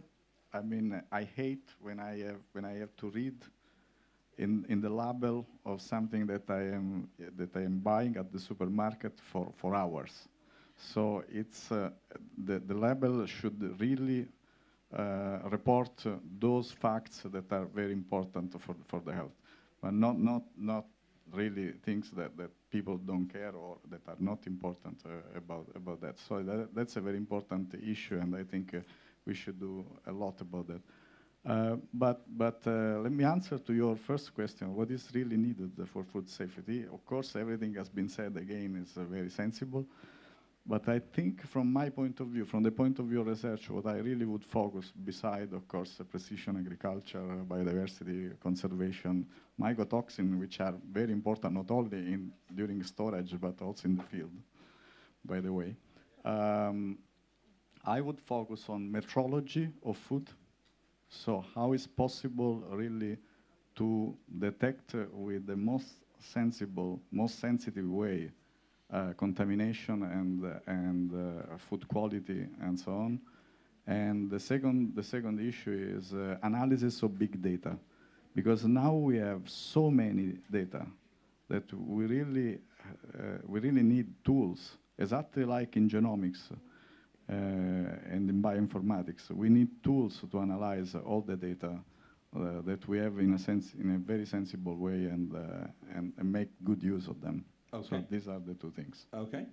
I mean, I hate when I have to read in the label of something that I am buying at the supermarket for hours. So it's the label should really report those facts that are very important for the health, but not really things that people don't care or that are not important about that. So that's a very important issue, and I think we should do a lot about that. But let me answer to your first question. What is really needed for food safety? Of course, everything has been said again is very sensible. But I think from my point of view, from the point of view of research, what I really would focus, beside, of course, precision agriculture, biodiversity, conservation, mycotoxin, which are very important not only during storage, but also in the field, by the way. I would focus on metrology of food. So how is possible really to detect with the most sensitive way contamination and food quality and so on. And the second issue is analysis of big data, because now we have so many data that we really need tools, exactly like in genomics. And in bioinformatics, we need tools to analyze all the data that we have in a very sensible way, and make good use of them. Okay. So these are the two things. Okay.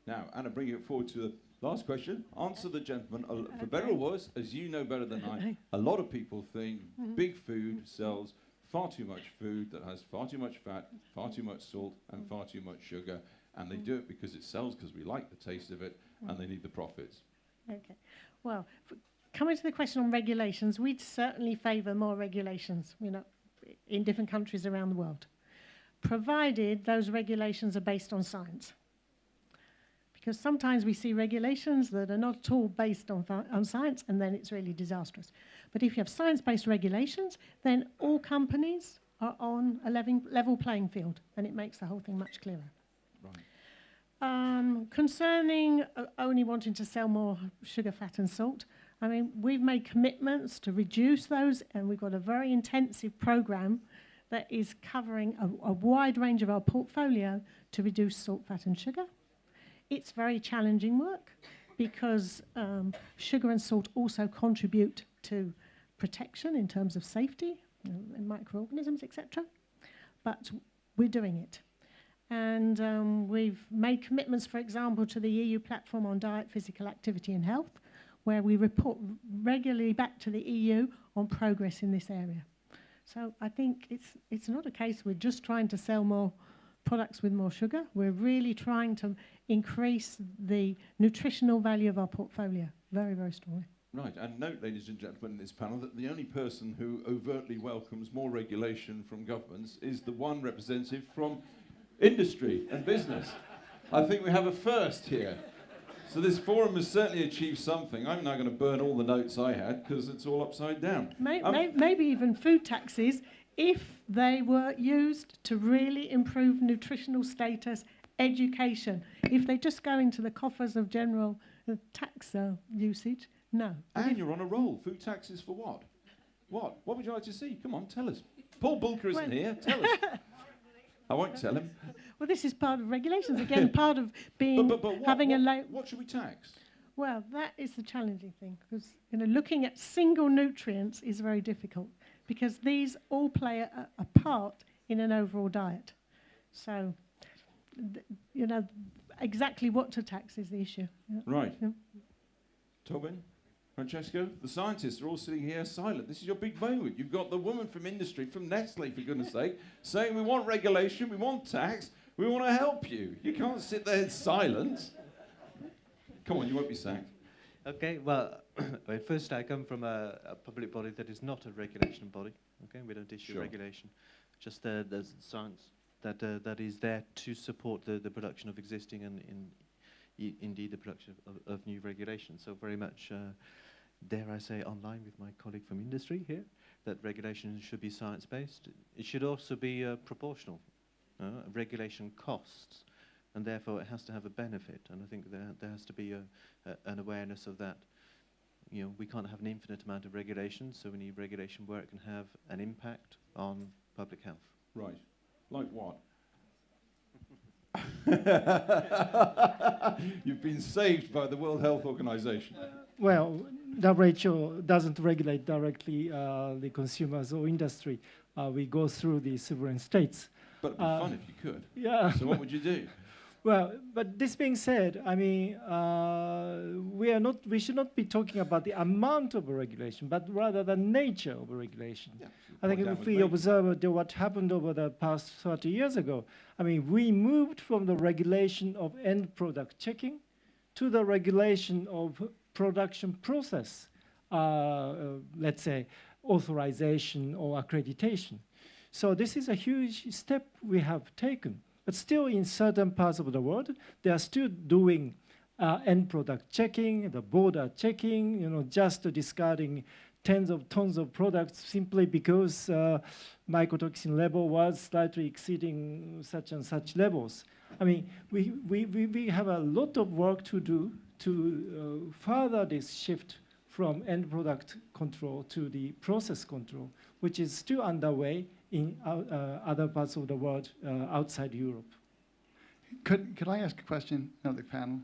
Now, Anna, bringing it forward to the last question. Answer the gentleman. For better or worse, as you know better than I, a lot of people think big food sells far too much food that has far too much fat, far too much salt, and far too much sugar, and they do it because it sells, because we like the taste of it, and they need the profits. Okay. Well, coming to the question on regulations, we'd certainly favour more regulations, in different countries around the world, provided those regulations are based on science. Because sometimes we see regulations that are not at all based on science, and then it's really disastrous. But if you have science-based regulations, then all companies are on a level playing field, and it makes the whole thing much clearer. Right. Concerning only wanting to sell more sugar, fat and salt, I mean, we've made commitments to reduce those, and we've got a very intensive program that is covering a wide range of our portfolio to reduce salt, fat and sugar. It's very challenging work because sugar and salt also contribute to protection in terms of safety, and microorganisms, etc. But we're doing it. And we've made commitments, for example, to the EU platform on diet, physical activity and health, where we report regularly back to the EU on progress in this area. So I think it's not a case we're just trying to sell more products with more sugar. We're really trying to increase the nutritional value of our portfolio very, very strongly. Right, and note, ladies and gentlemen, in this panel, that the only person who overtly welcomes more regulation from governments is the one representative from industry and business. I think we have a first here. So this forum has certainly achieved something. I'm now going to burn all the notes I had because it's all upside down. Maybe even food taxes, if they were used to really improve nutritional status, education. If they just go into the coffers of general tax usage, no. And you're on a roll. Food taxes for what? What? What would you like to see? Come on, tell us. Paul Bulker isn't here. Tell us. I won't tell him. Well, this is part of regulations. Again, part of being having a low. What should we tax? Well, that is the challenging thing, because looking at single nutrients is very difficult, because these all play a part in an overall diet. So, exactly what to tax is the issue. Yeah. Right. Yeah. Tobin, Francesco, the scientists are all sitting here silent. This is your big moment. You've got the woman from industry, from Nestle, for goodness sake, saying we want regulation, we want tax, we want to help you. You can't sit there in silence. Come on, you won't be sacked. Okay, well, first I come from a public body that is not a regulation body. Okay, we don't issue regulation. Just there's science that is there to support the production of existing and indeed the production of new regulation. So very much, dare I say, online with my colleague from industry here, that regulation should be science-based. It should also be proportional. Regulation costs, and therefore it has to have a benefit. And I think there has to be an awareness of that. We can't have an infinite amount of regulation, so we need regulation where it can have an impact on public health. Right. Like what? You've been saved by the World Health Organization. Well, WHO doesn't regulate directly the consumers or industry. We go through the sovereign states. But it'd be fun if you could. Yeah. So what would you do? Well, but this being said, I mean, we should not be talking about the amount of regulation, but rather the nature of regulation. Yeah, I think if we observe what happened over the past 30 years ago, I mean, we moved from the regulation of end product checking to the regulation of production process, let's say, authorization or accreditation. So this is a huge step we have taken. But still, in certain parts of the world, they are still doing end product checking, the border checking, just discarding tens of tons of products simply because mycotoxin level was slightly exceeding such and such levels. I mean, we have a lot of work to do to further this shift from end product control to the process control, which is still underway in other parts of the world outside Europe. Could I ask a question of the panel?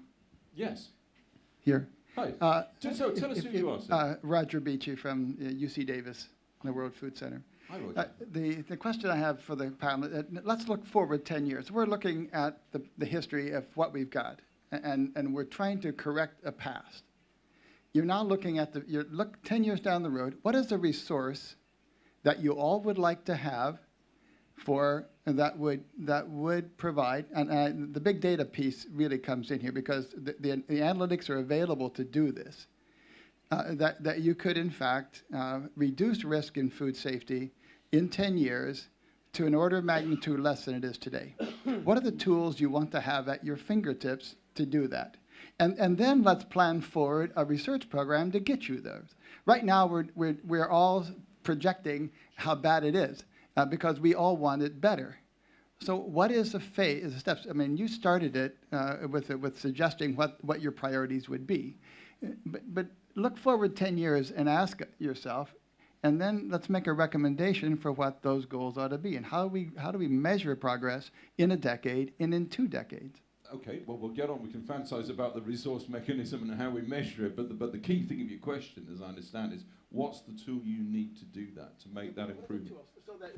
Yes. Here. Hi. So tell us who you are, sir. Roger Beachy from UC Davis, the World Food Center. Hi, Roger. The question I have for the panel, let's look forward 10 years. We're looking at the history of what we've got, and we're trying to correct a past. You're now looking at 10 years down the road. What is the resource that you all would like to have for that would provide, and the big data piece really comes in here because the analytics are available to do this, that you could in fact reduce risk in food safety in 10 years to an order of magnitude less than it is today. What are the tools you want to have at your fingertips to do that? And then let's plan forward a research program to get you those. Right now, we're all projecting how bad it is because we all want it better. So what is the steps? I mean, you started it with suggesting what your priorities would be. But look forward 10 years and ask yourself, and then let's make a recommendation for what those goals ought to be and how do we measure progress in a decade and in 2 decades. Okay, well, we'll get on. We can fantasize about the resource mechanism and how we measure it, but the key thing of your question, as I understand, is what's the tool you need to do that, to make that improvement?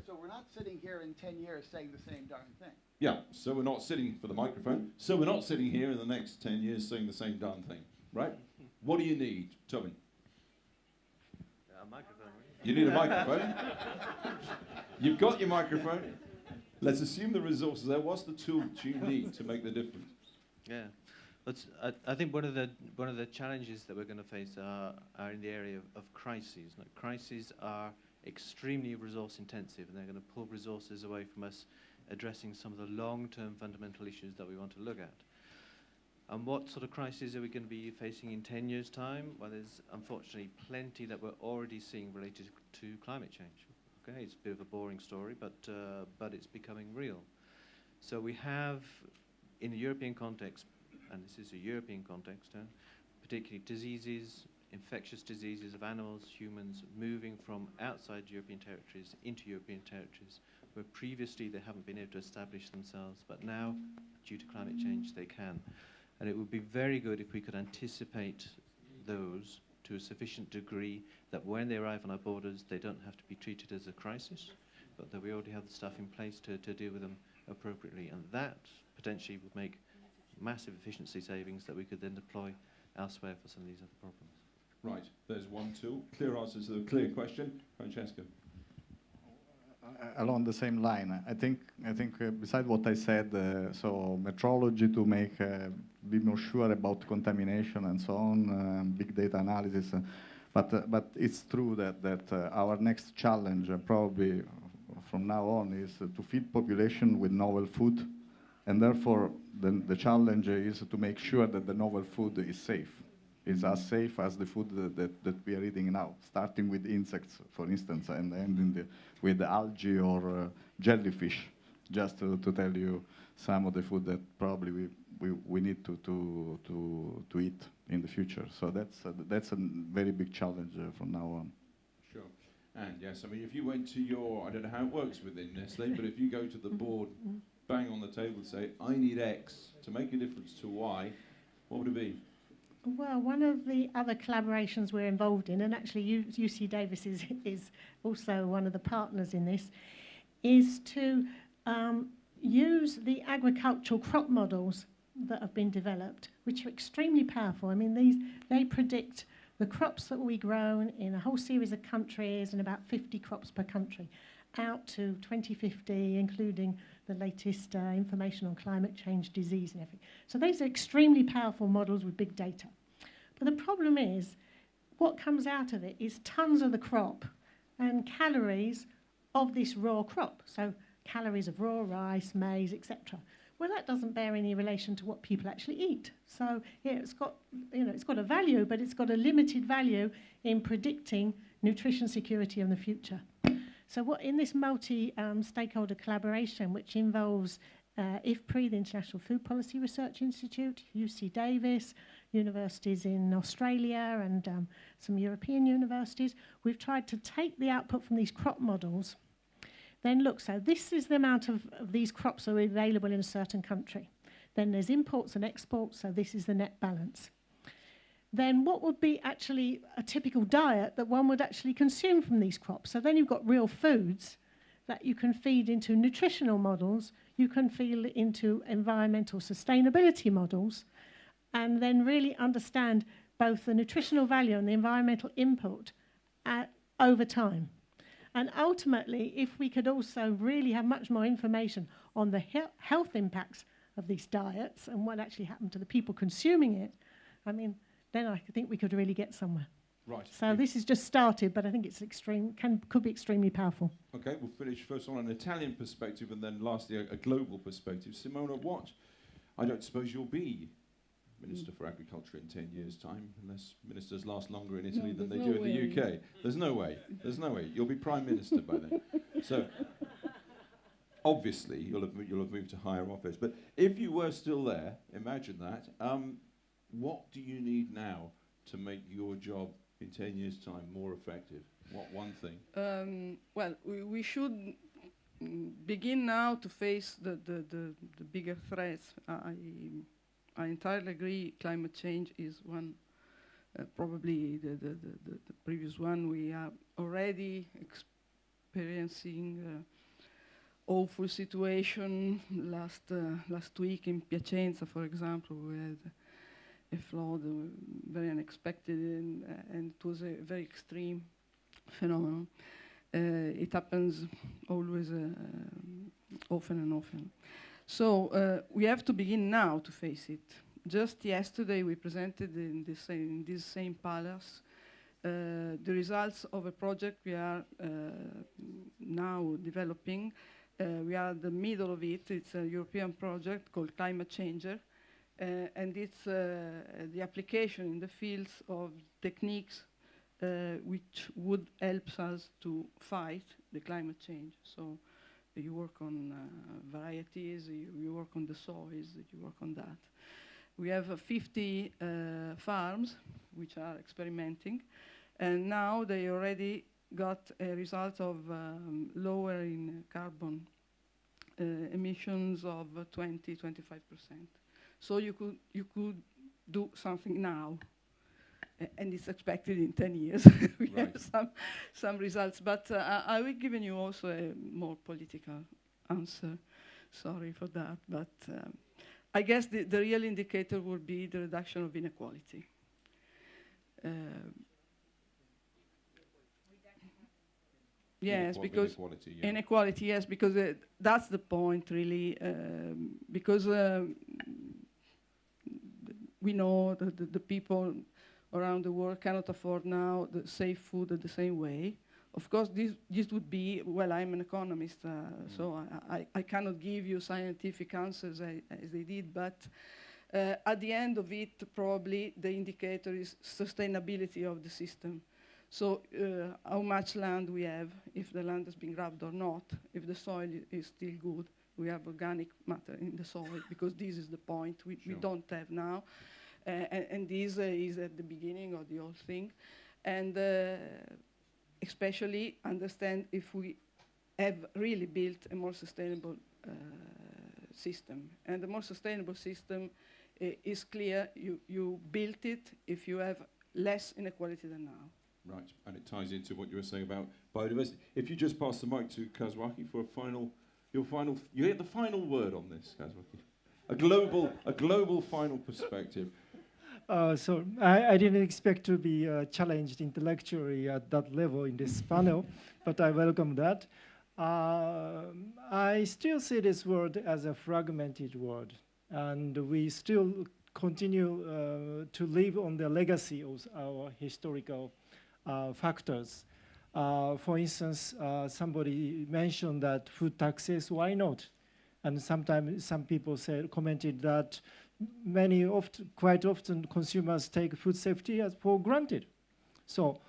So we're not sitting here in 10 years saying the same darn thing. Yeah, so we're not sitting for the microphone, so we're not sitting here in the next 10 years saying the same darn thing, right? What do you need? Tell me. A microphone. You need a microphone? You've got your microphone. Let's assume the resources there. What's the tool that you need to make the difference? Yeah, I think one of the challenges that we're going to face are in the area of crises. Like, crises are extremely resource intensive, and they're going to pull resources away from us addressing some of the long-term fundamental issues that we want to look at. And what sort of crises are we going to be facing in 10 years' time? Well, there's unfortunately plenty that we're already seeing related to climate change. Okay, it's a bit of a boring story, but it's becoming real. So we have, in the European context, and this is a European context, particularly diseases, infectious diseases of animals, humans, moving from outside European territories into European territories, where previously they haven't been able to establish themselves, but now, due to climate change, they can. And it would be very good if we could anticipate those to a sufficient degree that when they arrive on our borders, they don't have to be treated as a crisis, but that we already have the stuff in place to deal with them appropriately. And that potentially would make massive efficiency savings that we could then deploy elsewhere for some of these other problems. Right, there's one tool. Clear answers to the clear question. Francesco. Along the same line, I think besides what I said, so metrology to make be more sure about contamination and so on, big data analysis, but it's true that our next challenge probably from now on is to feed population with novel food, and therefore the challenge is to make sure that the novel food is as safe as the food that we are eating now, starting with insects, for instance, and ending with the algae or jellyfish, just to tell you some of the food that probably we need to eat in the future. So that's a very big challenge from now on. Sure. And yes, I mean, if you went to your, I don't know how it works within Nestle, but if you go to the board, bang on the table and say, I need X to make a difference to Y, what would it be? Well, one of the other collaborations we're involved in, and actually UC Davis is also one of the partners in this, is to use the agricultural crop models that have been developed, which are extremely powerful. I mean, they predict the crops that will be grown in a whole series of countries and about 50 crops per country, out to 2050, including the latest information on climate change, disease and everything. So these are extremely powerful models with big data. But the problem is, what comes out of it is tons of the crop and calories of this raw crop. So calories of raw rice, maize, etc. Well, that doesn't bear any relation to what people actually eat. So yeah, it's got a value, but it's got a limited value in predicting nutrition security in the future. So what in this multi-stakeholder collaboration, which involves IFPRI, the International Food Policy Research Institute, UC Davis, universities in Australia and some European universities, we've tried to take the output from these crop models, then look, so this is the amount of these crops that are available in a certain country. Then there's imports and exports, so this is the net balance. Then what would be actually a typical diet that one would actually consume from these crops? So then you've got real foods that you can feed into nutritional models, you can feed into environmental sustainability models, and then really understand both the nutritional value and the environmental input over time. And ultimately, if we could also really have much more information on the health impacts of these diets and what actually happened to the people consuming it, I mean, then I think we could really get somewhere. Right. So this has just started, but I think it's could be extremely powerful. Okay, we'll finish first on an Italian perspective and then lastly a global perspective. Simona, what? I don't suppose you'll be Minister for Agriculture in 10 years' time, unless ministers last longer in Italy than they do in the UK. There's no way. There's no way. You'll be Prime Minister by then. So, obviously, you'll have moved to higher office. But if you were still there, imagine that, what do you need now to make your job in 10 years' time more effective? What one thing? Well, we should begin now to face the bigger threats. I entirely agree. Climate change is one, probably the previous one. We are already experiencing awful situation. Last week in Piacenza, for example, we had a flood, very unexpected, and it was a very extreme phenomenon. It happens always, often and often. So we have to begin now to face it. Just yesterday we presented in this same palace the results of a project we are now developing. We are in the middle of it. It's a European project called Climate Changer. And it's the application in the fields of techniques which would help us to fight the climate change. So you work on varieties, you work on the soils, you work on that. We have 50 farms which are experimenting, and now they already got a result of lowering carbon emissions of 20-25%. So you could do something now, and it's expected in 10 years. We have some results, but I will give you also a more political answer. Sorry for that, but I guess the real indicator would be the reduction of inequality. Yes, because inequality, yes, because that's the point, really, because we know that the people around the world cannot afford now the safe food the same way. Of course, this would be, well, I'm an economist, so I cannot give you scientific answers as they did, but at the end of it, probably the indicator is sustainability of the system. So how much land we have, if the land has been grabbed or not, if the soil is still good, we have organic matter in the soil, because this is the point we don't have now. And this is at the beginning of the whole thing. And especially understand if we have really built a more sustainable system. And the more sustainable system is clear, you built it if you have less inequality than now. Right, and it ties into what you were saying about biodiversity. If you just pass the mic to Kazuaki for you get the final word on this, Kazuaki. A global final perspective. So I didn't expect to be challenged intellectually at that level in this panel, but I welcome that. I still see this world as a fragmented world, and we still continue to live on the legacy of our historical factors. For instance, somebody mentioned that food taxes, why not? And sometimes some people commented that quite often consumers take food safety as for granted. So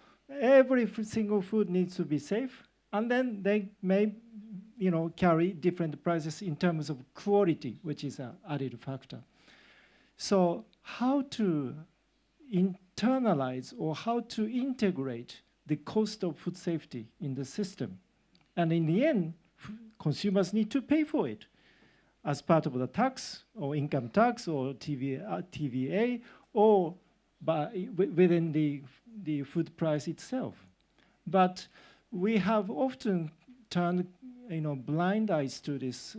every single food needs to be safe, and then they may, carry different prices in terms of quality, which is an added factor. So how to internalize or how to integrate the cost of food safety in the system? And in the end, consumers need to pay for it as part of the tax or income tax or TVA or within the food price itself. But we have often turned blind eyes to this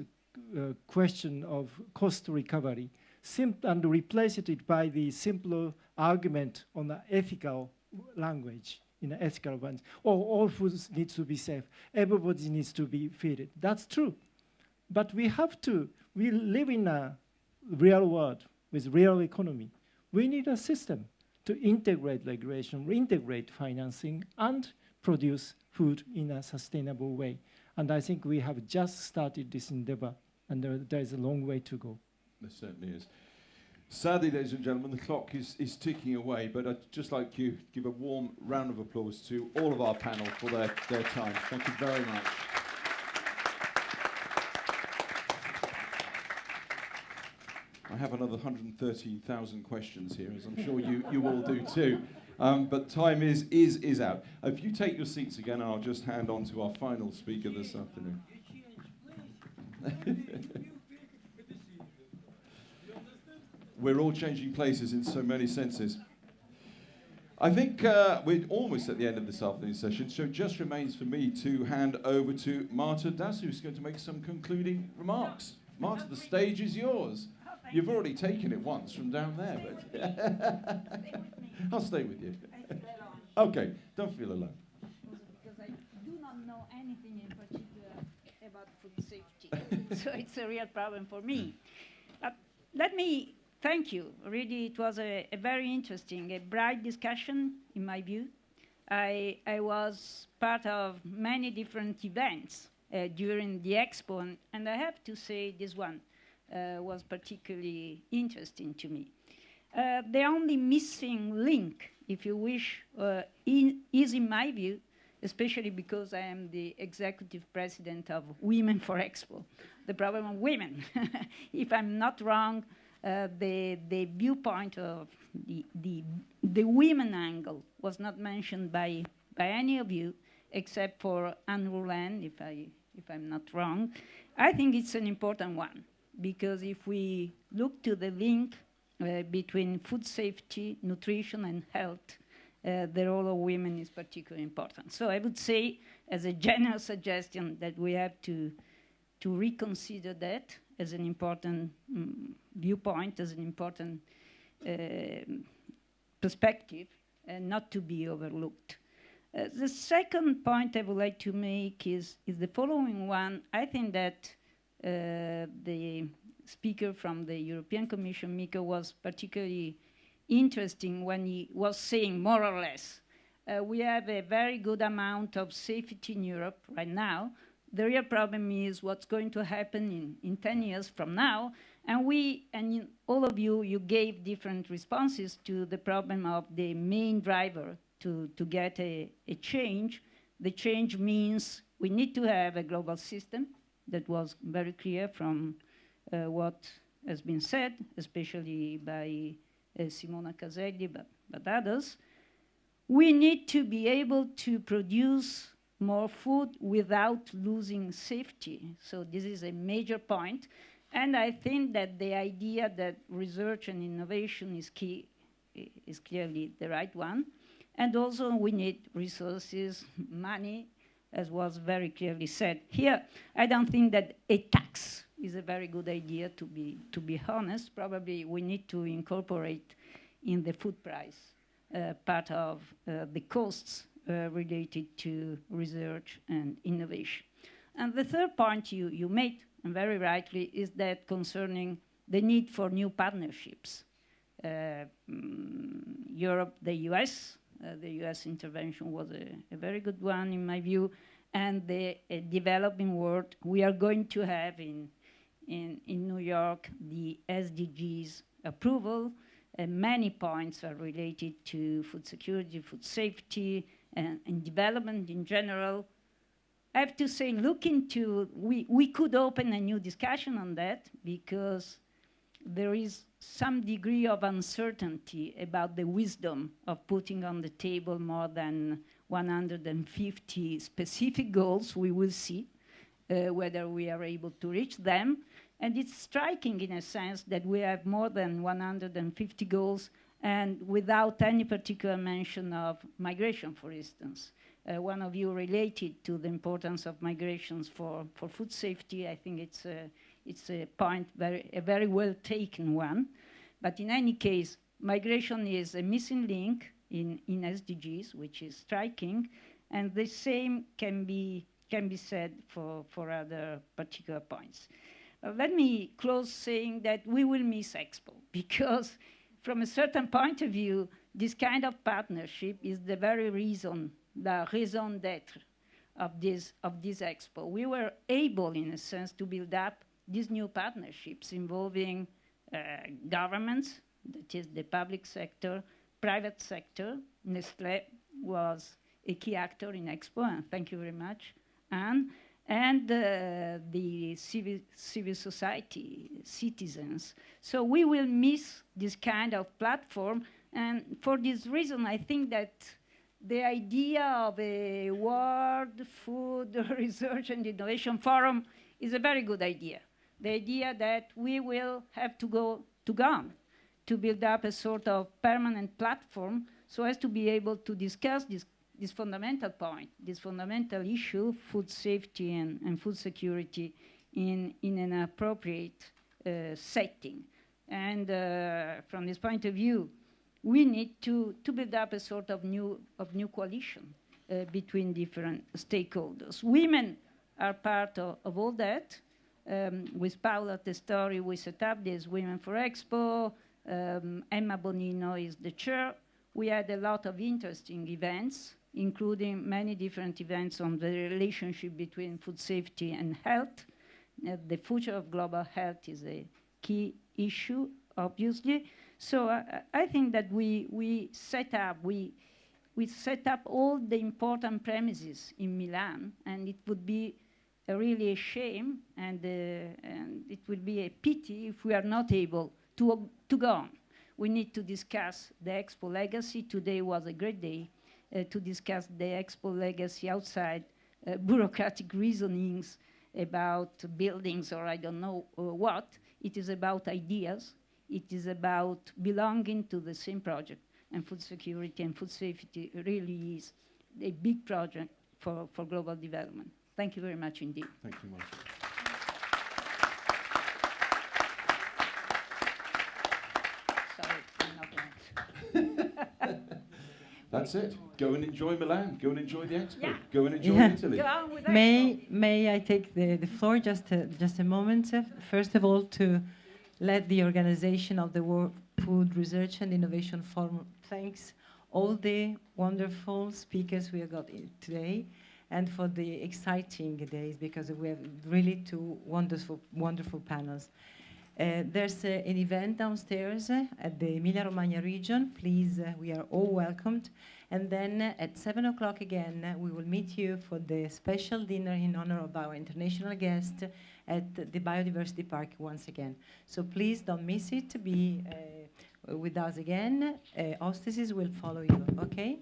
question of cost recovery and replaced it by the simpler argument on the ethical language, in an ethical ones. All foods needs to be safe. Everybody needs to be fed. That's true. But we live in a real world with real economy. We need a system to integrate regulation, integrate financing, and produce food in a sustainable way. And I think we have just started this endeavor, and there is a long way to go. There certainly is. Sadly, ladies and gentlemen, the clock is ticking away, but I'd just like to give a warm round of applause to all of our panel for their time. Thank you very much. I have another 113,000 questions here, as I'm sure you all do too. But time is out. If you take your seats again, I'll just hand on to our final speaker this afternoon. We're all changing places in so many senses. I think we're almost at the end of this afternoon's session, so it just remains for me to hand over to Marta Das, who's going to make some concluding remarks. Marta, the stage is yours. You've already taken it once from down there, but I'll stay with you. Okay, don't feel alone. Because I do not know anything in particular about food safety, so it's a real problem for me. But let me thank you. Really, it was a very interesting, a bright discussion, in my view. I was part of many different events during the expo, and I have to say this one was particularly interesting to me. The only missing link, if you wish, is in my view, especially because I am the executive president of Women for Expo, the problem of women. If I'm not wrong, the viewpoint of the women angle was not mentioned by any of you, except for Anne Roulin, if I'm not wrong. I think it's an important one, because if we look to the link between food safety, nutrition, and health, the role of women is particularly important. So I would say, as a general suggestion, that we have to reconsider that as an important viewpoint, as an important perspective, and not to be overlooked. The second point I would like to make is the following one. I think that the speaker from the European Commission, Miko, was particularly interesting when he was saying, more or less, we have a very good amount of safety in Europe right now. The real problem is what's going to happen in 10 years from now. And all of you gave different responses to the problem of the main driver to get a change. The change means we need to have a global system. That was very clear from what has been said, especially by Simona Caselli, but others. We need to be able to produce more food without losing safety. So this is a major point. And I think that the idea that research and innovation is key is clearly the right one. And also we need resources, money, as was very clearly said. Here, I don't think that a tax is a very good idea, to be honest. Probably we need to incorporate in the food price part of the costs related to research and innovation. And the third point you made, and very rightly, is that concerning the need for new partnerships. Europe, the US intervention was a very good one in my view, and the developing world, we are going to have in New York the SDGs approval. Many points are related to food security, food safety, and development in general. I have to say, we could open a new discussion on that, because there is some degree of uncertainty about the wisdom of putting on the table more than 150 specific goals. We will see whether we are able to reach them. And it's striking in a sense that we have more than 150 goals and without any particular mention of migration, for instance. One of you related to the importance of migrations for food safety. I think it's a point, a very well taken one. But in any case, migration is a missing link in SDGs, which is striking, and the same can be said for other particular points. Let me close saying that we will miss Expo, because from a certain point of view, this kind of partnership is the very reason, the raison d'être of this Expo. We were able, in a sense, to build up these new partnerships involving governments, that is the public sector, private sector. Nestlé was a key actor in Expo, and thank you very much, Anne, and the civil society, citizens. So we will miss this kind of platform, and for this reason, I think that the idea of a World Food Research and Innovation Forum is a very good idea. The idea that we will have to go to GOM to build up a sort of permanent platform so as to be able to discuss this fundamental point, this fundamental issue, food safety and food security in an appropriate setting. And from this point of view, we need to build up a sort of new coalition between different stakeholders. Women are part of all that. With Paola Testori, we set up this Women for Expo. Emma Bonino is the chair. We had a lot of interesting events, including many different events on the relationship between food safety and health. The future of global health is a key issue, obviously. So I think that we set up all the important premises in Milan, and it would be really a shame, and it would be a pity if we are not able to go on. We need to discuss the Expo legacy. Today was a great day to discuss the Expo legacy outside bureaucratic reasonings about buildings or I don't know what. It is about ideas. It is about belonging to the same project. And food security and food safety really is a big project for global development. Thank you very much indeed. Thank you, Mark. Sorry, I'm not next. That's it. Go and enjoy Milan. Go and enjoy the Expo. Yeah. Go and enjoy Yeah. Italy. Go on with Expo. May I take the floor just a moment? First of all, to let the organization of the World Food Research and Innovation Forum thanks all the wonderful speakers we have got today, and for the exciting days, because we have really two wonderful panels. There's an event downstairs at the Emilia-Romagna region. Please, we are all welcomed. And then at 7 o'clock again, we will meet you for the special dinner in honor of our international guest at the Biodiversity Park once again. So please don't miss it. Be with us again. Hostesses will follow you, okay?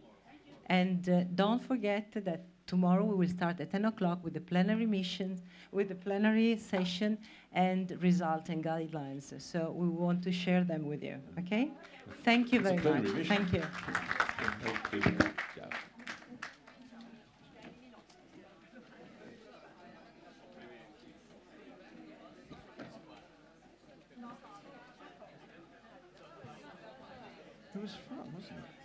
And don't forget that tomorrow we will start at 10 o'clock with the plenary mission, with the plenary session and results and guidelines. So we want to share them with you, okay? Thank you very much. Thank you. It was fun, wasn't it?